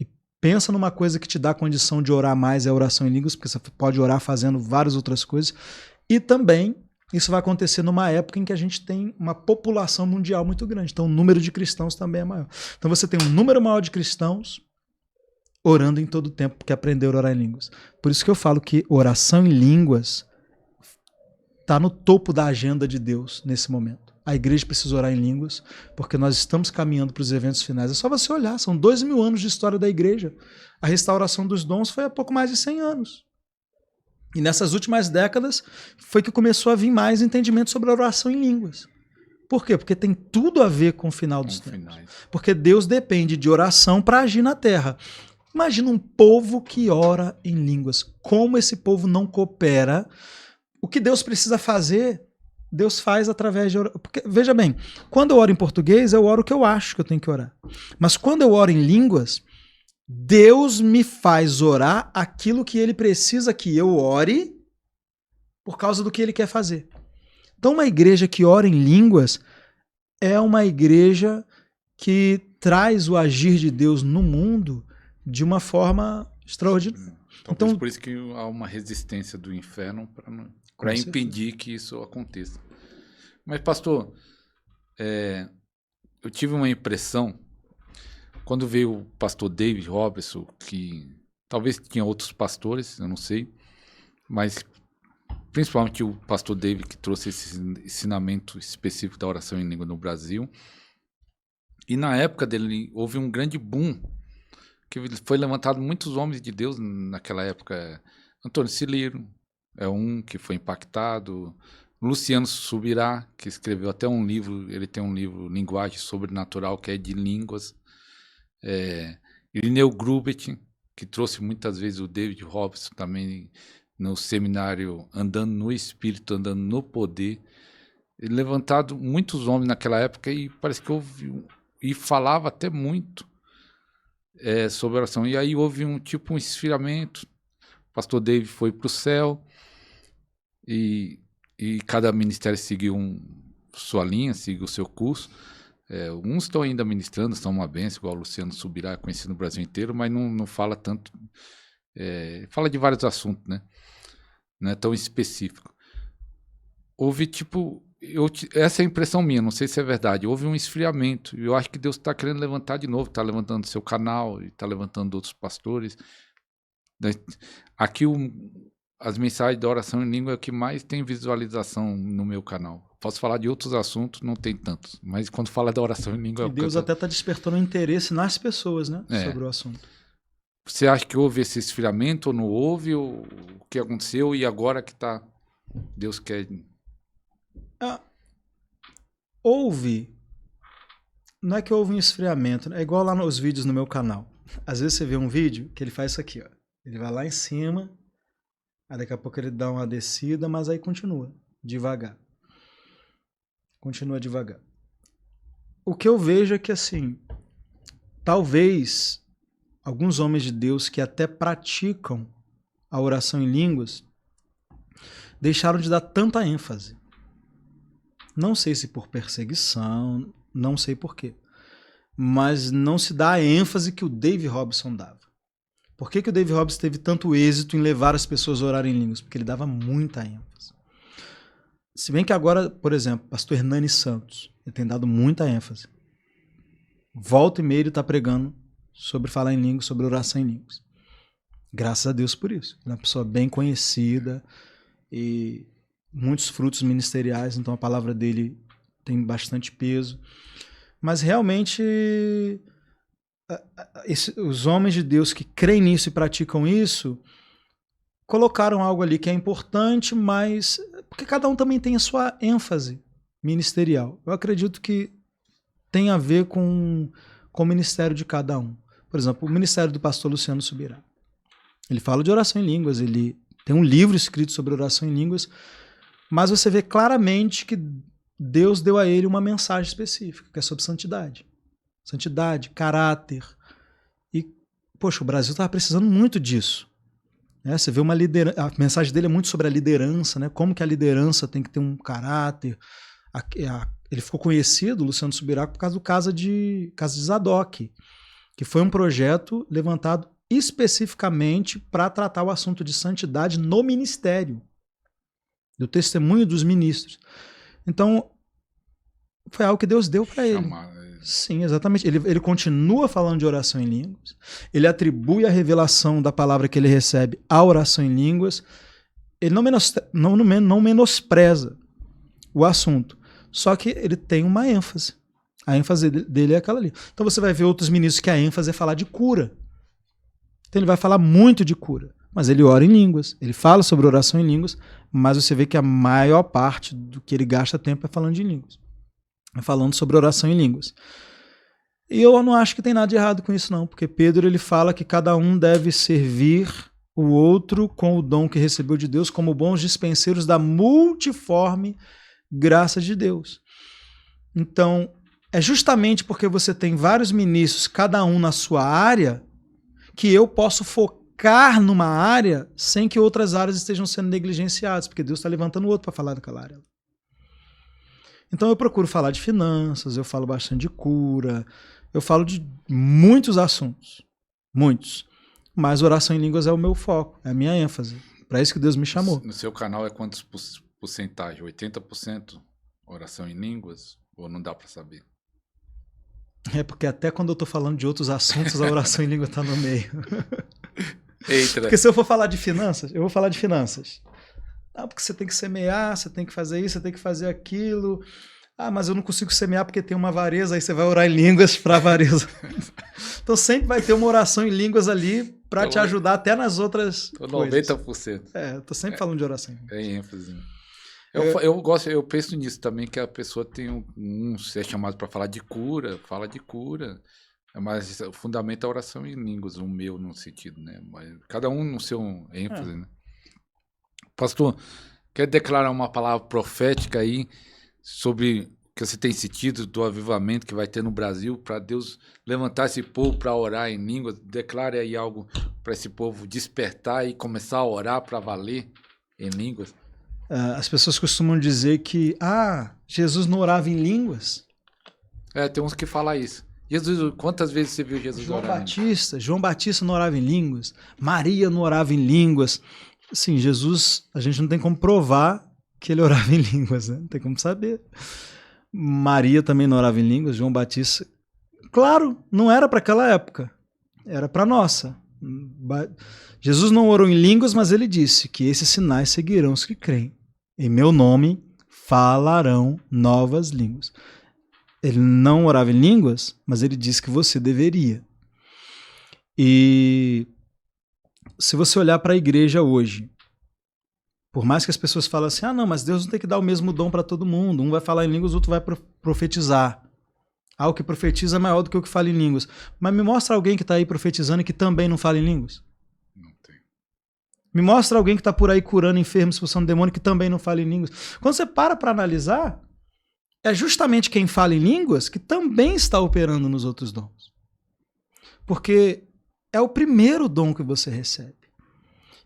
E pensa numa coisa que te dá condição de orar mais, é a oração em línguas, porque você pode orar fazendo várias outras coisas. E também isso vai acontecer numa época em que a gente tem uma população mundial muito grande. Então o número de cristãos também é maior. Então você tem um número maior de cristãos orando em todo o tempo, porque aprenderam a orar em línguas. Por isso que eu falo que oração em línguas está no topo da agenda de Deus nesse momento. A igreja precisa orar em línguas, porque nós estamos caminhando para os eventos finais. É só você olhar, são 2000 anos de história da igreja. A restauração dos dons foi há pouco mais de 100 anos. E nessas últimas décadas foi que começou a vir mais entendimento sobre a oração em línguas. Por quê? Porque tem tudo a ver com o final dos tempos. Porque Deus depende de oração para agir na terra. Imagina um povo que ora em línguas. Como esse povo não coopera? O que Deus precisa fazer, Deus faz através de oração. Porque, veja bem, quando eu oro em português, eu oro o que eu acho que eu tenho que orar. Mas quando eu oro em línguas, Deus me faz orar aquilo que Ele precisa que eu ore por causa do que Ele quer fazer. Então, uma igreja que ora em línguas é uma igreja que traz o agir de Deus no mundo de uma forma extraordinária. Então, por isso que há uma resistência do inferno para impedir que isso aconteça. Mas, pastor, eu tive uma impressão Quando veio o pastor David Robertson, que talvez tinha outros pastores, eu não sei, mas principalmente o pastor David que trouxe esse ensinamento específico da oração em língua no Brasil. E na época dele houve um grande boom, que foi levantado muitos homens de Deus naquela época. Antônio Ciliro é um que foi impactado, Luciano Subirá, que escreveu até um livro, ele tem um livro, Linguagem Sobrenatural, que é de línguas. Irineu Grubet, que trouxe muitas vezes o David Robson também no seminário Andando no Espírito, Andando no Poder. Ele levantado muitos homens naquela época e parece que houve, e falava até muito sobre oração. E aí houve um esfriamento, o pastor David foi para o céu e cada ministério seguiu sua linha, seguiu o seu curso. Uns estão ainda ministrando, estão uma bênção, igual o Luciano Subirá, conhecido no Brasil inteiro, mas não fala tanto, fala de vários assuntos, né? Não é tão específico. Houve essa é a impressão minha, não sei se é verdade, houve um esfriamento, e eu acho que Deus está querendo levantar de novo, está levantando seu canal, está levantando outros pastores. Aqui as mensagens da oração em língua é o que mais tem visualização no meu canal. Posso falar de outros assuntos, não tem tantos. Mas quando fala da oração em língua... E Deus até está despertando interesse nas pessoas, né? Sobre o assunto. Você acha que houve esse esfriamento ou não houve? Ou o que aconteceu e agora que está... Deus quer... Houve... Não é que houve um esfriamento, né? É igual lá nos vídeos no meu canal. Às vezes você vê um vídeo que ele faz isso aqui, ó. Ele vai lá em cima, aí daqui a pouco ele dá uma descida, mas aí continua, devagar. Continua devagar. O que eu vejo é que, assim, talvez alguns homens de Deus que até praticam a oração em línguas deixaram de dar tanta ênfase. Não sei se por perseguição, não sei por quê. Mas não se dá a ênfase que o Dave Robson dava. Por que o Dave Robson teve tanto êxito em levar as pessoas a orarem em línguas? Porque ele dava muita ênfase. Se bem que agora, por exemplo, pastor Hernani Santos, ele tem dado muita ênfase. Volta e meia ele está pregando sobre falar em línguas, sobre oração em línguas. Graças a Deus por isso. Ele é uma pessoa bem conhecida e muitos frutos ministeriais, então a palavra dele tem bastante peso. Mas realmente os homens de Deus que creem nisso e praticam isso colocaram algo ali que é importante, mas porque cada um também tem a sua ênfase ministerial. Eu acredito que tem a ver com o ministério de cada um. Por exemplo, o ministério do pastor Luciano Subirá. Ele fala de oração em línguas, ele tem um livro escrito sobre oração em línguas, mas você vê claramente que Deus deu a ele uma mensagem específica, que é sobre santidade. Santidade, caráter. E, poxa, o Brasil estava precisando muito disso. Você vê uma liderança, a mensagem dele é muito sobre a liderança, né? Como que a liderança tem que ter um caráter. Ele ficou conhecido, Luciano Subirá, por causa do Casa de Zadok, que foi um projeto levantado especificamente para tratar o assunto de santidade no ministério, do testemunho dos ministros. Então, foi algo que Deus deu para ele. Sim, exatamente. Ele continua falando de oração em línguas, ele atribui a revelação da palavra que ele recebe à oração em línguas, ele não menospreza o assunto, só que ele tem uma ênfase. A ênfase dele é aquela ali. Então você vai ver outros ministros que a ênfase é falar de cura. Então ele vai falar muito de cura, mas ele ora em línguas, ele fala sobre oração em línguas, mas você vê que a maior parte do que ele gasta tempo é falando de línguas. Falando sobre oração em línguas. E eu não acho que tem nada de errado com isso não, porque Pedro ele fala que cada um deve servir o outro com o dom que recebeu de Deus como bons dispenseiros da multiforme graça de Deus. Então, é justamente porque você tem vários ministros, cada um na sua área, que eu posso focar numa área sem que outras áreas estejam sendo negligenciadas, porque Deus está levantando o outro para falar daquela área. Então eu procuro falar de finanças, eu falo bastante de cura, eu falo de muitos assuntos, muitos. Mas oração em línguas é o meu foco, é a minha ênfase. Para isso que Deus me chamou. No seu canal é quantos porcentagem? 80% oração em línguas? Ou não dá para saber? É porque até quando eu tô falando de outros assuntos, a oração em língua tá no meio. Eita. Porque se eu for falar de finanças, eu vou falar de finanças. Ah, porque você tem que semear, você tem que fazer isso, você tem que fazer aquilo. Ah, mas eu não consigo semear porque tem uma avareza, aí você vai orar em línguas para avareza. Então sempre vai ter uma oração em línguas ali para te ajudar até nas outras coisas. 90%. Eu tô sempre falando de oração. É ênfase. Eu penso nisso também, que a pessoa tem ser chamado para falar de cura, fala de cura. Mas o fundamento é a oração em línguas, o meu no sentido, né? Mas cada um no seu ênfase, né? Pastor, quer declarar uma palavra profética aí sobre o que você tem sentido do avivamento que vai ter no Brasil, para Deus levantar esse povo para orar em línguas? Declare aí algo para esse povo despertar e começar a orar para valer em línguas. As pessoas costumam dizer que Jesus não orava em línguas. Tem uns que falam isso. Jesus, quantas vezes você viu Jesus orar? João Batista não orava em línguas, Maria não orava em línguas. Sim, Jesus, a gente não tem como provar que ele orava em línguas, né? Não tem como saber. Maria também não orava em línguas, João Batista. Claro, não era para aquela época, era para nossa. Jesus não orou em línguas, mas ele disse que esses sinais seguirão os que creem. Em meu nome falarão novas línguas. Ele não orava em línguas, mas ele disse que você deveria. E se você olhar para a igreja hoje, por mais que as pessoas falem assim, não, mas Deus não tem que dar o mesmo dom para todo mundo. Um vai falar em línguas, o outro vai profetizar. O que profetiza é maior do que o que fala em línguas. Mas me mostra alguém que está aí profetizando e que também não fala em línguas. Não tem. Me mostra alguém que está por aí curando enfermos, expulsando demônio, que também não fala em línguas. Quando você para analisar, é justamente quem fala em línguas que também está operando nos outros dons. Porque é o primeiro dom que você recebe.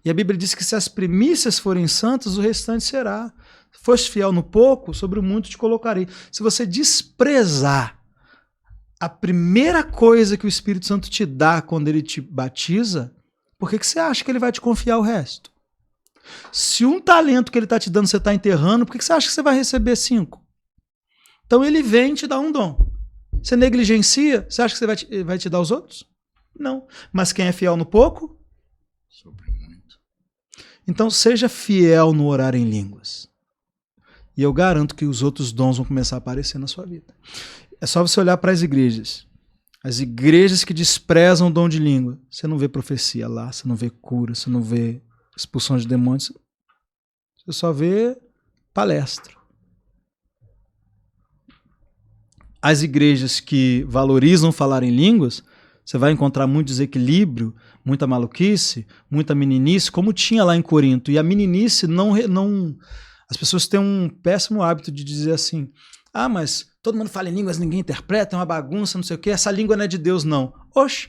E a Bíblia diz que se as primícias forem santas, o restante será. Se foste fiel no pouco, sobre o muito te colocarei. Se você desprezar a primeira coisa que o Espírito Santo te dá quando ele te batiza, por que você acha que ele vai te confiar o resto? Se um talento que ele está te dando você está enterrando, por que você acha que você vai receber 5? Então ele vem te dar um dom. Você negligencia, você acha que você vai te dar os outros? Não. Mas quem é fiel no pouco? Sobre muito. Então seja fiel no orar em línguas. E eu garanto que os outros dons vão começar a aparecer na sua vida. É só você olhar para as igrejas. As igrejas que desprezam o dom de língua. Você não vê profecia lá, você não vê cura, você não vê expulsão de demônios. Você só vê palestra. As igrejas que valorizam falar em línguas, você vai encontrar muito desequilíbrio, muita maluquice, muita meninice, como tinha lá em Corinto. E a meninice não... As pessoas têm um péssimo hábito de dizer assim, mas todo mundo fala em línguas, ninguém interpreta, é uma bagunça, não sei o quê, essa língua não é de Deus, não. Oxe,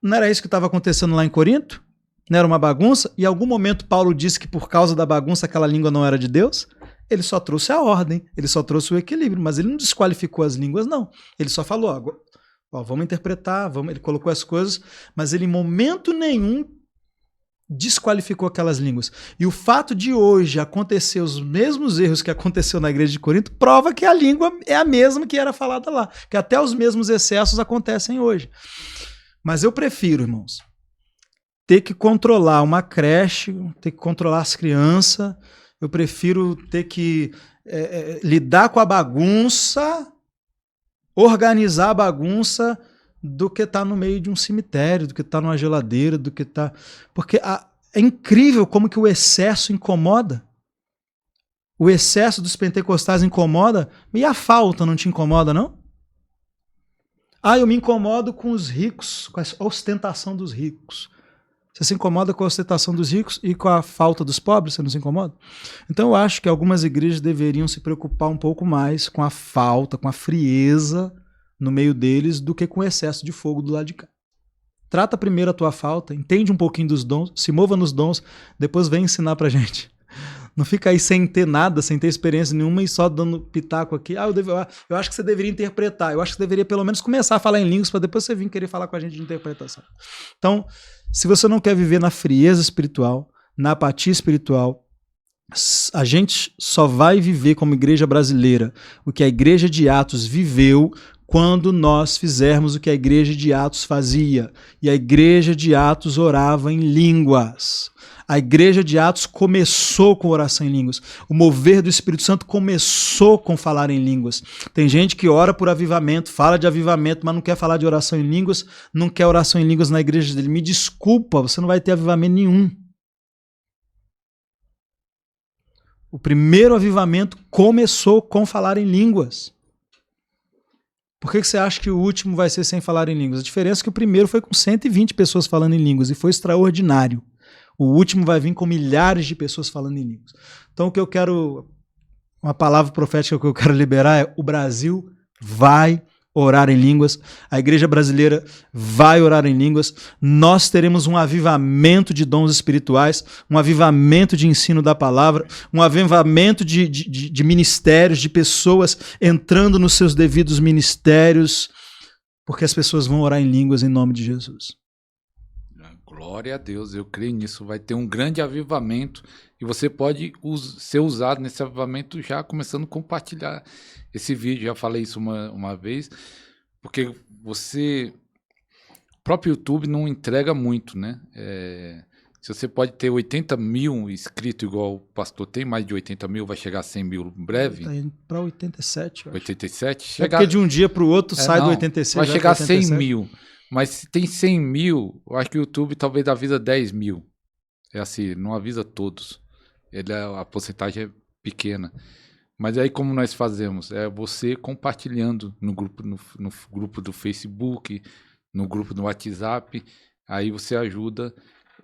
não era isso que estava acontecendo lá em Corinto? Não era uma bagunça? E em algum momento Paulo disse que por causa da bagunça aquela língua não era de Deus? Ele só trouxe a ordem, ele só trouxe o equilíbrio, mas ele não desqualificou as línguas, não. Ele só falou, vamos interpretar, ele colocou as coisas, mas ele em momento nenhum desqualificou aquelas línguas. E o fato de hoje acontecer os mesmos erros que aconteceu na igreja de Corinto prova que a língua é a mesma que era falada lá, que até os mesmos excessos acontecem hoje. Mas eu prefiro, irmãos, ter que controlar uma creche, ter que controlar as crianças, eu prefiro ter que lidar com a bagunça, organizar a bagunça, do que estar no meio de um cemitério, do que estar numa geladeira, do que estar... Porque é incrível como que o excesso incomoda. O excesso dos pentecostais incomoda, e a falta não te incomoda, não? Eu me incomodo com os ricos, com a ostentação dos ricos. Você se incomoda com a ostentação dos ricos e com a falta dos pobres? Você não se incomoda? Então eu acho que algumas igrejas deveriam se preocupar um pouco mais com a falta, com a frieza no meio deles, do que com o excesso de fogo do lado de cá. Trata primeiro a tua falta, entende um pouquinho dos dons, se mova nos dons, depois vem ensinar pra gente. Não fica aí sem ter nada, sem ter experiência nenhuma e só dando pitaco aqui. Eu acho que você deveria interpretar, eu acho que você deveria pelo menos começar a falar em línguas para depois você vir querer falar com a gente de interpretação. Então, se você não quer viver na frieza espiritual, na apatia espiritual, a gente só vai viver como igreja brasileira o que a igreja de Atos viveu quando nós fizermos o que a igreja de Atos fazia. E a igreja de Atos orava em línguas. A igreja de Atos começou com oração em línguas. O mover do Espírito Santo começou com falar em línguas. Tem gente que ora por avivamento, fala de avivamento, mas não quer falar de oração em línguas, não quer oração em línguas na igreja dele. Me desculpa, você não vai ter avivamento nenhum. O primeiro avivamento começou com falar em línguas. Por que você acha que o último vai ser sem falar em línguas? A diferença é que o primeiro foi com 120 pessoas falando em línguas e foi extraordinário. O último vai vir com milhares de pessoas falando em línguas. Então, o que eu quero, uma palavra profética que eu quero liberar é: o Brasil vai orar em línguas, a igreja brasileira vai orar em línguas, nós teremos um avivamento de dons espirituais, um avivamento de ensino da palavra, um avivamento de ministérios, de pessoas entrando nos seus devidos ministérios, porque as pessoas vão orar em línguas em nome de Jesus. Glória a Deus, eu creio nisso. Vai ter um grande avivamento e você pode ser usado nesse avivamento já começando a compartilhar esse vídeo. Já falei isso uma vez, porque o próprio YouTube não entrega muito, né? Se você pode ter 80 mil inscritos, igual o pastor tem, mais de 80 mil, vai chegar a 100 mil em breve. Está indo para 87, eu acho. 87? Porque de um dia para o outro sai do 86. Vai chegar a 100 mil. Mas se tem 100 mil, eu acho que o YouTube talvez avisa 10 mil. É assim, não avisa todos. A porcentagem é pequena. Mas aí como nós fazemos? É você compartilhando no grupo do Facebook, no grupo do WhatsApp. Aí você ajuda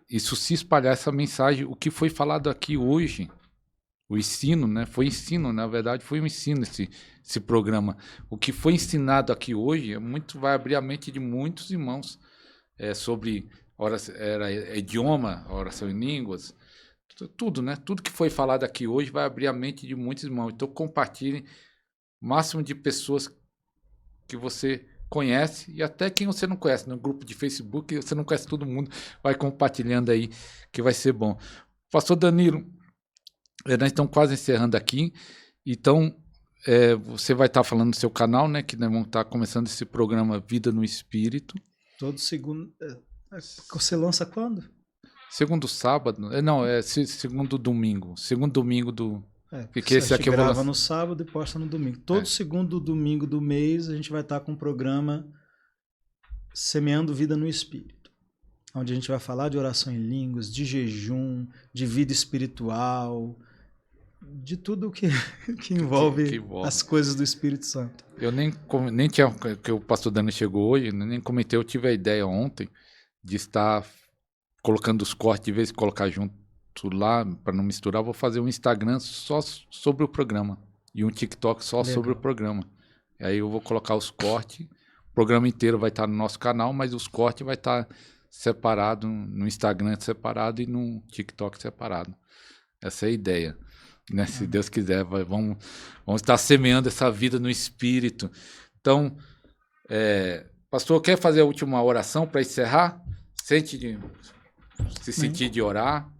isso se espalhar, essa mensagem. O que foi falado aqui hoje, o ensino, né? Foi ensino, na verdade foi um ensino esse programa. O que foi ensinado aqui hoje vai abrir a mente de muitos irmãos sobre idioma, oração em línguas, tudo, né? Tudo que foi falado aqui hoje vai abrir a mente de muitos irmãos. Então compartilhe o máximo de pessoas que você conhece e até quem você não conhece. No grupo de Facebook, você não conhece todo mundo, vai compartilhando aí que vai ser bom. Pastor Danilo, nós estamos quase encerrando aqui, então você vai estar falando no seu canal, né, que nós vamos estar começando esse programa Vida no Espírito. Todo segundo... Você lança quando? Segundo sábado, segundo domingo do... Porque esse aqui grava no sábado e posta no domingo. Todo segundo domingo do mês a gente vai estar com o programa Semeando Vida no Espírito, onde a gente vai falar de oração em línguas, de jejum, de vida espiritual, de tudo que envolve as coisas do Espírito Santo. Eu nem tinha, que o pastor Dani chegou hoje, nem comentei, eu tive a ideia ontem de estar colocando os cortes, de vez em colocar junto lá, para não misturar, vou fazer um Instagram só sobre o programa e um TikTok só sobre o programa. E aí eu vou colocar os cortes, o programa inteiro vai estar no nosso canal, mas os cortes vai estar separado, no Instagram separado e no TikTok separado. Essa é a ideia, né? Se Deus quiser, vamos estar semeando essa vida no Espírito. Então, pastor, quer fazer a última oração para encerrar? Se sentir de orar?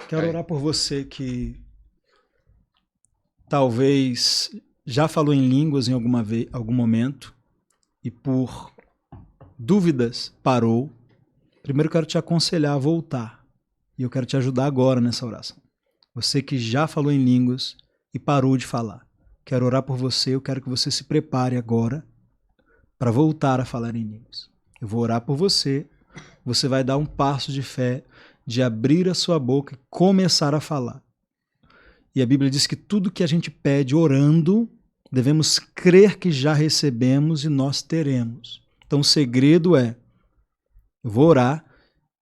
Quero orar por você que talvez já falou em línguas em algum momento e por dúvidas parou. Primeiro quero te aconselhar a voltar e eu quero te ajudar agora nessa oração. Você que já falou em línguas e parou de falar. Quero orar por você, eu quero que você se prepare agora para voltar a falar em línguas. Eu vou orar por você, você vai dar um passo de fé, de abrir a sua boca e começar a falar. E a Bíblia diz que tudo que a gente pede orando, devemos crer que já recebemos e nós teremos. Então o segredo é, eu vou orar,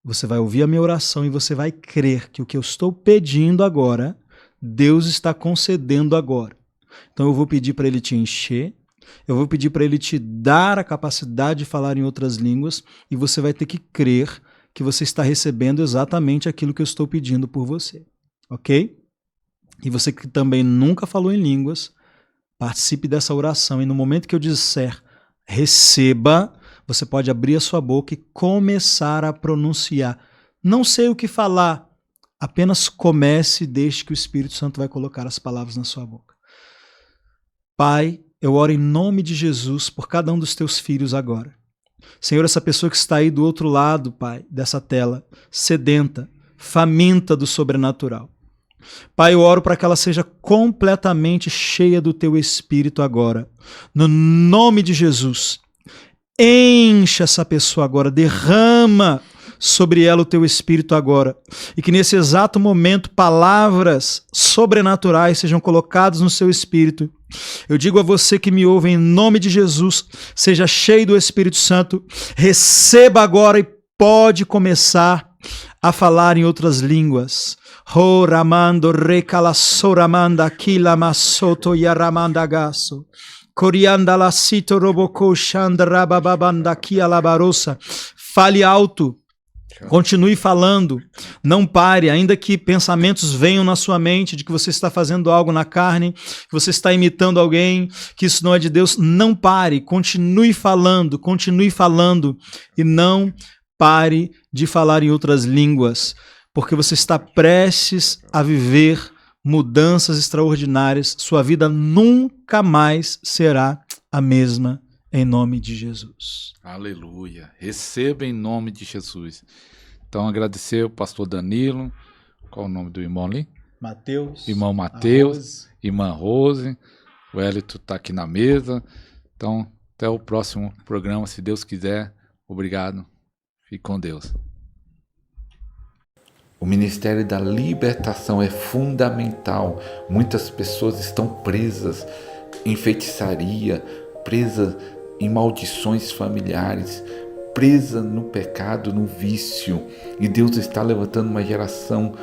você vai ouvir a minha oração e você vai crer que o que eu estou pedindo agora, Deus está concedendo agora. Então eu vou pedir para Ele te encher, eu vou pedir para Ele te dar a capacidade de falar em outras línguas e você vai ter que crer que você está recebendo exatamente aquilo que eu estou pedindo por você, ok? E você que também nunca falou em línguas, participe dessa oração e no momento que eu disser receba, você pode abrir a sua boca e começar a pronunciar. Não sei o que falar, apenas comece e deixe que o Espírito Santo vai colocar as palavras na sua boca. Pai, eu oro em nome de Jesus por cada um dos teus filhos agora. Senhor, essa pessoa que está aí do outro lado, Pai, dessa tela, sedenta, faminta do sobrenatural. Pai, eu oro para que ela seja completamente cheia do teu Espírito agora. No nome de Jesus, enche essa pessoa agora, derrama sobre ela o teu Espírito agora. E que nesse exato momento palavras sobrenaturais sejam colocadas no seu Espírito. Eu digo a você que me ouve em nome de Jesus, seja cheio do Espírito Santo, receba agora e pode começar a falar em outras línguas. Ho ramando recalasoramanda aquila masoto yaramanda gaso. Corianda la sito robocou xandrabababanda aqui alabarosa. Fale alto. Continue falando, não pare, ainda que pensamentos venham na sua mente de que você está fazendo algo na carne, que você está imitando alguém, que isso não é de Deus, não pare, continue falando e não pare de falar em outras línguas, porque você está prestes a viver mudanças extraordinárias, sua vida nunca mais será a mesma. Em nome de Jesus. Aleluia. Receba em nome de Jesus. Então, agradecer o pastor Danilo. Qual o nome do irmão ali? Mateus. Irmão Mateus. Irmã Rose. O Hélito está aqui na mesa. Então, até o próximo programa, se Deus quiser. Obrigado. Fique com Deus. O Ministério da Libertação é fundamental. Muitas pessoas estão presas em feitiçaria, presas em maldições familiares, presa no pecado, no vício. E Deus está levantando uma geração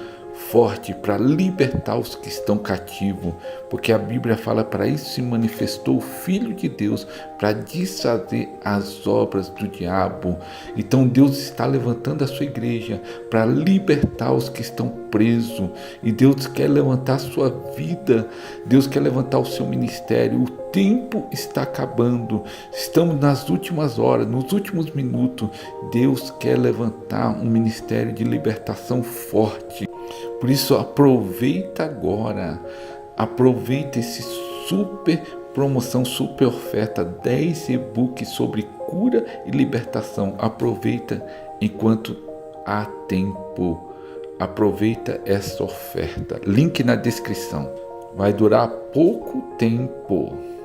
forte para libertar os que estão cativos, porque a Bíblia fala: para isso se manifestou o Filho de Deus, para desfazer as obras do diabo. Então Deus está levantando a sua igreja para libertar os que estão presos, e Deus quer levantar a sua vida, Deus quer levantar o seu ministério. O tempo está acabando, estamos nas últimas horas, nos últimos minutos. Deus quer levantar um ministério de libertação forte. Por isso, aproveita agora, aproveita esse super promoção, super oferta, 10 e-books sobre cura e libertação. Aproveita enquanto há tempo, aproveita essa oferta. Link na descrição, vai durar pouco tempo.